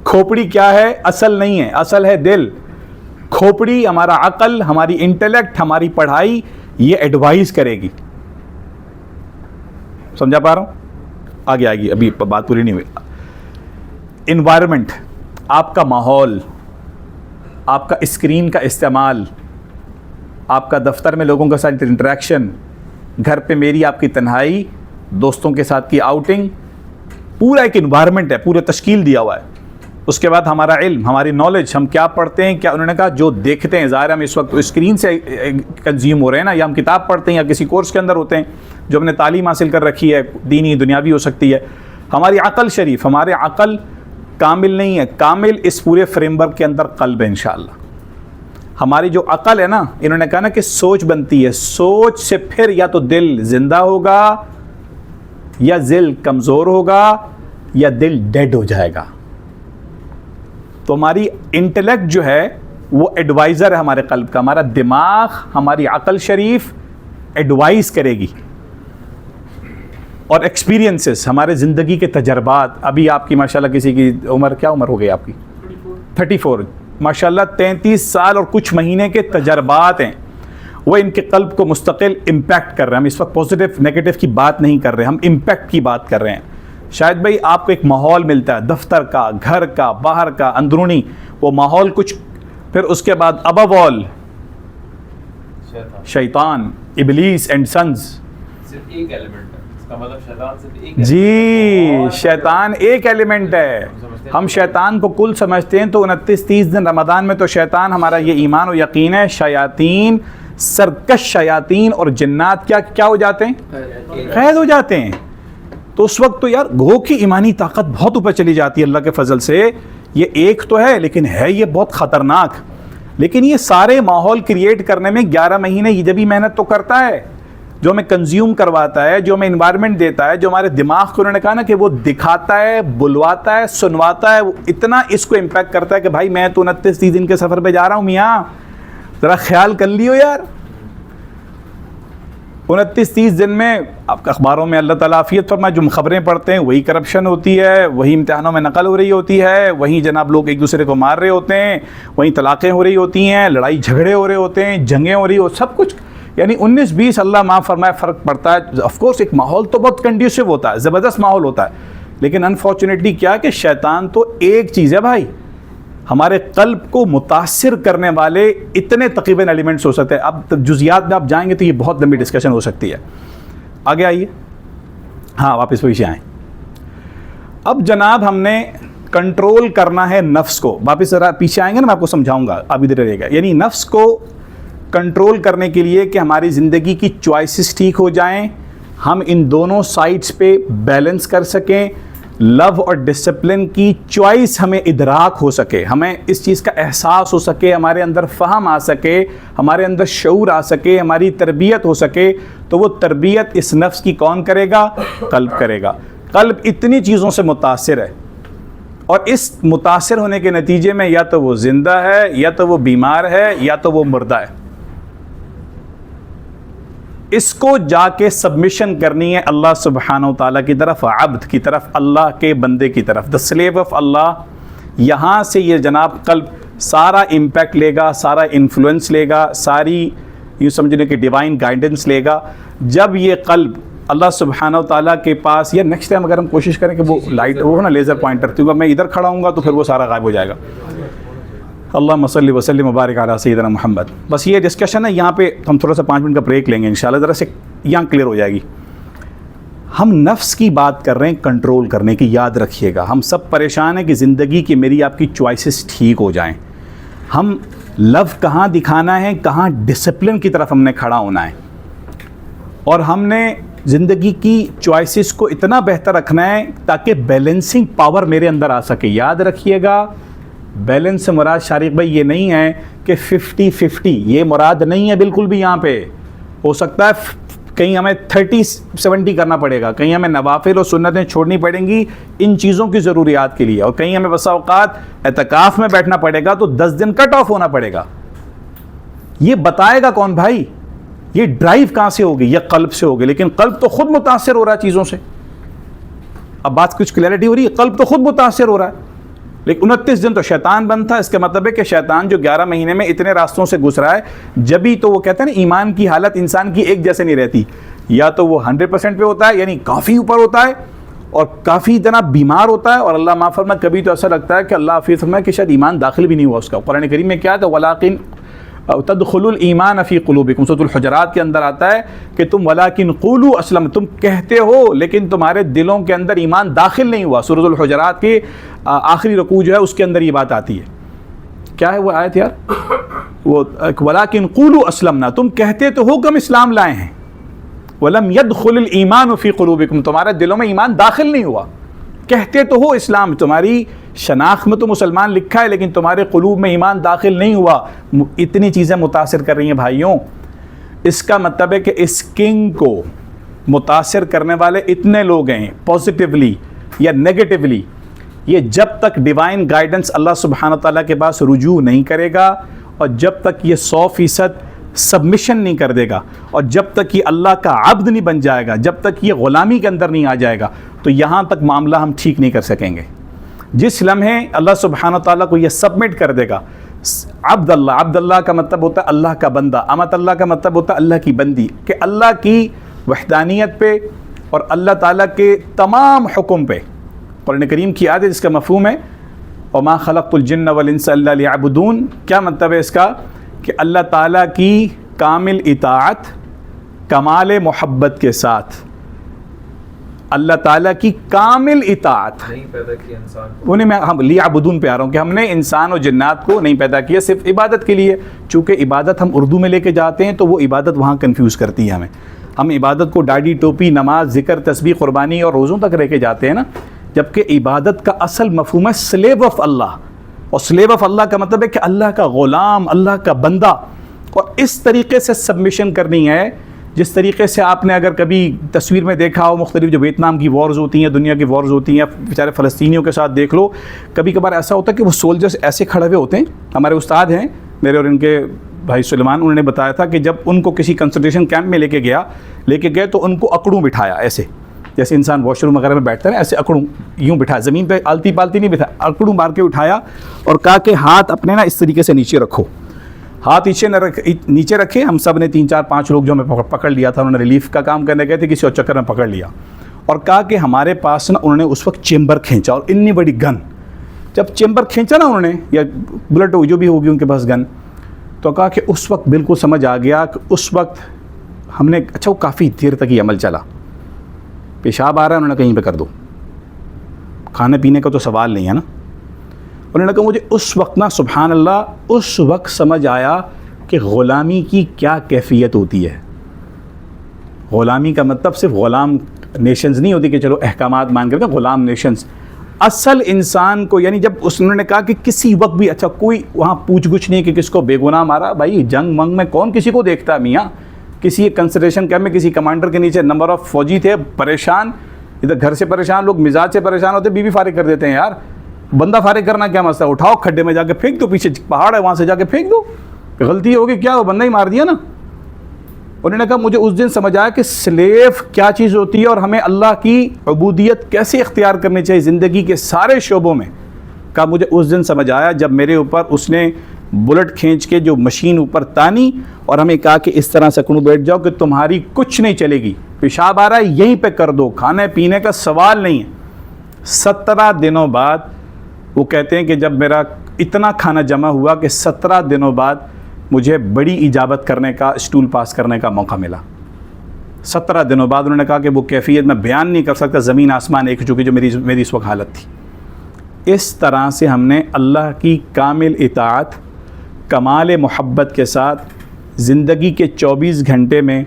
खोपड़ी क्या है? असल नहीं है, असल है दिल। खोपड़ी हमारा अकल, हमारी इंटेलेक्ट, हमारी पढ़ाई, ये एडवाइस करेगी। समझा पा रहा हूं? आगे आएगी, अभी बात पूरी नहीं हुई। इन्वायरमेंट, आपका माहौल, आपका स्क्रीन का इस्तेमाल, आपका दफ्तर में लोगों के साथ इंटरेक्शन, घर पे मेरी आपकी तन्हाई, दोस्तों के साथ की आउटिंग, पूरा एक इन्वायरमेंट है, पूरा तश्कील दिया हुआ है। उसके बाद हमारा इल्म, हमारी नॉलेज, हम क्या पढ़ते हैं, क्या उन्होंने कहा जो देखते हैं। ज़ाहिर हम इस वक्त स्क्रीन से कंज्यूम हो रहे हैं ना, या हम किताब पढ़ते हैं या किसी कोर्स के अंदर होते हैं, जो हमने तालीम हासिल कर रखी है, दीनी दुनियावी हो सकती है। हमारी अक़ल शरीफ, हमारे अक़ल कामिल नहीं है, कामिल इस पूरे फ्रेमवर्क के अंदर कल्ब है इंशाअल्लाह। हमारी जो अकल है ना, इन्होंने कहा ना कि सोच बनती है, सोच से फिर या तो दिल जिंदा होगा या दिल कमज़ोर होगा या दिल डेड हो जाएगा। तो हमारी इंटेलेक्ट जो है वो एडवाइज़र है हमारे कल्ब का, हमारा दिमाग, हमारी अकल शरीफ एडवाइस करेगी। और एक्सपीरियंसेस, हमारे ज़िंदगी के तजर्बात, अभी आपकी माशाल्लाह किसी की उम्र, क्या उम्र हो गई आपकी? 34, माशाल्लाह 33 साल और कुछ महीने के तजर्बात हैं, वो इनके कल्ब को मुस्तकिल इम्पैक्ट कर रहे हैं। हम इस वक्त पॉजिटिव नेगेटिव की बात नहीं कर रहे, हम इम्पैक्ट की बात कर रहे हैं। शायद भाई आपको एक माहौल मिलता है, दफ्तर का, घर का, बाहर का, अंदरूनी, वो माहौल कुछ, फिर उसके बाद अबव ऑल शैतान, इबलीस एंड सन्स। सिर्फ एक एलिमेंट है, इसका मतलब शैतान सिर्फ एक जी, शैतान एक एलिमेंट है। हम शैतान को कुल समझते हैं, तो 29-30 दिन रमज़ान में तो शैतान, हमारा ये ईमान और यकीन है, शयातीन, सरकश शयातीन और जिन्नात क्या क्या हो जाते हैं? कैद हो जाते हैं। तो उस वक्त तो यार गो की ईमानी ताकत बहुत ऊपर चली जाती है अल्लाह के फजल से। ये एक तो है, लेकिन है ये बहुत ख़तरनाक। लेकिन ये सारे माहौल क्रिएट करने में 11 महीने ये जब भी मेहनत तो करता है, जो हमें कंज्यूम करवाता है, जो हमें इन्वायरमेंट देता है, जो हमारे दिमाग को, उन्होंने कहा ना कि वो दिखाता है, बुलवाता है, सुनवाता है, वो इतना इसको इम्पैक्ट करता है कि भाई मैं तो 29-30 दिन के सफ़र पे जा रहा हूँ मियाँ, ज़रा ख्याल कर लियो यार। 29-30 दिन में आपका अखबारों में अल्लाह ताला आफियत फरमाए, जो खबरें पढ़ते हैं वही करप्शन होती है, वही इम्तिहानों में नकल हो रही होती है, वहीं जनाब लोग एक दूसरे को मार रहे होते हैं, वहीं तलाक़ें हो रही होती हैं, लड़ाई झगड़े हो रहे होते हैं, जंगें हो रही हो, सब कुछ। यानी 19-20 अल्लाह माफ़ फरमाए फ़र्क पड़ता है। ऑफकोर्स एक माहौल तो बहुत कंड्यूसिव होता है, ज़बरदस्त माहौल होता है, लेकिन अनफॉर्चुनेटली क्या है कि शैतान तो एक चीज़ है भाई, हमारे कल्ब को मुतासिर करने वाले इतने तकरीबन एलिमेंट्स हो सकते हैं। अब जुज़ियात में आप जाएंगे तो ये बहुत लंबी डिस्कशन हो सकती है। आगे आइए, हाँ वापस वही से आएँ। अब जनाब हमने कंट्रोल करना है नफ्स को, वापस ज़रा पीछे आएंगे ना, मैं आपको समझाऊंगा, अब इधर रहेगा। यानी नफ्स को कंट्रोल करने के लिए कि हमारी ज़िंदगी की चॉइसेस ठीक हो जाएं, हम इन दोनों साइड्स पे बैलेंस कर सकें, लव और डिसिप्लिन की चॉइस हमें इदराक हो सके, हमें इस चीज़ का एहसास हो सके, हमारे अंदर फ़हम आ सके, हमारे अंदर शऊर आ सके, हमारी तरबियत हो सके। तो वो तरबियत इस नफ्स की कौन करेगा? कल्ब करेगा। कल्ब इतनी चीज़ों से मुतासिर है, और इस मुतासिर होने के नतीजे में या तो वो ज़िंदा है, या तो वो बीमार है, या तो वो मुर्दा है। इसको जाके सबमिशन करनी है अल्लाह सुब्हानहू ताला की तरफ, अब्द की तरफ, अल्लाह के बंदे की तरफ, द स्लेव ऑफ अल्लाह। यहाँ से ये जनाब कल्ब सारा इम्पैक्ट लेगा, सारा इन्फ्लुएंस लेगा, सारी यूँ समझने की डिवाइन गाइडेंस लेगा। जब ये कल्ब अल्लाह सुब्हानहू ताला के पास, या नेक्स्ट टाइम अगर हम कोशिश करें कि वो लाइट वो ना लेज़र पॉइंटर, क्योंकि मैं इधर खड़ा हूँगा तो फिर वो सारा गायब हो जाएगा। अल्लाहुम्मा सल्ली व सल्लिम व बारिक अला सय्यिदिना मुहम्मद। बस ये डिस्कशन है, यहाँ पे हम थोड़ा सा 5 मिनट का ब्रेक लेंगे इंशाल्लाह, ज़रा से यहाँ क्लियर हो जाएगी। हम नफ्स की बात कर रहे हैं कंट्रोल करने की, याद रखिएगा। हम सब परेशान हैं कि ज़िंदगी की मेरी आपकी चॉइसेस ठीक हो जाएं। हम लव कहाँ दिखाना है, कहाँ डिसिप्लिन की तरफ हमने खड़ा होना है, और हमने ज़िंदगी की चॉइसेस को इतना बेहतर रखना है ताकि बैलेंसिंग पावर मेरे अंदर आ सके। याद रखिएगा, बैलेंस से मुराद शारिक भाई ये नहीं है कि 50-50, ये मुराद नहीं है बिल्कुल भी। यहाँ पे हो सकता है कहीं हमें 30-70 करना पड़ेगा, कहीं हमें नवाफिल और सुन्नतें छोड़नी पड़ेंगी इन चीज़ों की ज़रूरियात के लिए, और कहीं हमें बसा औकात एतकाफ़ में बैठना पड़ेगा तो 10 दिन कट ऑफ होना पड़ेगा। ये बताएगा कौन भाई? ये ड्राइव कहाँ से होगी? ये कल्ब से होगी, लेकिन कल्ब तो खुद मुतासिर हो रहा है चीज़ों से। अब बात कुछ क्लैरिटी हो रही है, कल्ब तो खुद मुतासिर हो रहा है। लेकिन 29 दिन तो शैतान बंद था। इसका मतलब है कि शैतान जो 11 महीने में इतने रास्तों से घुस रहा है, जब भी तो वो कहते हैं ना, ईमान की हालत इंसान की एक जैसे नहीं रहती। या तो वो 100% पे होता है, यानी काफ़ी ऊपर होता है, और काफ़ी इतना बीमार होता है, और अल्लाह माफ़ फरमाए कभी तो ऐसा लगता है कि अल्लाह हाफ़िज़ फरमाए कि शायद ईमान दाखिल भी नहीं हुआ उसका। कुरान करीम में क्या है? वलाकिन तदखुलुल ईमान फ़ी क़ुलूबिकुम, सूरह हुजरात के अंदर आता है कि तुम वलाकिन क़ूलू अस्लम, तुम कहते हो लेकिन तुम्हारे दिलों के अंदर ईमान दाखिल नहीं हुआ। सूरह हुजरात के आखिरी रुकू जो है उसके अंदर ये बात आती है। क्या है वो आयत यार? वो वलाकिन क़ूलू अस्लमना, तुम कहते तो हो कि हम इस्लाम लाए हैं, वलम यदखुलुल ईमान फ़ी क़ुलूबिकुम, तुम्हारे दिलों में ईमान दाखिल नहीं हुआ। कहते तो हो इस्लाम, तुम्हारी शनाख्त में तो मुसलमान लिखा है लेकिन तुम्हारे क़ुलूब में ईमान दाखिल नहीं हुआ, इतनी चीज़ें मुतासिर कर रही हैं भाइयों। इसका मतलब है कि इस किंग को मुतासिर करने वाले इतने लोग हैं पॉजिटिवली या नेगेटिवली। ये जब तक डिवाइन गाइडेंस अल्लाह सुब्हानहू व तआला के पास रुजू नहीं करेगा और जब तक ये 100% सबमिशन नहीं कर देगा और जब तक ये अल्लाह का अब्द नहीं बन जाएगा, जब तक ये ग़ुलामी के अंदर नहीं आ जाएगा, तो यहाँ तक मामला हम ठीक नहीं कर सकेंगे। जिस लम्हे अल्लाह सुब्हानहू व तआला को ये सबमिट कर देगा, अब्दुल्लाह का मतलब होता है अल्लाह का बंदा, अमत अल्लाह का मतलब होता है अल्लाह की बंदी, कि अल्लाह की वहदानियत पे और अल्लाह ताला के तमाम हुक्म पे। कुरान करीम की आयत जिसका मफ़हूम है वमा खलक़्तुल जिन्न वल इंसा इल्ला लियअबुदून, क्या मतलब है इसका कि अल्लाह ताला की कामिल इताअत कमाल मोहब्बत के साथ, अल्लाह ताला की कामिल इताअत नहीं पैदा किया इंसान को। उन्हें मैं हम लियअबुदून पे आ रहा हूँ कि हमने इंसान और जिन्नात को नहीं पैदा किया सिर्फ इबादत के लिए। चूँकि इबादत हम उर्दू में लेके जाते हैं तो वो इबादत वहाँ कन्फ्यूज़ करती है हमें। हम इबादत को दाढ़ी टोपी नमाज ज़िक्र तस्बीह क़ुरबानी और रोज़ों तक लेके जाते हैं ना, जबकि इबादत का असल मफ़हूम है स्लेव ऑफ अल्लाह। और स्लेव ऑफ अल्लाह का मतलब है कि अल्लाह का ग़ुलाम, अल्लाह का बंदा। और इस तरीके से सबमिशन करनी है जिस तरीके से आपने अगर कभी तस्वीर में देखा हो, मुख्तलिफ जो वियतनाम की वॉर्स होती हैं, दुनिया की वॉर्स होती हैं, बेचारे फ़लस्तीनियों के साथ देख लो, कभी कभार ऐसा होता है कि वो सोल्जर्स ऐसे खड़े हुए होते हैं। हमारे उस्ताद हैं मेरे और इनके भाई सुलेमान, उन्होंने बताया था कि जब उनको किसी कंसंट्रेशन कैंप में लेके गए तो उनको अकड़ूं बिठाया, ऐसे जैसे इंसान वॉशरूम वगैरह में बैठता है ऐसे अकड़ूं यूँ बिठाया, ज़मीन पे आलती पालती नहीं बिठाया, अकड़ूं मार के उठाया और कहा कि हाथ अपने ना इस तरीके से नीचे रखो, हाथ नीचे रखे। हम सब ने 3-4-5 लोग जो हमें पकड़ लिया था, उन्होंने रिलीफ का काम करने गए थे, किसी और चक्कर में पकड़ लिया और कहा कि हमारे पास ना, उन्होंने उस वक्त चेम्बर खींचा और इतनी बड़ी गन, जब चेम्बर खींचा ना उन्होंने या बुलेट जो भी होगी उनके पास गन, तो कहा कि उस वक्त बिल्कुल समझ आ गया कि उस वक्त हमने, अच्छा वो काफ़ी देर तक ये अमल चला। पेशाब आ रहा है, उन्होंने कहीं पे कर दो, खाने पीने का तो सवाल नहीं है ना। उन्होंने कहा मुझे उस वक्त ना सुभान अल्लाह, उस वक्त समझ आया कि ग़ुलामी की क्या कैफियत होती है। ग़ुलामी का मतलब सिर्फ ग़ुलाम नेशंस नहीं होती कि चलो अहकामात मान करके ग़ुलाम नेशंस, असल इंसान को, यानी जब उन्होंने कहा कि किसी वक्त भी, अच्छा कोई वहाँ पूछ गुछ नहीं कि किसको बेगुनाह मारा, भाई जंग मंग में कौन किसी को देखता है मियाँ। किसी कंसंट्रेशन कैंप में किसी कमांडर के नीचे नंबर ऑफ़ फ़ौजी थे परेशान, इधर घर से परेशान लोग, मिजाज से परेशान होते, बीवी फारिग कर देते हैं यार। बंदा फारिग करना क्या मसला, उठाओ खड्डे में जाके फेंक दो, पीछे पहाड़ है वहाँ से जाके फेंक दो, गलती होगी क्या, वो बंदा ही मार दिया ना। उन्होंने कहा मुझे उस दिन समझ आया कि स्लेव क्या चीज़ होती है और हमें अल्लाह की उबूदियत कैसे इख्तियार करनी चाहिए ज़िंदगी के सारे शोबों में। का मुझे उस दिन समझ आया जब मेरे ऊपर उसने बुलेट खींच के जो मशीन ऊपर तानी और हमें कहा कि इस तरह से बैठ जाओ कि तुम्हारी कुछ नहीं चलेगी, पेशाब आ रहा है यहीं पे कर दो, खाने पीने का सवाल नहीं है। 17 दिनों बाद वो कहते हैं कि जब मेरा इतना खाना जमा हुआ कि 17 दिनों बाद मुझे बड़ी इजाबत करने का, स्टूल पास करने का मौका मिला। 17 दिनों बाद उन्होंने कहा कि वो कैफियत मैं बयान नहीं कर सकता, ज़मीन आसमान एक चुकी जो मेरी इस वक्त हालत थी। इस तरह से हमने अल्लाह की कामिल इताअत कमाल मोहब्बत के साथ ज़िंदगी के 24 घंटे में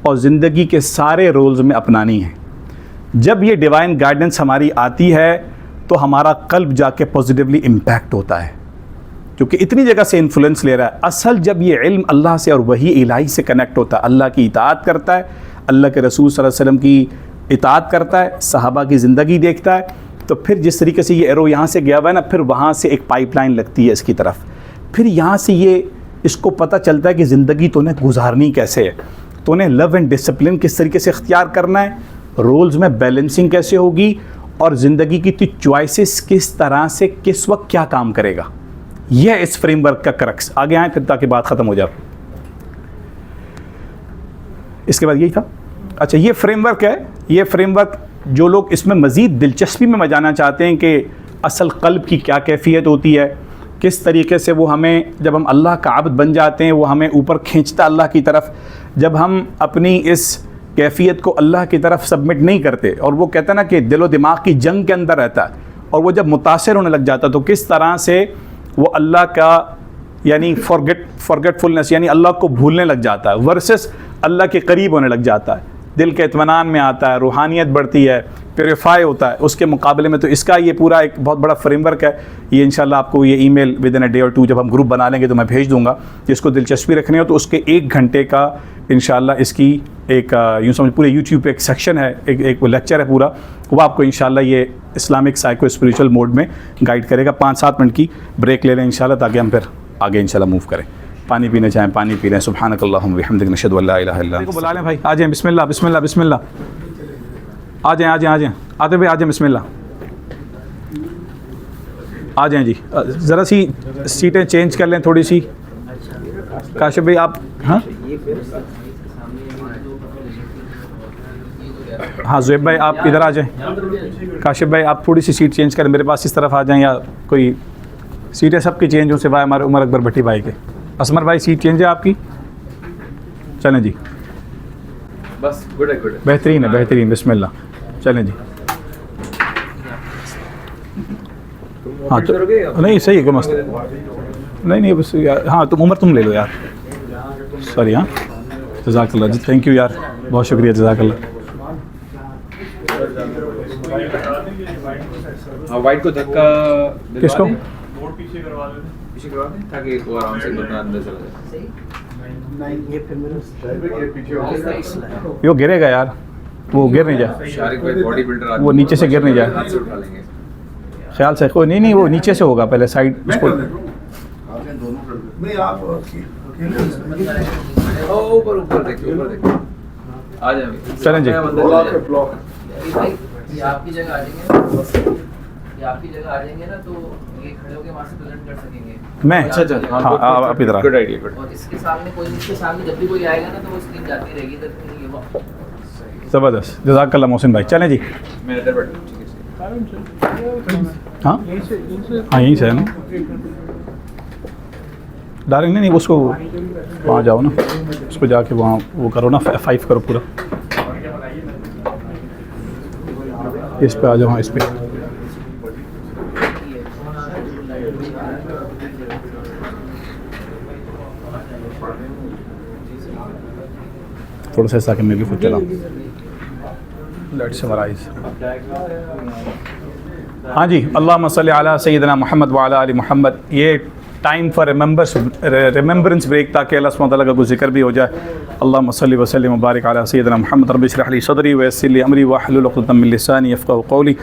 और ज़िंदगी के सारे रोल्स में अपनानी है। जब ये डिवाइन गाइडेंस हमारी आती है तो हमारा कल्ब जाके पॉजिटिवली इम्पैक्ट होता है, क्योंकि इतनी जगह से इन्फ्लुएंस ले रहा है। असल जब ये इल्म अल्लाह से और वही इलाही से कनेक्ट होता है, अल्लाह की इताअत करता है, अल्लाह के रसूल सल्लल्लाहु अलैहि वसल्लम की इताअत करता है, सहाबा की ज़िंदगी देखता है, तो फिर जिस तरीके से ये एरो यहाँ से गया हुआ है ना, फिर वहाँ से एक पाइपलाइन लगती है इसकी तरफ, फिर यहाँ से ये इसको पता चलता है कि ज़िंदगी तूने गुजारनी कैसे है, तूने लव एंड डिसिप्लिन किस तरीके से इख्तियार करना है, रोल्स में बैलेंसिंग कैसे होगी और ज़िंदगी की तो चॉइसेस किस तरह से किस वक्त क्या काम करेगा। यह इस फ्रेमवर्क का क्रक्स। आगे आए फिर ताकि बात ख़त्म हो जाए। इसके बाद यही था। अच्छा, ये फ्रेमवर्क है। ये फ्रेमवर्क जो लोग इसमें मज़ीद दिलचस्पी में जाना चाहते हैं कि असल क़ल्ब की क्या कैफियत होती है, किस तरीके से वो हमें, जब हम अल्लाह का आबद बन जाते हैं वो हमें ऊपर खींचता अल्लाह की तरफ, जब हम अपनी इस कैफियत को अल्लाह की तरफ सबमिट नहीं करते और वो कहता है ना कि दिलो दिमाग की जंग के अंदर रहता है, और वो जब मुतासिर होने लग जाता है तो किस तरह से वो अल्लाह का यानी फॉरगेटफुलनेस यानी अल्लाह को भूलने लग जाता है वर्सेस अल्लाह के करीब होने लग जाता है, दिल के इत्मीनान में आता है, रूहानियत बढ़ती है, प्योरीफाई होता है, उसके मुकाबले में तो इसका ये पूरा एक बहुत बड़ा फ्रेमवर्क है। ये इंशाल्लाह आपको ये email with in a day और 2 जब हम ग्रुप बना लेंगे तो मैं भेज दूंगा। जिसको दिलचस्पी रखनी हो तो उसके 1 घंटे का इंशाल्लाह इसकी एक यूँ समझ पूरे यूट्यूब पे एक सेक्शन है, एक लेक्चर है पूरा, वो आपको इंशाल्लाह ये इस्लामिक साइको स्पिरिचुअल मोड में गाइड करेगा। 5-7 मिनट की ब्रेक ले लें इंशाल्लाह, ताकि हम फिर आगे इंशाल्लाह मूव करें। पानी पीना चाहें पानी पी लें। सुब्हानकल्लाहुम्मा व बिहम्दिक नशहदु अल्ला इलाहा इल्ला अंत। बुला लें भाई, आ जाएँ, बिस्मिल्लाह बिस्मिल्लाह बिस्मिल्लाह, आ जाएँ आ जाएँ आ जाएँ, आते भाई आ जाएँ, बिस्मिल्लाह आ जाएँ जी। ज़रा सी सीटें चेंज कर लें थोड़ी सी। काशिफ भाई आप, हाँ हाँ ज़ुएब भाई आप इधर आ जाएँ। काशिफ भाई आप थोड़ी सी सीट चेंज करें, मेरे पास इस तरफ आ जाएँ, या कोई सीटें सबकी चेंज हो सिवाय हमारे उमर अकबर भट्टी भाई के। असमर भाई सीट चेंज है आपकी, चलें जी। बस गुड है बेहतरीन है, बेहतरीन, बिस्मिल्लाह, चलें जी। हाँ तो नहीं सही है, कोई मसला नहीं नहीं बस यार, हाँ तुम उमर तुम ले लो यार, सॉरी। हाँ जज़ाकल्लाह जी, थैंक यू यार, बहुत शुक्रिया, जज़ाकल्लाह। वाइट को धक्का किसको? पीछे करवा दें ताकि वो आराम से बंदा अंदर चला जाए। वो गिरेगा यार, वो गिर नहीं जाए, शारिक भाई बॉडी बिल्डर, वो नीचे से गिर नहीं जाए, हाथ से उठा लेंगे ख्याल से। कोई नहीं, वो नीचे से होगा पहले, साइड उसको। नहीं आप ऊपर देखिए आ जाए। चलें जी। ये आपकी जगह आ जाएंगे, ये आपकी जगह आ जाएंगे ना, तो ये खड़े होकर वहाँ से प्रेजेंट कर सकेंगे। मैं अच्छा हाँ आप इधर आ। Good idea, good. और इसके सामने जब भी कोई आएगा ना, तो वो स्क्रीन जाती रहेगी इधर। ज़बरदस्त, जज़ाकल्लाह मोहसिन भाई। चलें जी। मैं इधर बैठा हूं, ठीक है। हाँ हाँ यहीं से है ना, डालेंगे नहीं उसको, वहाँ जाओ ना, उसको जाके वहाँ वो करो ना, 5 करो पूरा, इस पे आ जाओ। हाँ इस पे थोड़ा सा ऐसा कि मैं भी खुद चलाऊँ। Let's summarise. हाँ जी, अल्लाहुम्मा सल्ली अला सय्यिदना मुहम्मद व अला आलि मुहम्मद। ये टाइम फॉर रिमेंबरेंस ब्रेक, ताकि अल्लाह सुब्हानहू व तआला का कुछ जिक्र भी हो जाए। अल्लाहुम्मा सल्ली व सल्लिम व बारिक अला सय्यिदना मुहम्मद। रब्बि इश्रह ली सदरी व यस्सिर ली अमरी वहलुल उक़दतम मिन लिसानी यफ़क़हू क़ौली।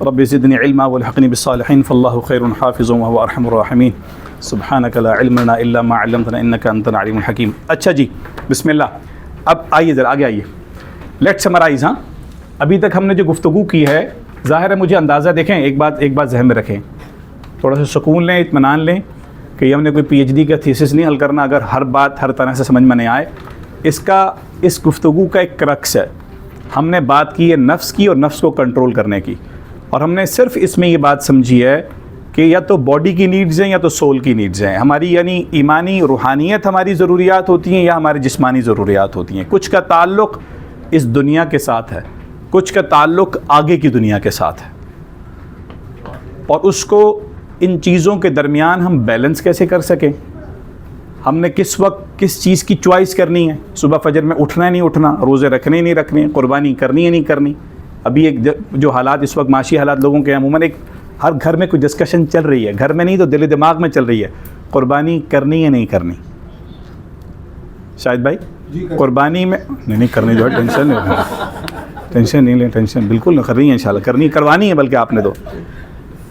रब्बि ज़िदनी इल्मा वल्हिक़नी बिस्सालिहीन फल्लाहु ख़ैरुन हाफ़िज़ुन व हुवा अरहमुर राहिमीन। सुब्हानका ला इल्मा लना इल्ला मा अल्लमतना इन्नका अंतल अलीमुल हकीम। अच्छा जी, बिस्मिल्लाह। अब आइए ज़रा आगे आइए, लेट्स समराइज़। हाँ अभी तक हमने जो गुफ्तगू की है, ज़ाहिर है मुझे अंदाज़ा, देखें एक बात ज़हन में रखें, थोड़ा सा सुकून लें, इत्मीनान लें कि हमने कोई PhD का थीसिस नहीं हल करना। अगर हर बात हर तरह से समझ में नहीं आए, इस गुफ्तगू का एक क्रक्स है। हमने बात की है नफ्स की और नफ्स को कंट्रोल करने की, और हमने सिर्फ इसमें ये बात समझी है कि या तो बॉडी की नीड्स हैं या तो सोल की नीड्स हैं हमारी, यानी ईमानी रूहानियत हमारी ज़रूरियात होती हैं या हमारी जिस्मानी ज़रूरियात होती हैं। कुछ का ताल्लुक़ इस दुनिया के साथ है, कुछ का ताल्लुक़ आगे की दुनिया के साथ है, और उसको इन चीज़ों के दरमियान हम बैलेंस कैसे कर सकें। हमने किस वक्त किस चीज़ की चॉइस करनी है, सुबह फजर में उठना है नहीं उठना, रोज़े रखने ही नहीं रखने, कुर्बानी करनी है नहीं करनी। अभी एक जो हालात इस वक्त माशी हालात लोगों के, अमूमन एक हर घर में कोई डिस्कशन चल रही है, घर में नहीं तो दिल दिमाग में चल रही है, कुर्बानी करनी है नहीं करनी। शायद भाई कुर्बानी में नहीं करनी, जो है टेंशन नहीं लें, टेंशन बिल्कुल नहीं करनी है, इंशाल्लाह करनी करवानी है, बल्कि आपने तो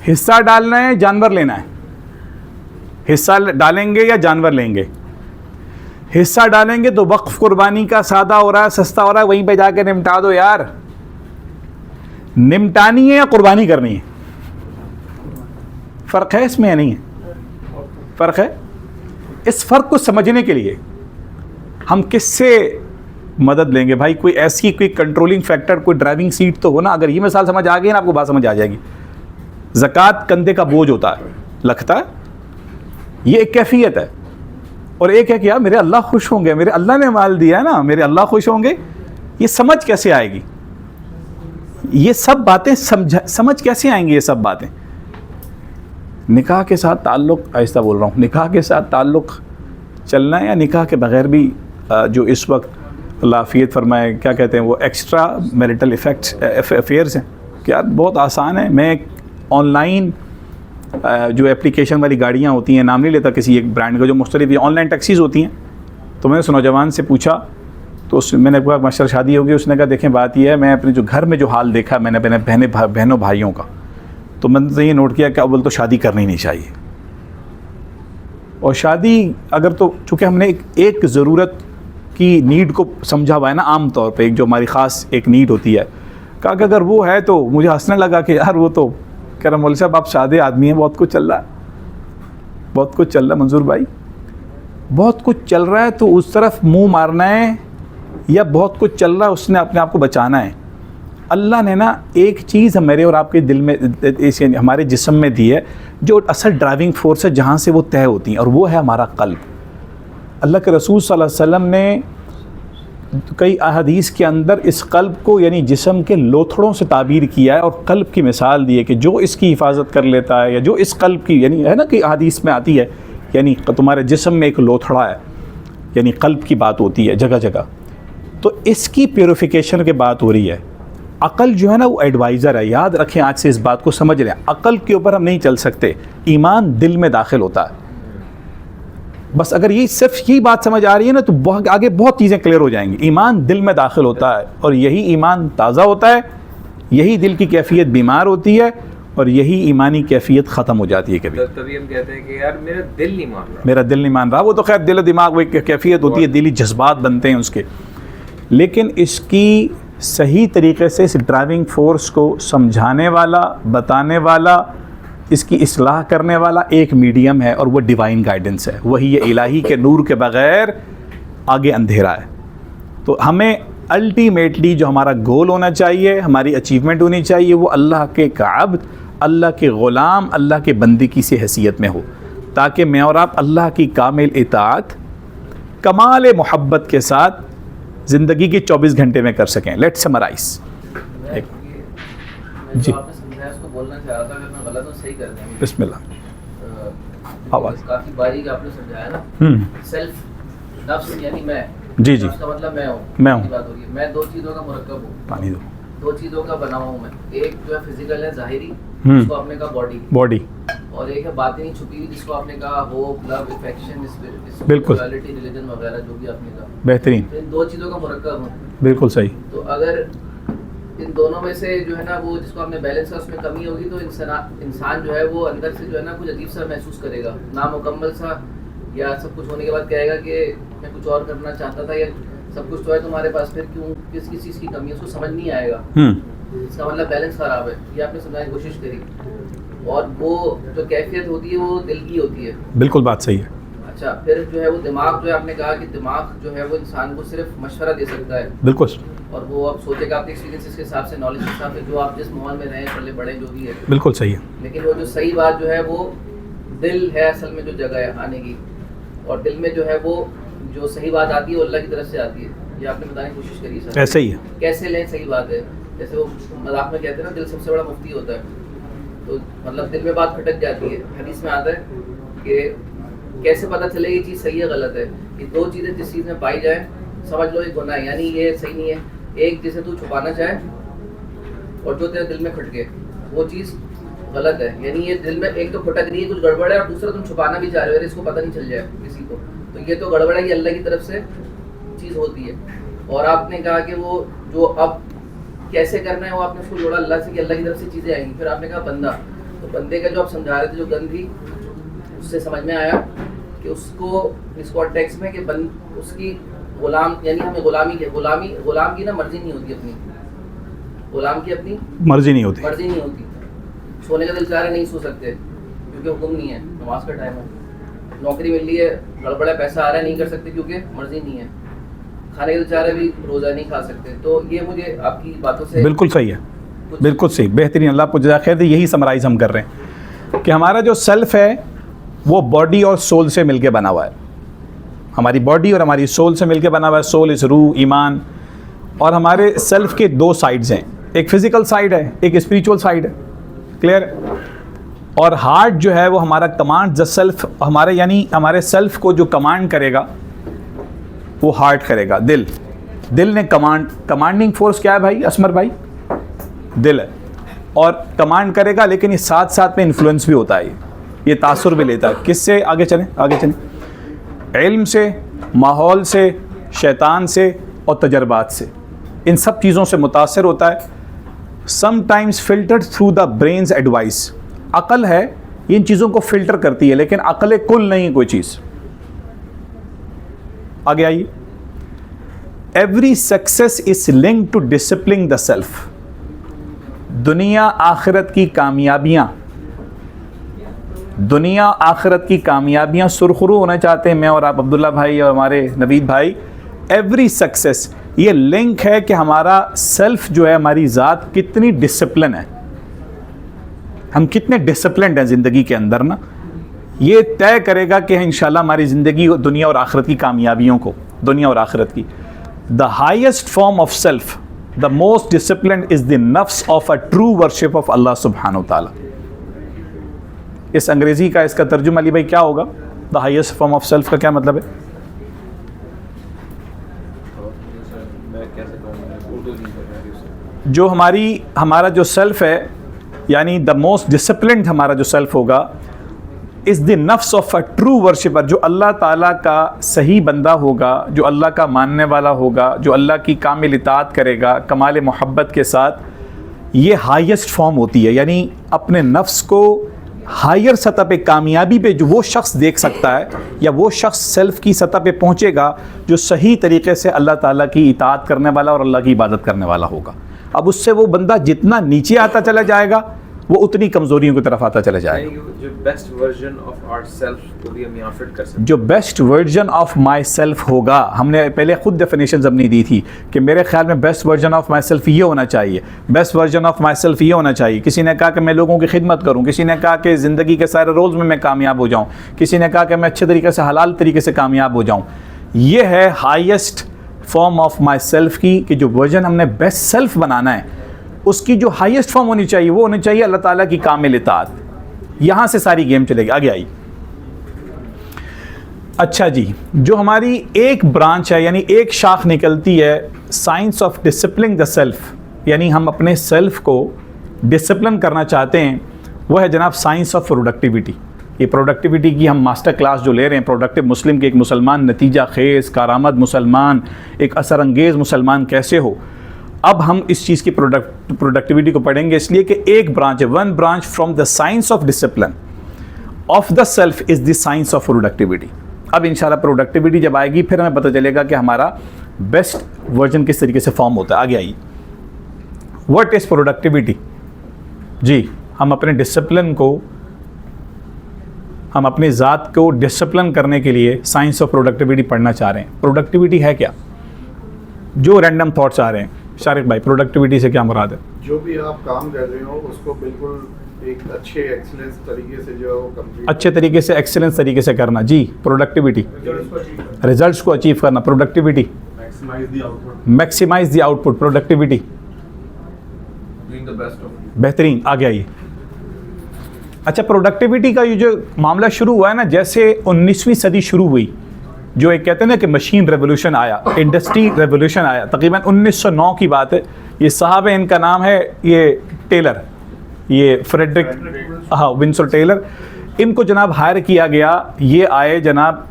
हिस्सा डालना है, जानवर लेना है। हिस्सा डालेंगे या जानवर लेंगे? हिस्सा डालेंगे तो वक्फ कुर्बानी का सादा हो रहा है, सस्ता हो रहा है, वहीं पे जाके निपटा दो यार। निपटानी है या कुर्बानी करनी है? फ़र्क है इसमें या नहीं है? फ़र्क है। इस फ़र्क को समझने के लिए हम किससे मदद लेंगे भाई? कोई ऐसी कोई कंट्रोलिंग फैक्टर, कोई ड्राइविंग सीट तो हो ना। अगर ये मिसाल समझ आ गई ना, आपको बात समझ आ जाएगी। ज़कात कंधे का बोझ होता है, लगता है, ये एक कैफियत है। और एक है कि यार मेरे अल्लाह खुश होंगे, मेरे अल्लाह ने माल दिया है ना, मेरे अल्लाह खुश होंगे। ये समझ कैसे आएगी? ये सब बातें समझ कैसे आएंगी? ये सब बातें निकाह के साथ ताल्लुक़, आहिस्ता बोल रहा हूँ, निकाह के साथ ताल्लुक़ चलना है या निकाह के बग़ैर भी जो इस वक्त लाफियत फरमाए, क्या कहते हैं वो, एक्स्ट्रा मैरिटल अफेयर्स हैं, कि यार बहुत आसान है, मैं ऑनलाइन जो एप्लीकेशन वाली गाड़ियाँ होती हैं, नाम नहीं लेता किसी एक ब्रांड का, जो मुख्तलिफ ऑनलाइन टैक्सीज़ होती हैं, तो मैंने उस नौजवान से पूछा, तो मैंने कहा मास्टर शादी होगी, उसने कहा देखें बात यह है, मैं अपने जो घर में जो हाल देखा मैंने अपने बहनों भाइयों का, तो मैंने तो ये नोट किया कि अव्वल तो शादी करनी नहीं चाहिए। और शादी अगर तो चूँकि हमने एक ज़रूरत की नीड को समझा हुआ है ना, आम तौर पे एक जो हमारी ख़ास एक नीड होती है, कहा कि अगर वो है तो मुझे हंसने लगा कि यार वो तो कह रहा मौलवी साहब आप सादे आदमी हैं, बहुत कुछ चल रहा है, बहुत कुछ चल रहा है मंजूर भाई, बहुत कुछ चल रहा है, तो उस तरफ मुंह मारना है, या बहुत कुछ चल रहा है उसने अपने आप को बचाना है। अल्लाह ने ना एक चीज़ मेरे और आपके दिल में, हमारे जिस्म में दी है, जो असल ड्राइविंग फोर्स है जहाँ से वो तय होती हैं, और वो है हमारा कल्ब। अल्लाह के रसूल सल्लल्लाहु अलैहि वसल्लम ने कई अहदीस के अंदर इस कल्ब को यानी जिस्म के लोथड़ों से ताबीर किया है, और कल्ब की मिसाल दी है कि जो इसकी हिफाजत कर लेता है, या जो इस कल्ब की, यानी है ना कि अहदीस में आती है, यानी तुम्हारे जिस्म में एक लोथड़ा है, यानी कल्ब की बात होती है जगह जगह, तो इसकी प्योरिफिकेशन की बात हो रही है। अक़ल जो है ना वो एडवाइज़र है, याद रखें, आज से इस बात को समझ लें, अक़ल के ऊपर हम नहीं चल सकते, ईमान दिल में दाखिल होता है। बस अगर ये सिर्फ यही बात समझ आ रही है ना, तो आगे बहुत चीज़ें क्लियर हो जाएंगी। ईमान दिल में दाखिल होता है, और यही ईमान ताज़ा होता है, यही दिल की कैफियत बीमार होती है, और यही ईमानी कैफियत ख़त्म हो जाती है कभी। तभी हम कहते हैं कि यार मेरा दिल नहीं मान रहा, मेरा दिल नहीं मान रहा, वो तो खैर दिल दिमाग वो एक कैफियत होती है, दिली जज्बात बनते हैं उसके, लेकिन इसकी सही तरीके से इस ड्राइविंग फोर्स को समझाने वाला, बताने वाला, इसकी इस्लाह करने वाला एक मीडियम है, और वो डिवाइन गाइडेंस है, वही ये इलाही के नूर के बग़ैर आगे अंधेरा है। तो हमें अल्टीमेटली जो हमारा गोल होना चाहिए, हमारी अचीवमेंट होनी चाहिए, वो अल्लाह के अब्द, अल्लाह के ग़ुलाम, अल्लाह के बंदगी की हैसियत में हो, ताकि मैं और आप अल्लाह की कामिल इताअत कमाल मोहब्बत के साथ ज़िंदगी के 24 घंटे में कर सकें। Let's summarise. मैं जी। जो आपने समझाया उसको बोलना चाह रहा था, अगर मैं गलत हूँ सही कर देंगे। बिस्मिल्लाह। आवाज़। काफ़ी बारीक आपने समझाया ना। सेल्फ, नफ्स यानी मैं। जी जी। उसका मतलब मैं हूँ। मैं हूँ। बात हो रही है, मैं दो चीज़ों का मुरक्कब हूँ। पानी दो। दो चीज़ों का बना हुआ हूँ मैं। एक जो है फिजिकल है, ज़ाहिरी, जिसको आपने कहा बॉडी, और एक है बातिनी छुपी हुई, जिसको आपने कहा hope, love, affection, spirituality, religion वगैरह जो भी आपने कहा। बेहतरीन। इन दो चीज़ों का मुरक्कब हूँ। बिल्कुल सही। तो अगर इन दोनों में से जो है ना वो जिसको आपने बैलेंस का उसमें कमी होगी, तो इंसान जो है वो अंदर से जो है ना कुछ अजीब सा महसूस करेगा, नामुकम्मल सा, या सब कुछ होने के बाद कहेगा कि मैं कुछ और करना चाहता था, या सब कुछ तो है तुम्हारे पास, फिर क्यों किस किस चीज़ की कमी है उसको समझ नहीं आएगा। इसका मतलब बैलेंस ख़राब है, ये आपने समझाने की कोशिश करी। और वो जो कैफियत होती है वो दिल की होती है। बिल्कुल बात सही है। अच्छा, फिर जो है वो दिमाग, जो है आपने कहा कि दिमाग जो है वो इंसान को सिर्फ मशवरा दे सकता है, बिल्कुल। और वो आप सोचेगा आपके एक्सपीरियंस के हिसाब से, नॉलेज के हिसाब से, जो आप जिस माहौल में रहे, पले बड़े जो भी है, बिल्कुल सही है। लेकिन वो जो सही बात जो है वो दिल है असल में जो जगह है आने की, और दिल में जो है वो जो सही बात आती है वो अल्लाह की तरफ से आती है। ये आपने बताने की कोशिश करी सर। ऐसे ही है। कैसे लें सही बात है, जैसे वो मजाक में कहते हैं ना, दिल सबसे बड़ा मुफ्ती होता है, तो मतलब दिल में बात खटक जाती है। हदीस में आता है कि कैसे पता चले ये चीज़ सही है गलत है, ये दो चीज़ें जिस चीज़ में पाई जाए समझ लो ये गुनाह है, यानी ये सही नहीं है। एक जिसे तू छुपाना चाहे, और जो तेरे दिल में खटके वो चीज़ गलत है, यानी ये दिल में एक तो खटक रही है, कुछ गड़बड़ है, और दूसरा तुम छुपाना भी चाह रहे हो, इसको पता नहीं चल जाए किसी को, तो ये तो गड़बड़ है, ये अल्लाह की तरफ से चीज़ होती है। और आपने कहा कि वो जो अब कैसे करना है वो आपने उसको जोड़ा अल्लाह से कि अल्लाह की तरफ से चीज़ें आएंगी। फिर आपने कहा बंदा, तो बंदे का जो आप समझा रहे थे जो गन थी, उससे समझ में आया कि उसको इस कॉन्टेक्स्ट में कि उसकी गुलाम, यानी हमें गुलाम की ना मर्जी नहीं होती, अपनी गुलाम की अपनी मर्जी नहीं होती। मर्जी नहीं होती। सोने का दिल चाह रहे नहीं सो सकते क्योंकि हुक्म नहीं है, नमाज का टाइम है, नौकरी मिल रही है, गड़बड़ा पैसा आ रहा है, नहीं कर सकते क्योंकि मर्जी नहीं है, खाने का दिल चाह रहे भी रोज़ा नहीं खा सकते। तो ये मुझे आपकी बातों से बिल्कुल सही है, बिल्कुल सही, बेहतरीन, अल्लाह आपको जज़ा खैर दे। यही समराइज़ हम कर रहे हैं कि हमारा जो सेल्फ है वो बॉडी और सोल से मिलके बना हुआ है। हमारी बॉडी और हमारी सोल से मिलके बना हुआ है। सोल इस रूह, ईमान, और हमारे सेल्फ के दो साइड्स हैं, एक फिज़िकल साइड है, एक स्पिरिचुअल साइड है। क्लियर? और हार्ट जो है वो हमारा कमांड द सेल्फ, हमारे यानी हमारे सेल्फ को जो कमांड करेगा वो हार्ट करेगा। दिल ने कमांडिंग फोर्स क्या है भाई असमर भाई? दिल है। और कमांड करेगा, लेकिन ये साथ साथ में इन्फ्लुएंस भी होता है, ये तासुर भी लेता है। किससे? आगे चलें, इल्म से, माहौल से, शैतान से और तजर्बात से, इन सब चीज़ों से मुतासर होता है। Sometimes filtered through the brains advice. अकल है, इन चीज़ों को फिल्टर करती है, लेकिन अकल कुल नहीं कोई चीज़। आगे आइए। Every success is linked to discipline the self. दुनिया आखिरत की कामयाबियां सुरखरू होना चाहते हैं मैं और आप, अब्दुल्ला भाई और हमारे नवीद भाई। एवरी सक्सेस, ये लिंक है कि हमारा सेल्फ जो है, हमारी ज़ात कितनी डिसिप्लिन है, हम कितने डिसिप्लिन्ड हैं ज़िंदगी के अंदर ना, ये तय करेगा कि इंशाल्लाह हमारी ज़िंदगी दुनिया और आखिरत की कामयाबियों को, दुनिया और आखिरत की। The highest form of self, the most discipline is the नफ्स of a true worship of Allah सुब्हानहू तआला। इस अंग्रेजी का इसका तर्जुमा अली भाई क्या होगा? The highest form of self का क्या मतलब है? जो हमारा जो सेल्फ है, यानी द मोस्ट डिसिप्लिन हमारा जो सेल्फ होगा, इज़ द नफ्स ऑफ अ ट्रू वर्शिपर, जो अल्लाह ताला का सही बंदा होगा, जो अल्लाह का मानने वाला होगा, जो अल्लाह की कामिल इताअत करेगा कमाल मोहब्बत के साथ, ये हाईएस्ट फॉर्म होती है। यानी अपने नफ्स को हायर सतह पे, कामयाबी पे जो वो शख्स देख सकता है, या वो शख्स सेल्फ की सतह पे पहुँचेगा जो सही तरीके से अल्लाह ताला की इताअत करने वाला और अल्लाह की इबादत करने वाला होगा। अब उससे वो बंदा जितना नीचे आता चला जाएगा, वो उतनी कमज़ोरियों की तरफ आता चला जाएगा। जो best version of our self को भी हम यहाँ फिट कर सकते हैं। जो best version of my self होगा, हमने पहले खुद डेफिनेशन अपनी दी थी कि मेरे ख्याल में best version of my self ये होना चाहिए, best version of my self ये होना चाहिए। किसी ने कहा कि मैं लोगों की खिदमत करूँ, किसी ने कहा कि ज़िंदगी के सारे रोल्स में मैं कामयाब हो जाऊँ, किसी ने कहा कि मैं अच्छे तरीके से हलाल तरीके से कामयाब हो जाऊँ। ये है highest form of my self की, कि जो वर्जन हमने बेस्ट सेल्फ बनाना है, उसकी जो हाईएस्ट फॉर्म होनी चाहिए वो होनी चाहिए अल्लाह ताला की कामिल इताअत। यहाँ से सारी गेम चलेगी। आगे आई। अच्छा जी, जो हमारी एक ब्रांच है, यानी एक शाख निकलती है, science of discipline the self, यानी हम अपने सेल्फ को डिसिप्लिन करना चाहते हैं, वो है जनाब साइंस ऑफ प्रोडक्टिविटी। ये प्रोडक्टिविटी की हम मास्टर क्लास जो ले रहे हैं, प्रोडक्टिव मुस्लिम के, एक मुसलमान नतीजा खेज कारआमद मुसलमान, एक असरअंगेज़ मुसलमान कैसे हो। अब हम इस चीज़ की प्रोडक्टिविटी को पढ़ेंगे, इसलिए कि एक ब्रांच है, one branch from the science of discipline of the self is the science of productivity. अब इंशाल्लाह प्रोडक्टिविटी जब आएगी, फिर हमें पता चलेगा कि हमारा बेस्ट वर्जन किस तरीके से फॉर्म होता है। आगे आइए। What is productivity? जी, हम अपने डिसिप्लिन को, हम अपनी ज़ात को डिसिप्लिन करने के लिए साइंस ऑफ प्रोडक्टिविटी पढ़ना चाह रहे हैं। प्रोडक्टिविटी है क्या? जो रैंडम थॉट्स आ रहे हैं, शारिक भाई, प्रोडक्टिविटी से क्या मुराद है? जो भी आप काम कर रहे हो उसको बिल्कुल एक अच्छे एक्सीलेंस तरीके से जो है वो कंप्लीट, अच्छे तरीके से, एक्सीलेंस तरीके से करना। जी, प्रोडक्टिविटी, रिजल्ट्स को अचीव करना, productivity. Maximise the output, productivity. बेहतरीन। आगे आइए। अच्छा, प्रोडक्टिविटी का ये जो मामला शुरू हुआ है ना, जैसे 19वीं सदी शुरू हुई, जो एक कहते हैं ना कि मशीन रेवोल्यूशन आया, इंडस्ट्री रेवोल्यूशन आया, तकरीबन 1909 की बात है। ये साहब है, इनका नाम है ये टेलर, ये फ्रेडरिक, हाँ, विंसल टेलर। इनको जनाब हायर किया गया। ये आए जनाब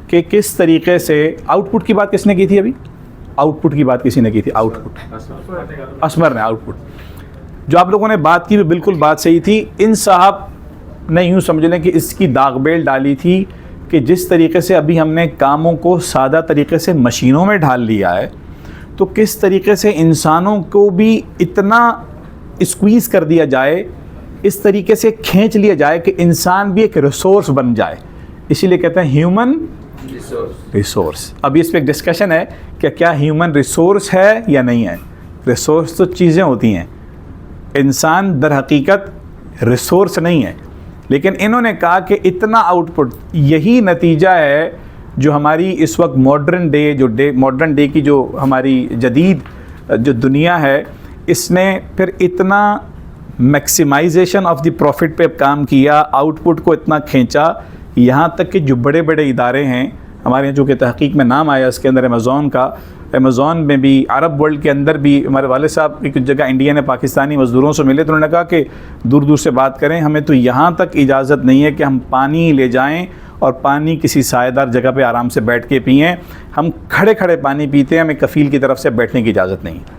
कि किस तरीके से आउटपुट की बात किसने की थी? अभी आउटपुट की बात किसी ने की थी? आउटपुट असमर ने। आउटपुट जो आप लोगों ने बात की, बिल्कुल बात सही थी। इन साहब ने यूँ समझ लें कि इसकी दागबेल डाली थी कि जिस तरीके से अभी हमने कामों को सादा तरीके से मशीनों में ढाल लिया है, तो किस तरीके से इंसानों को भी इतना स्क्वीज़ कर दिया जाए, इस तरीके से खींच लिया जाए कि इंसान भी एक रिसोर्स बन जाए। इसीलिए कहते हैं ह्यूमन रिसोर्स। अभी इस पर एक डिस्कशन है कि क्या ह्यूमन रिसोर्स है या नहीं है। रिसोर्स तो चीज़ें होती हैं, इंसान दर हकीकत रिसोर्स नहीं है। लेकिन इन्होंने कहा कि इतना आउटपुट, यही नतीजा है जो हमारी इस वक्त मॉडर्न डे की जो हमारी जदीद जो दुनिया है, इसने फिर इतना मैक्सिमाइजेशन ऑफ द प्रॉफिट पे काम किया, आउटपुट को इतना खींचा, यहाँ तक कि जो बड़े बड़े इदारे हैं हमारे यहाँ, जो कि तहकीक में नाम आया इसके अंदर अमेज़ॉन का, अमेज़ॉन में भी, अरब वर्ल्ड के अंदर भी। हमारे वालिद साहब की कुछ जगह इंडिया ने पाकिस्तानी मज़दूरों से मिले तो उन्होंने कहा कि दूर दूर से बात करें, हमें तो यहाँ तक इजाज़त नहीं है कि हम पानी ले जाएं और पानी किसी सायेदार जगह पे आराम से बैठ के पिएं। हम खड़े खड़े पानी पीते हैं, हमें कफ़ील की तरफ से बैठने की इजाज़त नहीं है।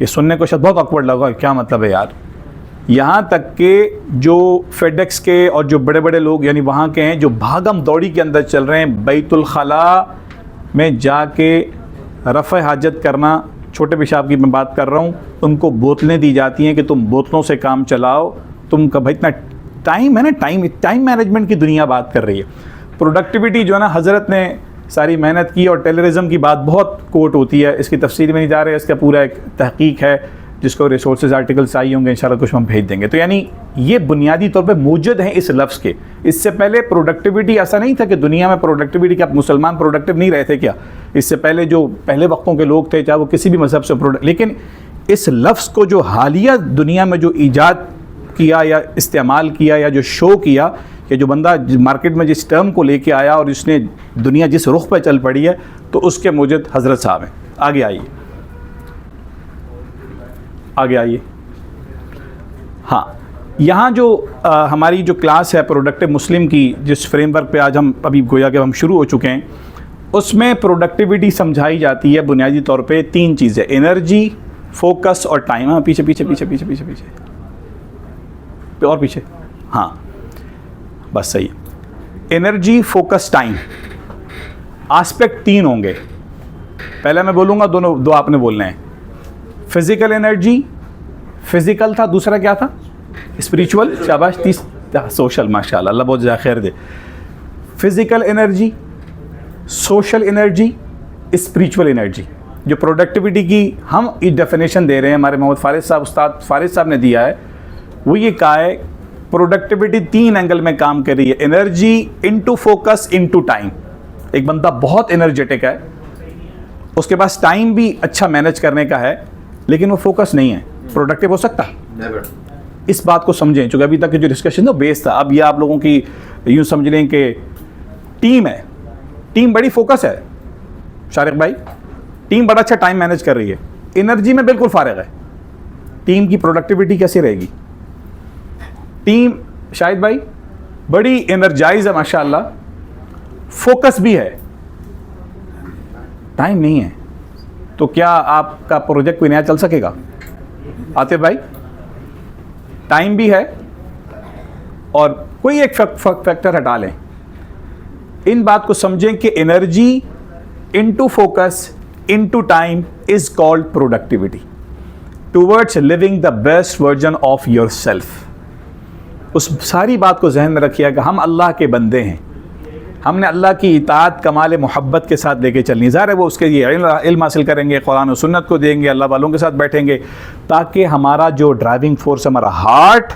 ये सुनने को शायद बहुत ऑकवर्ड लगा, क्या मतलब है यार। यहाँ तक के जो फेडेक्स के और जो बड़े बड़े लोग यानी वहाँ के हैं जो भागम दौड़ी के अंदर चल रहे हैं, बैतुल खला में जाके रफ़ हाजत करना, छोटे पेशाब की मैं बात कर रहा हूँ, उनको बोतलें दी जाती हैं कि तुम बोतलों से काम चलाओ। तुम का भाई इतना टाइम है ना, टाइम मैनेजमेंट की दुनिया बात कर रही है। प्रोडक्टिविटी जो है ना, हज़रत ने सारी मेहनत की और टेररिज्म की बात बहुत कोट होती है, इसकी तफसील में नहीं जा रहे, इसका पूरा एक तहकीक है जिसको रिसोर्सेज आर्टिकल्स आई होंगे इंशाल्लाह कुछ हम भेज देंगे। तो यानी ये बुनियादी तौर पे मौजूद हैं इस लफ्ज़ के। इससे पहले प्रोडक्टिविटी ऐसा नहीं था कि दुनिया में प्रोडक्टिविटी क्या मुसलमान प्रोडक्टिव नहीं रहे थे क्या? इससे पहले जो पहले वक्तों के लोग थे, चाहे वो किसी भी मज़हब से लेकिन इस लफ्ज़ को जो हालिया दुनिया में जो ईजाद किया या इस्तेमाल किया या जो शो किया, कि जो बंदा मार्केट में जिस टर्म को लेके आया और इसने दुनिया जिस रुख पर चल पड़ी है, तो उसके मौजूद हज़रत साहब हैं। आगे आइए, आगे आइए। हाँ, यहाँ जो हमारी जो क्लास है प्रोडक्टिव मुस्लिम की, जिस फ्रेमवर्क पे आज हम अभी गोया कि हम शुरू हो चुके हैं, उसमें प्रोडक्टिविटी समझाई जाती है बुनियादी तौर पे 3 चीज़ें: एनर्जी, फोकस और टाइम। हाँ, पीछे पीछे पीछे पीछे पीछे पीछे और पीछे, हाँ बस सही। एनर्जी, फोकस, टाइम, आस्पेक्ट 3 होंगे। पहले मैं बोलूँगा, दो आपने बोलने हैं। फिज़िकल एनर्जी, फिज़िकल था, दूसरा क्या था? स्पिरिचुअल, शाबाश, सोशल, माशाल्लाह, अल्लाह बहुत ज़्यादा खैर दे। Physical energy, social energy, spiritual energy. जो प्रोडक्टिविटी की हम एक डेफिनेशन दे रहे हैं, हमारे मोहम्मद फ़ारिद साहब, उस्ताद फ़ारिद साहब ने दिया है, वो ये कहा है प्रोडक्टिविटी 3 एंगल में काम कर रही है: energy into focus into time. एक बंदा बहुत एनर्जेटिक है, उसके पास टाइम भी अच्छा मैनेज करने का है, लेकिन वो फोकस नहीं है, प्रोडक्टिव हो सकता? नेवर। इस बात को समझें, क्योंकि अभी तक जो डिस्कशन था बेस था। अब ये आप लोगों की यूँ समझ लें कि टीम है, टीम बड़ी फोकस है शारिक भाई, टीम बड़ा अच्छा टाइम मैनेज कर रही है, एनर्जी में बिल्कुल फारिग है, टीम की प्रोडक्टिविटी कैसे रहेगी? टीम शाहिद भाई बड़ी एनर्जाइज है माशाल्लाह, फोकस भी है, टाइम नहीं है, तो क्या आपका प्रोजेक्ट कोई नया चल सकेगा? आतिफ भाई, टाइम भी है और कोई एक फैक्टर हटा लें। इन बात को समझें कि energy into focus into time is called productivity towards living the best version of your self. उस सारी बात को जहन में रखिएगा कि हम अल्लाह के बंदे हैं, हमने अल्लाह की इताअत कमाल मोहब्बत के साथ लेके चलनी। ज़ाहिर है वो उसके लिए इल्म हासिल करेंगे, कुरान और सुन्नत को देंगे, अल्लाह वालों के साथ बैठेंगे, ताकि हमारा जो ड्राइविंग फोर्स, हमारा हार्ट,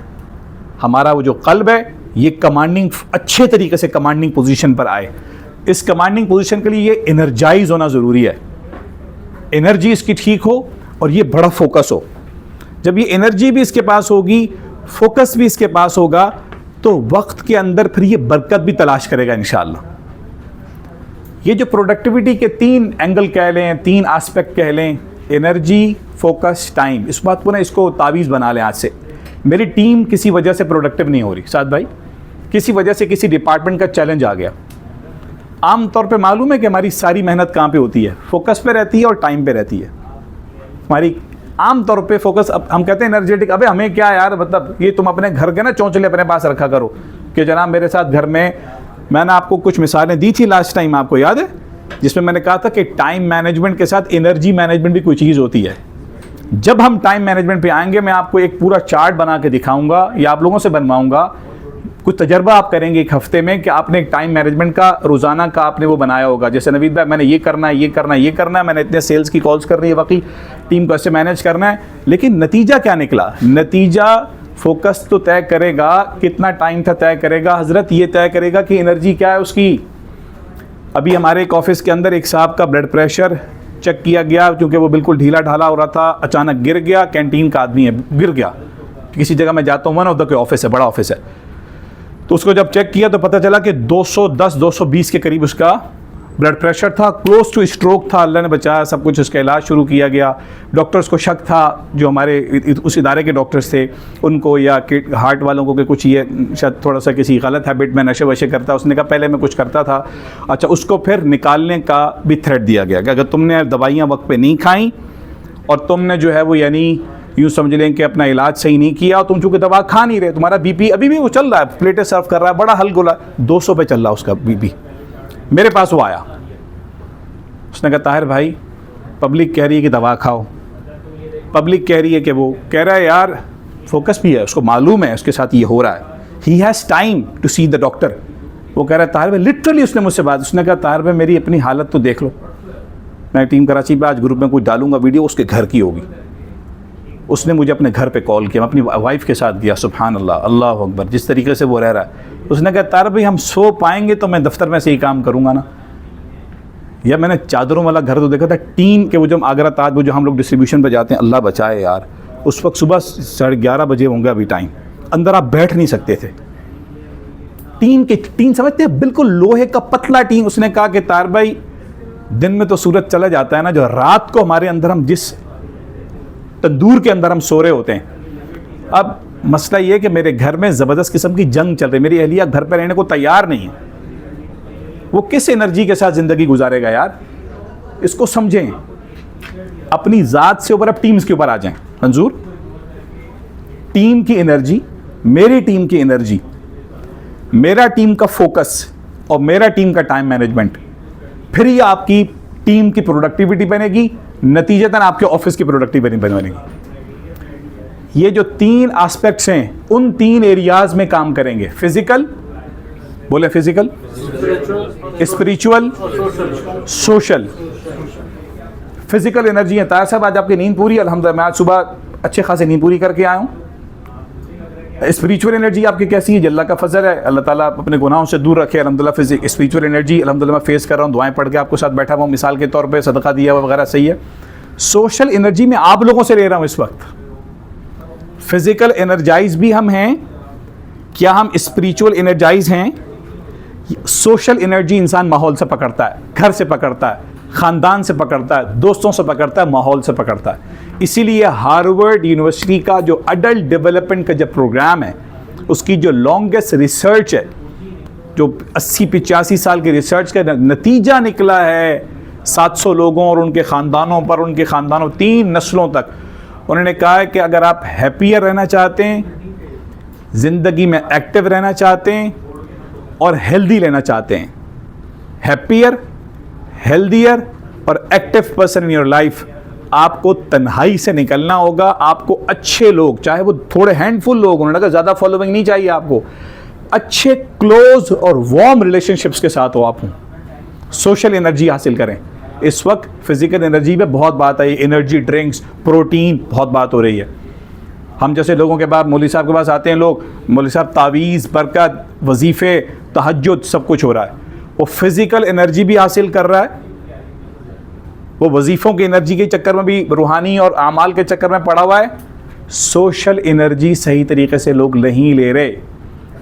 हमारा वो जो कल्ब है, ये कमांडिंग, अच्छे तरीके से कमांडिंग पोजीशन पर आए। इस कमांडिंग पोजीशन के लिए ये एनर्जाइज होना ज़रूरी है, एनर्जी इसकी ठीक हो और ये बड़ा फोकस हो। जब ये एनर्जी भी इसके पास होगी, फोकस भी इसके पास होगा, तो वक्त के अंदर फिर ये बरकत भी तलाश करेगा इंशाअल्लाह। ये जो प्रोडक्टिविटी के 3 एंगल कह लें, 3 एस्पेक्ट कह लें, एनर्जी, फोकस, टाइम, इस बात को ना, इसको तावीज़ बना लें आज से। मेरी टीम किसी वजह से प्रोडक्टिव नहीं हो रही, साथ भाई किसी वजह से किसी डिपार्टमेंट का चैलेंज आ गया। आम तौर पे मालूम है कि हमारी सारी मेहनत कहाँ पे होती है? फोकस पे रहती है और टाइम पे रहती है। हमारी आम तौर पे फोकस, अब हम कहते हैं एनर्जेटिक, अबे हमें क्या यार, मतलब ये तुम अपने घर के ना चौंचले अपने पास रखा करो कि जनाब मेरे साथ घर में, मैंने आपको कुछ मिसालें दी थी लास्ट टाइम, आपको याद है, जिसमें मैंने कहा था कि टाइम मैनेजमेंट के साथ एनर्जी मैनेजमेंट भी कोई चीज़ होती है। जब हम टाइम मैनेजमेंट पे आएंगे, मैं आपको एक पूरा चार्ट बना के दिखाऊंगा या आप लोगों से बनवाऊंगा। कुछ तजर्बा आप करेंगे एक हफ्ते में कि आपने एक टाइम मैनेजमेंट का रोज़ाना का आपने वो बनाया होगा, जैसे नवीद भाई मैंने ये करना है, ये करना है, ये करना है, मैंने इतने सेल्स की कॉल्स करनी है, बाकी टीम को ऐसे मैनेज करना है। लेकिन नतीजा क्या निकला? नतीजा फोकस तो तय करेगा, कितना टाइम था तय करेगा, हज़रत ये तय करेगा कि एनर्जी क्या है उसकी। अभी हमारे एक ऑफिस के अंदर एक साहब का ब्लड प्रेशर चेक किया गया, क्योंकि वो बिल्कुल ढीला ढाला हो रहा था, अचानक गिर गया। कैंटीन का आदमी है, गिर गया। किसी जगह मैं जाता हूँ, वन ऑफ द कोई ऑफिस है, बड़ा ऑफिस है, तो उसको जब चेक किया तो पता चला कि 210-220 के करीब उसका ब्लड प्रेशर था, क्लोज टू स्ट्रोक था, अल्लाह ने बचाया, सब कुछ, उसका इलाज शुरू किया गया। डॉक्टर्स को शक था, जो हमारे उस इदारे के डॉक्टर्स थे उनको, या हार्ट वालों को कि कुछ ये शायद थोड़ा सा किसी गलत हैबिट में नशे वशे करता। उसने कहा पहले मैं कुछ करता था। अच्छा, उसको फिर निकालने का भी थ्रेट दिया गया कि अगर तुमने दवाइयाँ वक्त पे नहीं खाई और तुमने जो है वो यानी यूँ समझ लें कि अपना इलाज सही नहीं किया, तुम चूँकि दवा खा नहीं रहे, तुम्हारा बीपी अभी भी वो चल रहा है, प्लेटें सर्व कर रहा है, बड़ा हल गोला 200 पे चल रहा है उसका बीपी। मेरे पास वो आया, उसने कहा ताहिर भाई पब्लिक कह रही है कि दवा खाओ, पब्लिक कह रही है कि वो कह रहा है यार फोकस भी है, उसको मालूम है उसके साथ ये हो रहा है, he has time to see the doctor. वो कह रहा है ताहिर भाई, लिटरली उसने मुझसे बात, उसने कहा ताहिर भाई मेरी अपनी हालत तो देख लो, मैं टीम कराची पे आज ग्रुप में कुछ डालूंगा वीडियो, उसके घर की होगी। उसने मुझे अपने घर पे कॉल किया, मैं अपनी वाइफ के साथ गया, सुभान अल्लाह, अल्लाह अकबर, जिस तरीके से वो रह रहा है। उसने कहा तार भाई हम सो पाएंगे तो मैं दफ्तर में से ही काम करूँगा ना। या मैंने चादरों वाला घर तो देखा था, टीन के, वो जो आगरा ताज, वो जो हम लोग डिस्ट्रीब्यूशन पे जाते हैं, अल्लाह बचाए यार, उस वक्त सुबह 11:30 बजे होंगे अभी टाइम, अंदर आप बैठ नहीं सकते थे। टीन समझते हैं, बिल्कुल लोहे का पतला टीन। उसने कहा कि तार भाई दिन में तो सूरज चला जाता है ना, जो रात को हमारे अंदर, हम जिस तंदूर के अंदर हम सो रहे होते हैं। अब मसला ये है कि मेरे घर में ज़बरदस्त किस्म की जंग चल रही, मेरी अहलिया घर पर रहने को तैयार नहीं है। वो किस एनर्जी के साथ ज़िंदगी गुजारेगा यार, इसको समझें। अपनी ज़ात से ऊपर अब टीम्स के ऊपर आ जाएं। मंजूर, टीम की एनर्जी, मेरी टीम की एनर्जी, मेरा टीम का फोकस और मेरा टीम का टाइम मैनेजमेंट, फिर ये आपकी टीम की प्रोडक्टिविटी बनेगी, नतीजतन आपके ऑफिस की प्रोडक्टिविटी बनेगी। ये जो 3 एस्पेक्ट्स हैं, उन 3 एरियाज में काम करेंगे। फिजिकल, बोले physical, spiritual, social. Physical energy है। तार साहब आज आपकी नींद पूरी? अल्हम्दुलिल्लाह, मैं आज सुबह अच्छे खासे नींद पूरी करके आया हूँ। स्पिरिचुअल एनर्जी आपकी कैसी है? अल्लाह का फजल है, अल्लाह ताला अपने गुनाहों से दूर रखे अल्हम्दुलिल्लाह। स्पिरिचुअल एनर्जी अल्हम्दुलिल्लाह मैं फेस कर रहा हूँ, दुआएं पढ़ के आपको साथ बैठा हुआ, मिसाल के तौर पे सदका दिया हुआ वगैरह, सही है। सोशल एनर्जी में आप लोगों से ले रहा हूँ इस वक्त। फिजिकल एनर्जाइज भी हम हैं, क्या हम स्पिरिचुअल एनर्जाइज हैं? सोशल एनर्जी इंसान माहौल से पकड़ता है, घर से पकड़ता है, ख़ानदान से पकड़ता है, दोस्तों से पकड़ता है, माहौल से पकड़ता है। इसीलिए हार्वर्ड यूनिवर्सिटी का जो अडल्ट डेवलपमेंट का जो प्रोग्राम है, उसकी जो लॉन्गेस्ट रिसर्च है, जो 80-85 साल की रिसर्च का नतीजा निकला है 700 लोगों और उनके ख़ानदानों पर, उनके ख़ानदानों 3 नस्लों तक, उन्होंने कहा है कि अगर आप हैप्पियर रहना चाहते हैं, ज़िंदगी में एक्टिव रहना चाहते हैं और हेल्दी लेना चाहते हैं, हैप्पियर, हेल्दियर और active person in your life, आपको तन्हाई से निकलना होगा। आपको अच्छे लोग, चाहे वो थोड़े हैंडफुल लोग, उन्होंने कहा ज़्यादा फॉलोइंग नहीं चाहिए आपको, अच्छे क्लोज और वार्म रिलेशनशिप्स के साथ हो आप हों। सोशल एनर्जी हासिल करें। इस वक्त फिजिकल एनर्जी पे बहुत बात आई, एनर्जी ड्रिंक्स, प्रोटीन, बहुत बात हो रही है। हम जैसे लोगों के बाद मौलवी साहब के पास आते हैं लोग, मौलवी साहब तावीज़, बरकत, वजीफ़े, तहज्जुद, सब कुछ हो रहा है। वो फिजिकल एनर्जी भी हासिल कर रहा है, वो वजीफ़ों की एनर्जी के चक्कर में भी रूहानी और आमाल के चक्कर में पड़ा हुआ है। सोशल एनर्जी सही तरीके से लोग नहीं ले रहे।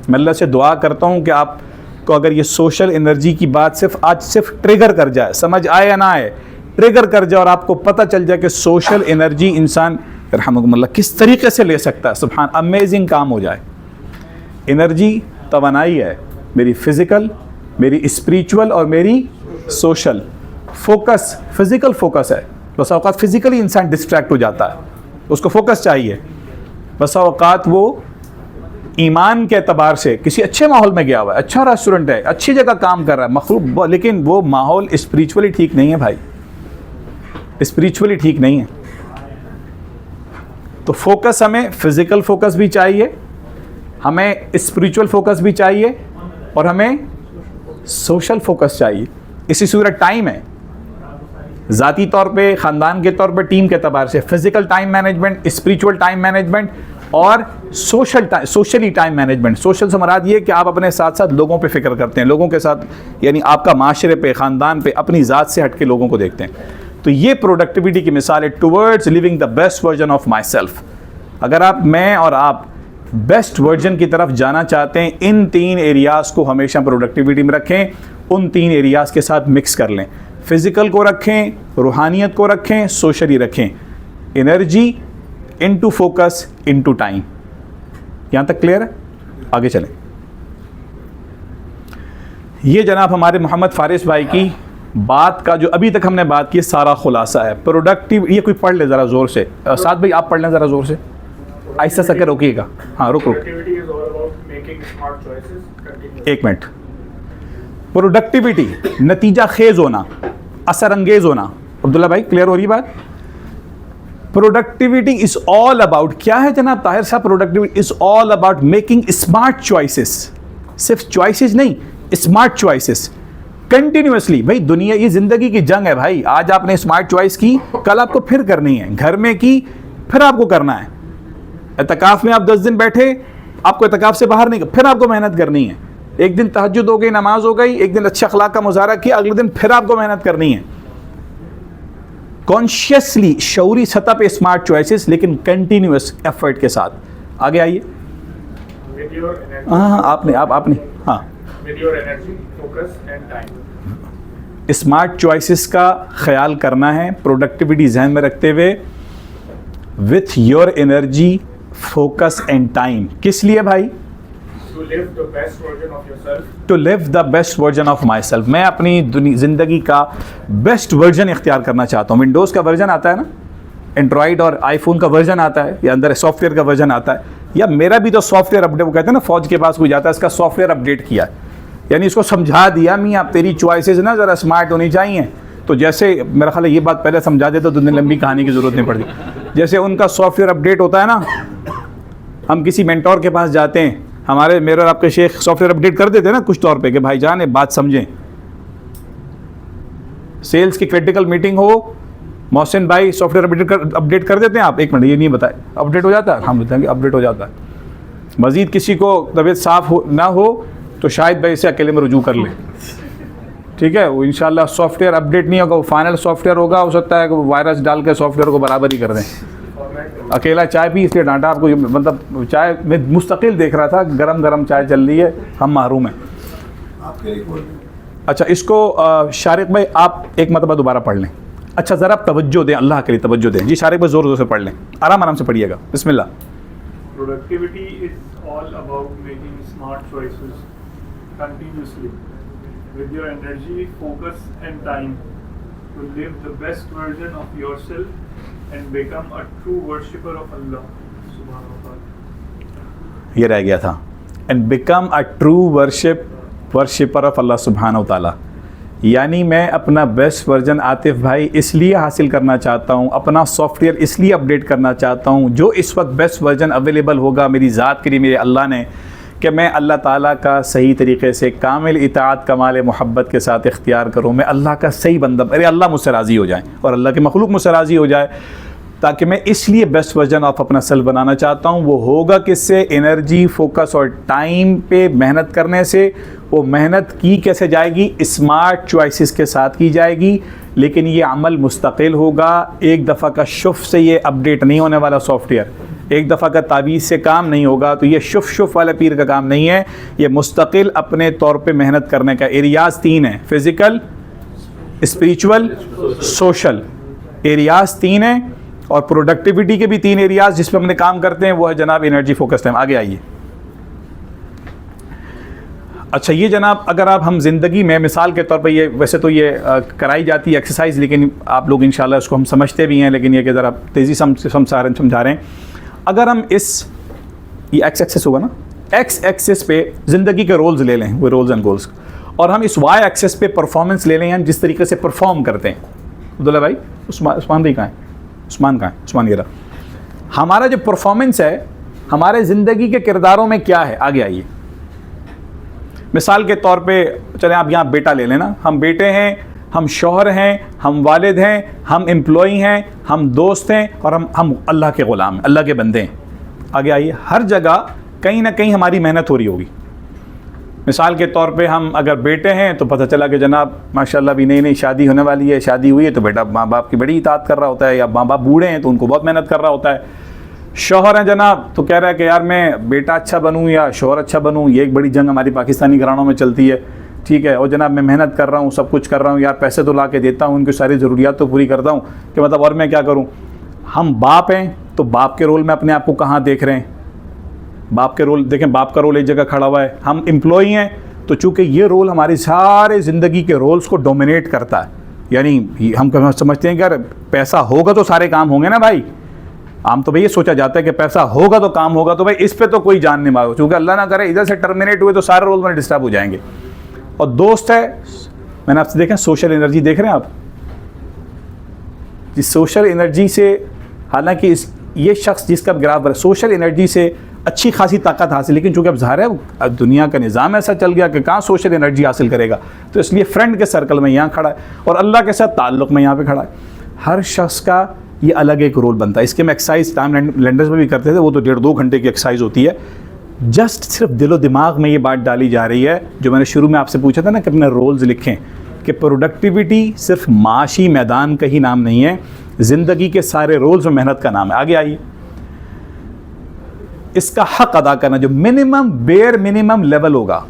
मैं अल्लाह से दुआ करता हूँ कि आपको अगर ये सोशल एनर्जी की बात सिर्फ ट्रिगर कर जाए, समझ आए या ना आए, ट्रिगर कर जाए और आपको पता चल जाए कि सोशल एनर्जी इंसान रहमकुमुल्लाह किस तरीके से ले सकता है, सुभान, अमेजिंग काम हो जाए। एनर्जी तवानाई है, मेरी फिज़िकल, मेरी स्पिरिचुअल और मेरी सोशल। फोकस, फिज़िकल फोकस है। बस औकात फिज़िकली इंसान डिस्ट्रैक्ट हो जाता है, उसको फोकस चाहिए। बस औकात वो ईमान के एतबार से किसी अच्छे माहौल में गया हुआ है, अच्छा रेस्टोरेंट है, अच्छी जगह काम कर रहा है मखलूक, लेकिन वो माहौल स्पिरिचुअली ठीक नहीं है भाई, स्पिरिचुअली ठीक नहीं है। तो फोकस, हमें फिज़िकल फोकस भी चाहिए, हमें स्पिरिचुअल फोकस भी चाहिए और हमें सोशल फोकस चाहिए। इसी सूरत टाइम है, ज़ाती तौर पे, ख़ानदान के तौर पे, टीम के एतबार से, physical time management, spiritual time management और सोशली टाइम मैनेजमेंट। सोशल से मुराद ये कि आप अपने साथ साथ लोगों पे फ़िक्र करते हैं, लोगों के साथ, यानी आपका माशरे पे, ख़ानदान पे, अपनी ज़ात से हट के लोगों को देखते हैं। तो ये प्रोडक्टिविटी की मिसाल है, towards living the best version of my self. अगर आप, मैं और आप बेस्ट वर्जन की तरफ जाना चाहते हैं, इन 3 एरियाज़ को हमेशा प्रोडक्टिविटी में रखें। उन 3 एरियाज़ के साथ मिक्स कर लें। फ़िज़िकल को रखें, रूहानियत को रखें, सोशली रखें। Energy into focus into time. यहाँ तक क्लियर है? आगे चलें। ये जनाब हमारे मोहम्मद फारिस भाई की बात का जो अभी तक हमने बात की सारा खुलासा है। प्रोडक्टिव, ये कोई पढ़ ले ज़रा ज़ोर से, साथ भाई आप पढ़ लें ज़रा ज़ोर से, ऐसा सके रोकिएगा। हाँ रुक। Productivity is all about making smart choices continuously. एक मिनट। प्रोडक्टिविटी नतीजा खेज होना, असर अंगेज होना। अब्दुल्ला भाई क्लियर हो रही बात? प्रोडक्टिविटी इज ऑल अबाउट, क्या है जनाब ताहिर साहब? Productivity is all about making smart choices. सिर्फ चॉइसेस नहीं, स्मार्ट चॉइसेस कंटिन्यूअसली। भाई दुनिया, ये जिंदगी की जंग है भाई। आज आपने स्मार्ट चॉइस की, कल आपको फिर करनी है। घर में की, फिर आपको करना है। एतकाफ में आप 10 दिन बैठे, आपको एतकाफ से बाहर नहीं, फिर आपको मेहनत करनी है। एक दिन तहज्जुद हो गई, नमाज हो गई, एक दिन अच्छे अखलाक का मुजाहरा किया, अगले दिन फिर आपको मेहनत करनी है। कॉन्शियसली, शऊरी सतह पे स्मार्ट चॉइसेस, लेकिन कंटिन्यूअस एफर्ट के साथ। आगे आइए। With your energy, हाँ आपने हाँ with your energy, focus and time. Smart choices का ख्याल करना है, प्रोडक्टिविटी जहन में रखते हुए। With your energy, focus and time. किस लिए भाई? To live the best version of yourself. To live the best version of my self. मैं अपनी ज़िंदगी का बेस्ट वर्जन इख्तियार करना चाहता हूँ। विंडोज़ का वर्जन आता है ना, एंड्रॉयड और आईफोन का वर्जन आता है, या अंदर सॉफ्टवेयर का वर्जन आता है, या मेरा भी तो सॉफ्टवेयर अपडेट, वो कहते हैं ना फौज के पास कोई जाता है, इसका सॉफ्टवेयर अपडेट किया, यानी इसको समझा दिया, मी आप तेरी चॉइसेस ना ज़रा स्मार्ट होनी चाहिए। तो जैसे मेरा ख्याल है ये बात पहले समझा देते तो इतनी लंबी कहानी की ज़रूरत नहीं पड़ती। जैसे उनका सॉफ्टवेयर अपडेट होता है ना, हम किसी मेंटोर के पास जाते हैं, हमारे मेरे और आपके शेख सॉफ्टवेयर अपडेट कर देते हैं ना कुछ तौर पे कि भाईजान ये बात समझें। सेल्स की क्रिटिकल मीटिंग हो, मोहसिन भाई सॉफ्टवेयर अपडेट कर देते हैं आप? एक मिनट, ये नहीं बताए अपडेट हो जाता है? हम बताएंगे अपडेट हो जाता है। मज़ीद किसी को तबीयत साफ़ हो ना हो तो शायद भाई इसे अकेले में रुजू कर ले, ठीक है? वो इंशाल्लाह सॉफ्टवेयर अपडेट नहीं होगा, वो फाइनल सॉफ्टवेयर होगा। हो सकता है कि वो वायरस डाल के सॉफ्टवेयर को बराबर ही कर दें। अकेला चाय पी इसलिए डांटा आपको, मतलब चाय में मुस्तकिल देख रहा था, गरम गरम चाय चल रही है, हम महरूम हैं। आपके लिए बोल रहे हैं। अच्छा, इसको शारिक भाई आप एक मरतबा दोबारा पढ़ लें। अच्छा ज़रा आप तवज्जो दें, अल्लाह के लिए तवज्जो दें। जी शारिक भाई ज़ोर ज़ोर से पढ़ लें, आराम आराम से पढ़िएगा। बिस्मिल्लाह। Productivity is all about making smart choices continuously with your energy, focus and time to live the best version of yourself and become a true worshipper of Allah subhanahu wa ta'ala. ये रह गया था, and become a true worshipper of Allah सुब्हानहू व तआला। यानी मैं अपना बेस्ट वर्जन आतिफ भाई इसलिए हासिल करना चाहता हूँ, अपना सॉफ्टवेयर इसलिए अपडेट करना चाहता हूँ जो इस वक्त बेस्ट वर्जन अवेलेबल होगा मेरी ज़ात के लिए, मेरे अल्लाह ने, कि मैं अल्लाह ताला का सही तरीके से कामिल इताअत कमाल मोहब्बत के साथ इख्तियार करूँ। मैं अल्लाह का सही बंदा, अरे अल्लाह मुझसे राज़ी हो जाए और अल्लाह के मखलूक मुझसे राज़ी हो जाए, ताकि मैं इसलिए बेस्ट वर्जन ऑफ अपना सेल्फ बनाना चाहता हूँ। वो होगा किससे? एनर्जी, फोकस और टाइम पे मेहनत करने से। वो मेहनत की कैसे जाएगी? स्मार्ट चॉइसेस के साथ की जाएगी, लेकिन ये अमल मुस्तकिल होगा। एक दफ़ा का शुफ से ये अपडेट नहीं होने वाला सॉफ्टवेयर, एक दफ़ा का तावीज़ से काम नहीं होगा। तो ये शुफ वाले पीर का काम नहीं है, ये मुस्तकिल अपने तौर पे मेहनत करने का। एरियाज़ 3 हैं, फिज़िकल, स्पिरिचुअल, सोशल। एरियाज़ 3 हैं, और प्रोडक्टिविटी के भी 3 एरियाज़ जिस पर हमने काम करते हैं, वो है जनाब एनर्जी, फोकस, टाइम। आगे आइए। अच्छा ये जनाब, अगर आप हम ज़िंदगी में मिसाल के तौर पे, ये वैसे तो ये कराई जाती है एक्सरसाइज, लेकिन आप लोग इंशाल्लाह इसको हम समझते भी हैं, लेकिन ये कि ज़रा तेज़ी से समझा रहे हैं। अगर हम ये एक्स एक्सेस होगा ना, एक्स एक्सेस पे ज़िंदगी के रोल्स ले लें, वो रोल्स एंड गोल्स, और हम इस वाई एक्सेस पे परफॉर्मेंस ले लें, हम जिस तरीके से परफॉर्म करते हैं। अब्दुल्ला भाई, उस्मान भाई कहाँ है? उस्मान कहाँ है? उस्मान, ये रहा। हमारा जो परफॉर्मेंस है हमारे ज़िंदगी के किरदारों में क्या है? आगे आइए। मिसाल के तौर पे चलें आप यहाँ बेटा ले लेना, हम बेटे हैं, हम शौहर हैं, हम वालिद हैं, हम एम्प्लॉई हैं, हम दोस्त हैं, और हम अल्लाह के ग़ुलाम हैं, अल्लाह के बंदे हैं। आगे आइए। हर जगह कहीं ना कहीं हमारी मेहनत हो रही होगी। मिसाल के तौर पे हम अगर बेटे हैं तो पता चला कि जनाब माशाल्लाह भी नई शादी होने वाली है, शादी हुई है तो बेटा माँ बाप की बड़ी इताअत कर रहा होता है, या माँ बाप बूढ़े हैं तो उनको बहुत मेहनत कर रहा होता है। शौहर हैं जनाब तो कह रहा है कि यार मैं बेटा अच्छा बनूँ या शौहर अच्छा बनूँ, ये एक बड़ी जंग हमारी पाकिस्तानी घरानों में चलती है। ठीक है, और जनाब मैं मेहनत कर रहा हूँ, सब कुछ कर रहा हूँ यार, पैसे तो ला के देता हूँ, उनकी सारी ज़रूरियात तो पूरी करता हूँ, कि मतलब और मैं क्या करूँ। हम बाप हैं तो बाप के रोल में अपने आप को कहाँ देख रहे हैं? बाप के रोल देखें, बाप का रोल एक जगह खड़ा हुआ है। हम एम्प्लॉई हैं तो चूँकि ये रोल हमारी सारे ज़िंदगी के रोल्स को डोमिनेट करता है, यानी हम समझते हैं कि यार पैसा होगा तो सारे काम होंगे ना भाई। आम तो भाई ये सोचा जाता है कि पैसा होगा तो काम होगा, तो भाई इस पे तो कोई जान नहीं मारो, क्योंकि अल्लाह ना करे इधर से टर्मिनेट हुए तो सारे रोल में डिस्टर्ब हो जाएंगे। और दोस्त है, मैंने आपसे देखा सोशल एनर्जी देख रहे हैं आप, जिस सोशल एनर्जी से, हालांकि ये शख्स जिसका ग्राफ है सोशल एनर्जी से अच्छी खासी ताकत हासिल, लेकिन चूँकि अब ज़ाहिर है अब दुनिया का निज़ाम ऐसा चल गया कि कहाँ सोशल एनर्जी हासिल करेगा, तो इसलिए फ्रेंड के सर्कल में यहाँ खड़ा है और अल्लाह के साथ ताल्लुक़ में यहाँ पे खड़ा है। हर शख्स का ये अलग एक रोल बनता है। इसके में एक्सरसाइज टाइम लैंडर्स में भी करते थे, वो तो 1.5-2 घंटे की एक्सरसाइज होती है। जस्ट सिर्फ दिलो दिमाग में ये बात डाली जा रही है जो मैंने शुरू में आपसे पूछा था ना कि अपने रोल्स लिखें, कि प्रोडक्टिविटी सिर्फ माशी मैदान का ही नाम नहीं है, ज़िंदगी के सारे रोल्स में मेहनत का नाम है। आगे आइए, इसका हक अदा करना, जो बेयर मिनिमम लेवल होगा,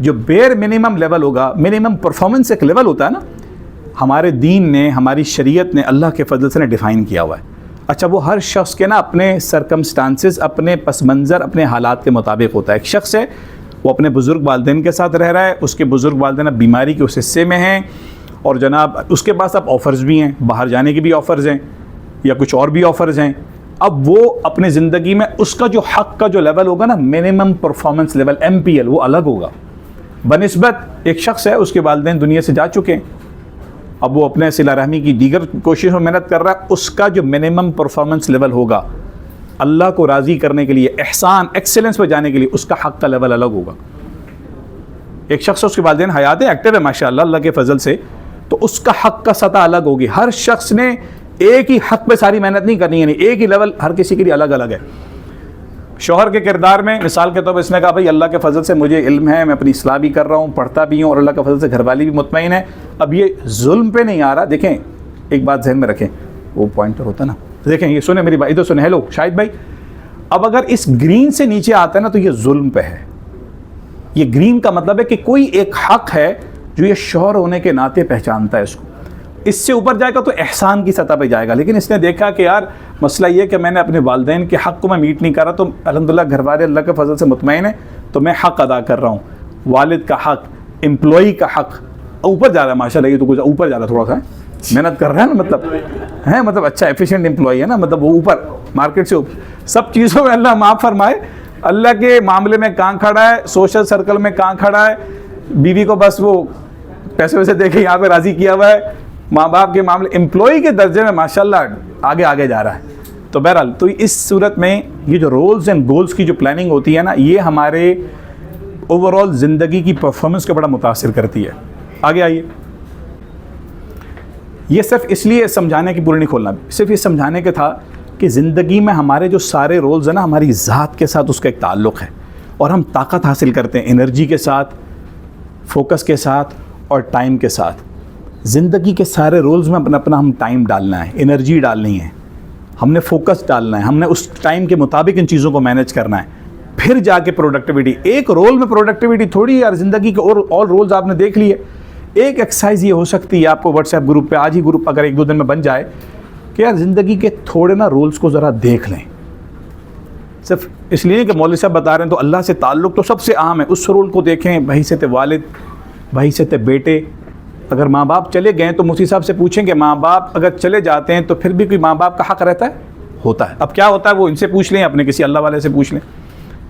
जो बेयर मिनिमम लेवल होगा, मिनिमम परफॉर्मेंस एक लेवल होता है ना, हमारे दीन ने, हमारी शरीयत ने, अल्लाह के फजल से ने डिफ़ाइन किया हुआ है। अच्छा, वो हर शख्स के ना अपने सरकमस्टांसेस, अपने पस मंज़र, अपने हालात के मुताबिक होता है। एक शख्स है वो अपने बुज़ुर्ग वालिदैन के साथ रह रहा है, उसके बुज़ुर्ग वालिदैन अब बीमारी के उस हिस्से में हैं और जनाब उसके पास अब ऑफ़र्स भी हैं, बाहर जाने के भी ऑफ़र्स हैं या कुछ और भी ऑफ़र्स हैं। अब वो अपनी ज़िंदगी में उसका जो हक़ का जो लेवल होगा ना, मिनिमम परफॉर्मेंस लेवल MPL, वो अलग होगा बनिस्बत एक शख्स है उसके वालिदैन दुनिया से जा चुके हैं, अब वो अपने सिला रहमी की दीगर कोशिश में मेहनत कर रहा है, उसका जो मिनिमम परफॉर्मेंस लेवल होगा अल्लाह को राज़ी करने के लिए, एहसान एक्सेलेंस पर जाने के लिए, उसका हक़ का लेवल अलग होगा। एक शख्स उसके वालिदैन हयात है, एक्टिव है माशाअल्लाह अल्लाह के फजल से, तो उसका हक़ का सतह अलग होगी। हर शख्स ने एक ही हक़ पे सारी मेहनत नहीं करनी है, नहीं एक ही लेवल हर किसी के लिए अलग अलग है। शौहर के किरदार में मिसाल के तौर पर इसने कहा भाई अल्लाह के फजल से मुझे इल्म है, मैं अपनी इस्लाह भी कर रहा हूँ, पढ़ता भी हूँ और अल्लाह के फजल से घरवाली भी मुतमईन है। अब ये जुल्म पे नहीं आ रहा। देखें एक बात जहन में रखें, वो पॉइंटर होता ना, देखें ये सुने मेरी बात, इधर सुने, हेलो शाहिद भाई, अब अगर इस ग्रीन से नीचे आता है ना तो ये जुल्म पे है। ये ग्रीन का मतलब है कि कोई एक हक़ है जो ये शौहर होने के नाते पहचानता है इसको, इससे ऊपर जाएगा तो एहसान की सतह पे जाएगा। लेकिन इसने देखा कि यार मसला ये कि मैंने अपने वालिदैन के हक़ को मैं मीट नहीं कर रहा, तो अल्हम्दुलिल्लाह घरवाले अल्लाह के फजल से मुतमईन है, तो मैं हक़ अदा कर रहा हूँ। वालिद का हक़, एम्प्लॉई का हक़ ऊपर जा रहा है माशाल्लाह, ये तो कुछ ऊपर जा रहा है, थोड़ा सा मेहनत कर रहा है ना, मतलब अच्छा एफिशिएंट एम्प्लॉई है ना, मतलब वो ऊपर मार्केट से ऊपर सब चीज़ों में अल्लाह माफ़ फरमाए। अल्लाह के मामले में कहाँ खड़ा है, सोशल सर्कल में कहाँ खड़ा है, बीवी को बस वो पैसे वैसे देके यहाँ पे राज़ी किया हुआ है, माँ बाप के मामले, एम्प्लॉई के दर्जे में माशाल्लाह आगे आगे जा रहा है। तो बहरहाल तो इस सूरत में ये जो रोल्स एंड गोल्स की जो प्लानिंग होती है ना, ये हमारे ओवरऑल ज़िंदगी की परफॉर्मेंस को बड़ा मुतासिर करती है। आगे आइए, ये सिर्फ इसलिए समझाने की पूरी नहीं खोलना, सिर्फ ये समझाने के था कि ज़िंदगी में हमारे जो सारे रोल्स हैं ना, हमारी ज़ात के साथ उसका एक ताल्लुक़ है और हम ताकत हासिल करते हैं एनर्जी के साथ, फोकस के साथ और टाइम के साथ। ज़िंदगी के सारे रोल्स में अपना हम टाइम डालना है, एनर्जी डालनी है, हमने फोकस डालना है, हमने उस टाइम के मुताबिक इन चीज़ों को मैनेज करना है, फिर जाके प्रोडक्टिविटी। एक रोल में प्रोडक्टिविटी थोड़ी यार, ज़िंदगी के और ऑल रोल्स आपने देख लिए। एक एक्सरसाइज ये हो सकती है आपको व्हाट्सएप ग्रुप पे, आज ही ग्रुप अगर 1-2 दिन में बन जाए कि यार ज़िंदगी के थोड़े ना रोल्स को ज़रा देख लें। सिर्फ इसलिए कि मौलवी साहब बता रहे हैं तो अल्लाह से ताल्लुक़ तो सबसे अहम है, उस रोल को देखें। बहैसियत वालिद, बहैसियत बेटे, अगर माँ बाप चले गए तो मुफ्ती साहब से पूछें कि माँ बाप अगर चले जाते हैं तो फिर भी कोई माँ बाप का हक़ रहता है? होता है। अब क्या होता है वो इनसे पूछ लें, अपने किसी अल्लाह वाले से पूछ लें।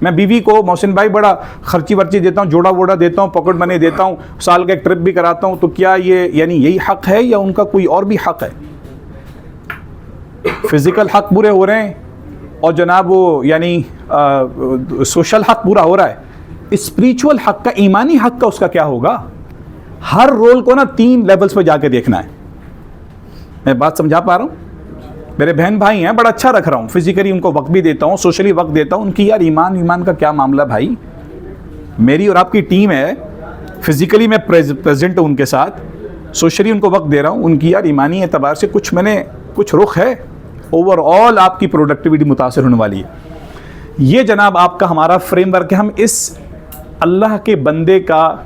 मैं बीवी को मोहसिन भाई बड़ा खर्ची वर्ची देता हूँ, जोड़ा वोड़ा देता हूँ, पॉकेट मनी देता हूँ, साल का एक ट्रिप भी कराता हूँ, तो क्या ये यानी यही हक़ है या उनका कोई और भी हक़ है? फ़िज़िकल हक़ पूरे हो रहे हैं और जनाब वो यानी सोशल हक़ पूरा हो रहा है, स्पिरिचुअल हक़ का, ईमानी हक़ का उसका क्या होगा? हर रोल को ना 3 लेवल्स पर जाके देखना है। मैं बात समझा पा रहा हूँ? मेरे बहन भाई हैं, बड़ा अच्छा रख रहा हूँ, फिजिकली उनको वक्त भी देता हूँ, सोशली वक्त देता हूँ, उनकी यार ईमान का क्या मामला भाई? मेरी और आपकी टीम है, फिजिकली मैं प्रेजेंट हूँ उनके साथ, सोशली उनको वक्त दे रहा हूँ, उनकी यार ईमानी एतबार से कुछ रुख है, ओवरऑल आपकी प्रोडक्टिविटी मुतासर होने वाली है। ये जनाब आपका हमारा फ्रेमवर्क है। हम इस अल्लाह के बंदे का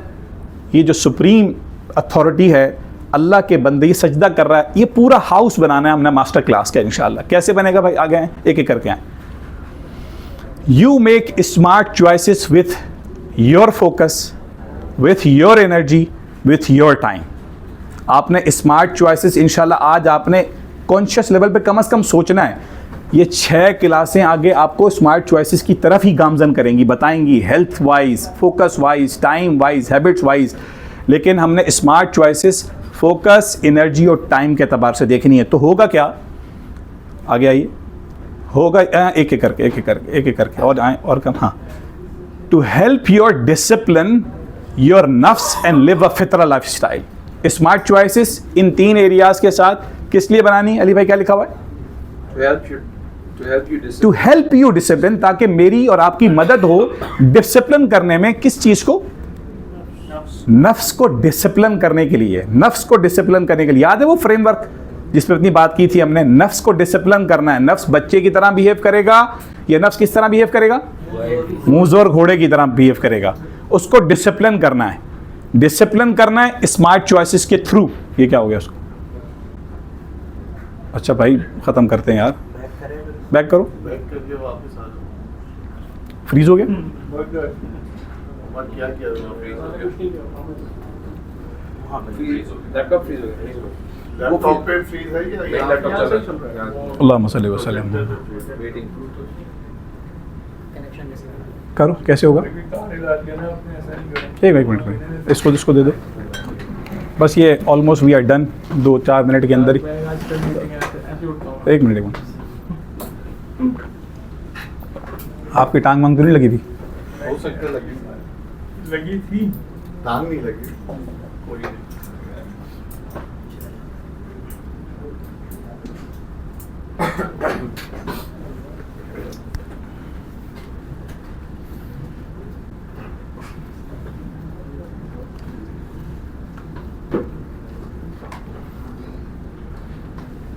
ये जो सुप्रीम अथॉरिटी है, अल्लाह के बंदे ये सजदा कर रहा है, ये पूरा हाउस बनाना है हमने मास्टर क्लास का इंशाल्लाह। कैसे बनेगा भाई, आगे आए एक एक करके आए। You make smart choices with your focus, with your energy, with your time. आपने स्मार्ट चॉइसेस इंशाल्लाह आज आपने कॉन्शियस लेवल पे कम से कम सोचना है। ये 6 क्लासें आगे आपको स्मार्ट चॉइसेस की तरफ ही गामजन करेंगी, बताएंगी health wise, focus wise, time wise, habits wise. लेकिन हमने स्मार्ट चॉइसेस फोकस, एनर्जी और टाइम के एतबार से देखनी है। तो होगा क्या, आगे आइए, होगा एक एक करके और आए और कम। हाँ, to help your discipline your नफ्स एंड लिव अ फितरा lifestyle. Smart choices in 3 areas के साथ किस लिए बनानी है? अली भाई क्या लिखा हुआ है? टू हेल्प यू डिसिप्लिन, ताकि मेरी और आपकी मदद हो डिसिप्लिन करने में। किस चीज को? नफ्स को डिसिप्लिन करने के लिए। नफ्स को डिसिप्लिन करने के लिए याद है वो फ्रेमवर्क जिस पर इतनी बात की थी हमने? नफ्स को डिसिप्लिन करना है। नफ्स बच्चे की तरह बिहेव करेगा, ये नफ्स किस तरह बिहेव करेगा? मूज़ घोड़े की तरह बिहेव करेगा। उसको डिसिप्लिन करना है, डिसिप्लिन करना है स्मार्ट चॉइसेस के थ्रू। ये क्या हो गया उसको? अच्छा भाई ख़त्म करते हैं यार, बैक करो। बैक करके वापस आ जाओ। फ्रीज हो गया? क्या किया लैपटॉप फ्रीज हो गया। लैपटॉप पे फ्रीज है या लैपटॉप चल रहा है। अल्लाहुम्मा सल्ली व सल्लिम। वेटिंग। करो, कैसे होगा? एक मिनट, इसको दे दो बस। ये almost we are done 2-4 minute के अंदर ही। एक मिनट। आपकी टांग मांग तो नहीं लगी थी? हो सकता लगी थी, टांग नहीं लगी कोई नहीं।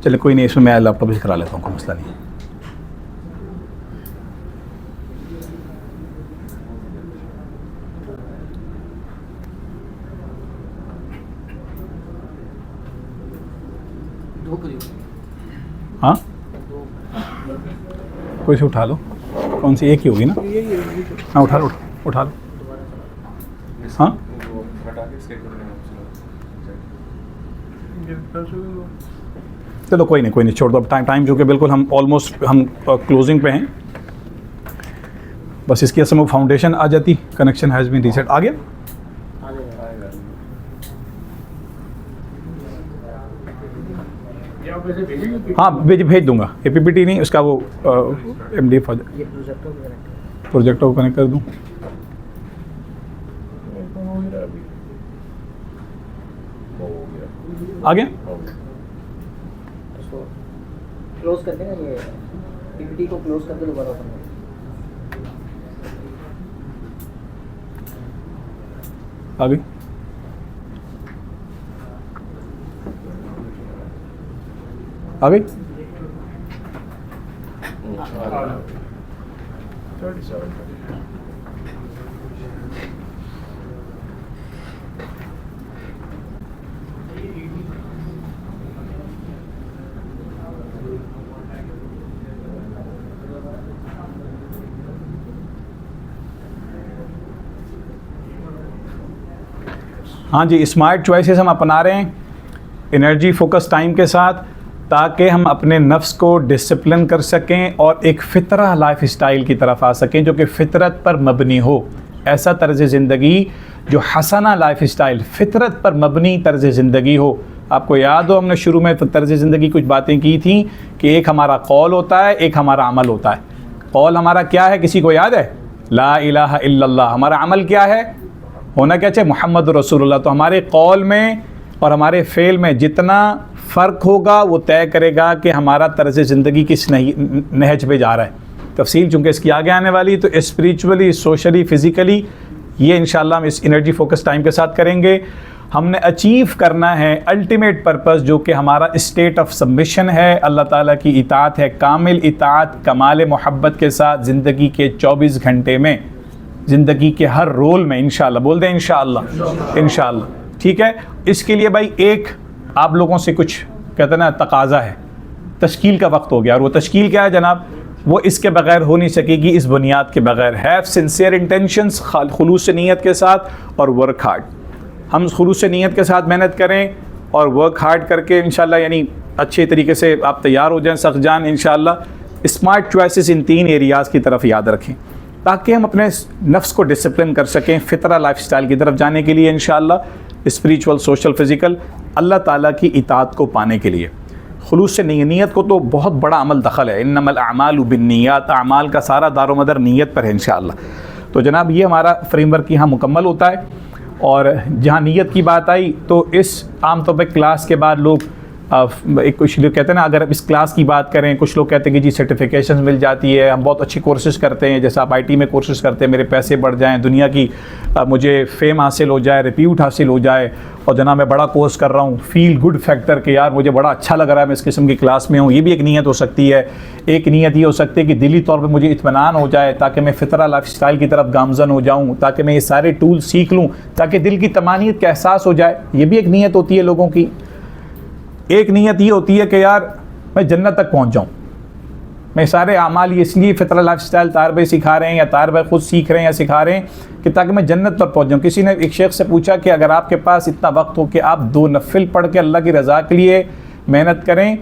चले कोई नहीं, इसमें मैं लैपटॉप से करा लेता हूँ, कोई मसला नहीं है। हाँ कोई से उठा लो, कौन सी? एक ही होगी ना? हाँ उठा लो, उठा लो। हाँ चलो कोई नहीं, छोड़ दो अब। टाइम जो कि बिल्कुल हम ऑलमोस्ट हम क्लोजिंग पे हैं। बस इसकी असल में फाउंडेशन आ जाती। Connection has been reset. आ गया? हाँ भेज दूंगा। ये पीपीटी नहीं, उसका वो MDF प्रोजेक्टर को कनेक्ट कर दूँ। आ गया? क्लोज कर देना, ये पीपीटी को क्लोज करके दोबारा ओपन करें। आ गई? आ गई? हाँ जी, स्मार्ट चॉइसेस हम अपना रहे हैं एनर्जी फोकस टाइम के साथ, ताकि हम अपने नफ्स को डिसिप्लिन कर सकें और एक फ़ितरा लाइफ स्टाइल की तरफ आ सकें जो कि फ़ितरत पर मबनी हो। ऐसा तर्ज़ ज़िंदगी जो हसना लाइफ स्टाइल, फ़ितरत पर मबनी तर्ज़ ज़िंदगी हो। आपको याद हो हमने शुरू में तर्ज़ ज़िंदगी कुछ बातें की थी कि एक हमारा कौल होता है, एक हमारा अमल होता है। कौल हमारा क्या है, किसी को याद है? ला इलाहा इल्लल्लाह। हमारा अमल क्या है? होना क्या चाहिए? मुहम्मद रसूलुल्लाह। तो हमारे कौल में और हमारे फ़ेल में जितना फ़र्क होगा वो तय करेगा कि हमारा तर्ज़ ज़िंदगी किस नहज पे जा रहा है। तफसील चूँकि इसकी आगे आने वाली, तो स्पिरिचुअली, सोशली, फ़िज़िकली ये इंशाल्लाह हम इस एनर्जी फोकस टाइम के साथ करेंगे। हमने अचीव करना है अल्टीमेट पर्पस जो कि हमारा स्टेट ऑफ सबमिशन है, अल्लाह ताला की इताअत है, कामिल इताअत, कमाल मोहब्बत के साथ ज़िंदगी के 24 घंटे में। ज़िंदगी के हर रोल में इंशाअल्लाह, बोल दें इंशाअल्लाह, इंशाअल्लाह, ठीक है। इसके लिए भाई एक आप लोगों से कुछ कहते हैं ना तकाज़ा है, तश्कील का वक्त हो गया, और वो तश्कील क्या है जनाब, वो इसके बगैर हो नहीं सकेगी, इस बुनियाद के बगैर। हैव सिंसियर इंटेंशंस, खुलूस नीयत के साथ, और वर्क हार्ड। हम खुलूस नीयत के साथ मेहनत करें और वर्क हार्ड करके इंशाल्लाह यानी अच्छे तरीके से आप तैयार हो जाएं सख्त जान इंशाल्लाह। स्मार्ट चॉइसेस इन 3 एरियाज़ की तरफ याद रखें ताकि हम अपने नफ्स को डिसिप्लिन कर सकें फितरा लाइफस्टाइल की तरफ जाने के लिए इंशाल्लाह, स्पिरिचुअल, सोशल, फिज़िकल, अल्लाह ताला की इताअत को पाने के लिए। खुलूस से नीयत को तो बहुत बड़ा अमल दखल है, इन्नमल अमालु बिन्नियात, अमाल का सारा दारोमदार नीयत पर है इंशाअल्लाह। तो जनाब ये हमारा फ्रेमवर्क यहाँ मुकम्मल होता है। और जहाँ नीयत की बात आई तो इस आम तौर पर क्लास के बाद लोग एक कुछ लोग कहते हैं ना, अगर इस क्लास की बात करें, कुछ लोग कहते हैं कि जी सर्टिफिकेशन मिल जाती है, हम बहुत अच्छी कोर्सेज़ करते हैं, जैसे आप IT में कोर्सेज करते हैं, मेरे पैसे बढ़ जाएं, दुनिया की मुझे फेम हासिल हो जाए, रिप्यूट हासिल हो जाए, और जनाब मैं बड़ा कोर्स कर रहा हूँ, फील गुड फैक्टर के यार मुझे बड़ा अच्छा लग रहा है, मैं इस किस्म की क्लास में हूँ। ये भी एक नीयत हो सकती है। एक नीयत ये हो सकती है कि दिली तौर पर मुझे इत्मीनान हो जाए ताकि मैं फितरा लाइफस्टाइल की तरफ गामजन हो जाऊँ, ताकि मैं ये सारे टूल सीख लूँ, ताकि दिल की तमानियत का एहसास हो जाए। ये भी एक नीयत होती है लोगों की। एक नीयत ये होती है कि यार मैं जन्नत तक पहुंच जाऊं। मैं सारे आमाल ये इसलिए फितरा लाइफस्टाइल तार भाई सिखा रहे हैं या तार भाई खुद सीख रहे हैं या सिखा रहे हैं कि ताकि मैं जन्नत पर पहुंच जाऊं। किसी ने एक शेख से पूछा कि अगर आपके पास इतना वक्त हो कि आप 2 नफिल पढ़ के अल्लाह की रज़ा के लिए मेहनत करें,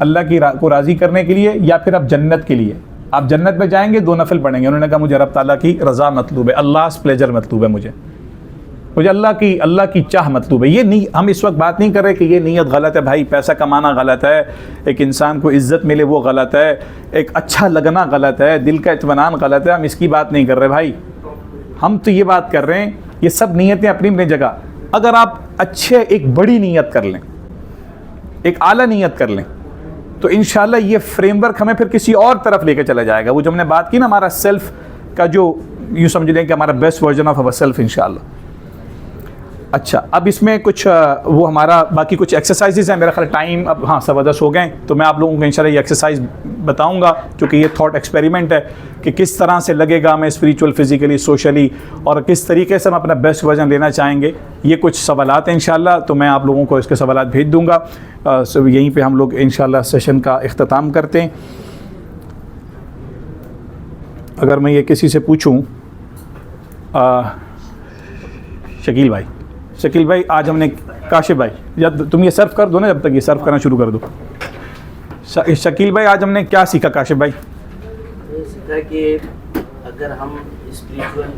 अल्लाह की को राज़ी करने के लिए, या फिर आप जन्नत के लिए, आप जन्नत में जाएंगे 2 नफिल पढ़ेंगे। उन्होंने कहा मुझे रब ताला की रज़ा मतलूब है, अल्लाह प्लेजर मतलूब है, मुझे अल्लाह की चाह मतलूब है। ये नहीं, हम इस वक्त बात नहीं कर रहे कि ये नीयत गलत है भाई, पैसा कमाना गलत है, एक इंसान को इज़्ज़त मिले वो गलत है, एक अच्छा लगना गलत है, दिल का इत्मीनान गलत है, हम इसकी बात नहीं कर रहे भाई। हम तो ये बात कर रहे हैं, ये सब नीयतें अपनी अपनी जगह। अगर आप अच्छे एक बड़ी नीयत कर लें, एक आला नीयत कर लें, तो इंशाल्लाह ये फ्रेमवर्क हमें फिर किसी और तरफ लेके चला जाएगा। वो जो हमने बात की ना, हमारा सेल्फ का जो यूँ समझ लें कि हमारा best version of our self इंशाल्लाह। अच्छा, अब इसमें कुछ वो हमारा बाकी कुछ एक्सरसाइजेज हैं। मेरा ख्याल टाइम अब 10:15 हो गए, तो मैं आप लोगों को इंशाल्लाह ये एक्सरसाइज बताऊंगा, क्योंकि ये थॉट एक्सपेरिमेंट है कि किस तरह से लगेगा हमें स्पिरिचुअल, फिज़िकली, सोशली, और किस तरीके से हम अपना बेस्ट वर्जन लेना चाहेंगे। ये कुछ सवालात हैं इंशाल्लाह, तो मैं आप लोगों को इसके सवालात भेज दूँगा। यहीं पर हम लोग इंशाल्लाह सेशन का इख्तिताम करते हैं। अगर मैं ये किसी से पूछूँ, शकील भाई आज हमने, काशिफ भाई या तुम ये सर्व कर दो ना, जब तक ये सर्व करना शुरू कर दो। शकील भाई आज हमने क्या सीखा? काशिफ भाई ये सीखा कि अगर हम स्पिरिचुअल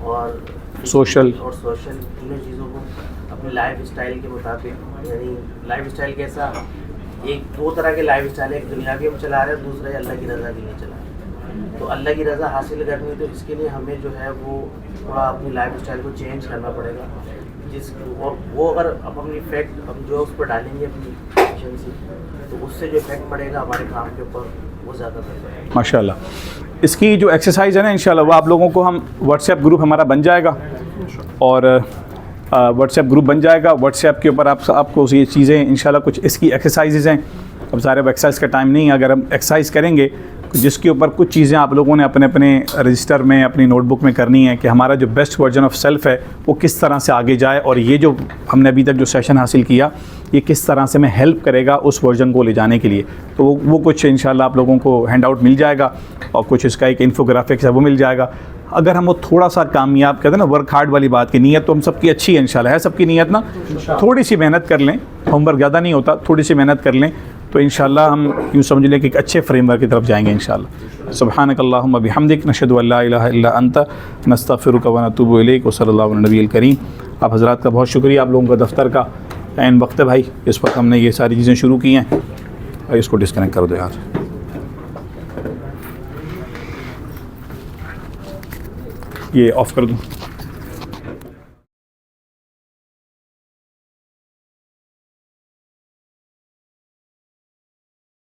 और सोशल तीनों चीज़ों को अपनी लाइफ स्टाइल के मुताबिक, यानी लाइफ स्टाइल कैसा, एक 2 तरह के लाइफ स्टाइल है, एक दुनिया के हम चला रहे हैं, दूसरा है अल्लाह की रज़ा के लिए चला रहे हैं। तो अल्लाह की रज़ा हासिल करनी है, तो इसके लिए हमें जो है वो थोड़ा अपनी लाइफ स्टाइल को चेंज करना पड़ेगा। और वो अगर अपनी इफेक्ट हम जो उस पर डालेंगे अपनी एफिशिएंसी, तो उससे जो इफेक्ट पड़ेगा हमारे काम के ऊपर वो ज़्यादा बेहतर है माशाल्लाह। इसकी जो एक्सरसाइज है ना इंशाल्लाह, वो आप लोगों को हम व्हाट्सएप ग्रुप हमारा बन जाएगा, और व्हाट्सएप ग्रुप बन जाएगा। व्हाट्सएप के ऊपर आपको ये चीज़ें इंशाल्लाह, कुछ इसकी एक्सरसाइजेज़ हैं। अब सारे एक्सरसाइज का टाइम नहीं है, अगर हम एक्सरसाइज करेंगे जिसके ऊपर कुछ चीज़ें आप लोगों ने अपने अपने रजिस्टर में, अपनी नोटबुक में करनी है कि हमारा जो बेस्ट वर्जन ऑफ सेल्फ़ है वो किस तरह से आगे जाए, और ये जो हमने अभी तक जो सेशन हासिल किया ये किस तरह से हमें हेल्प करेगा उस वर्जन को ले जाने के लिए। तो वो कुछ इंशाल्लाह आप लोगों को हैंड आउट मिल जाएगा, और कुछ इसका एक इन्फोग्राफिक्स है वो मिल जाएगा। अगर हम वो थोड़ा सा कामयाब कहते हैं ना, वर्क हार्ड वाली बात की, नीयत तो हम सबकी अच्छी है इंशाल्लाह, है सबकी नीयत ना, थोड़ी सी मेहनत कर लें, होमवर्क ज़्यादा नहीं होता, थोड़ी सी मेहनत कर लें, तो इंशाल्लाह हम यूँ समझ लें कि एक अच्छे फ्रेमवर्क की तरफ जाएंगे इंशाल्लाह। सुब्हानकल्लाहुम्मा बिहम्दिक, नशहदु अल्ला इलाहा इल्ला अंता, नस्तगफिरुका व नतूबु इलैक, व सल्लल्लाहु अला नबील करीम। आप हज़रात का बहुत शुक्रिया, आप लोगों का दफ्तर का ऐन वक्त है भाई, इस वक्त हमने ये सारी चीज़ें शुरू की हैं। और इसको डिस्कनेक्ट कर दो यार, ये ऑफ़ कर दूँ।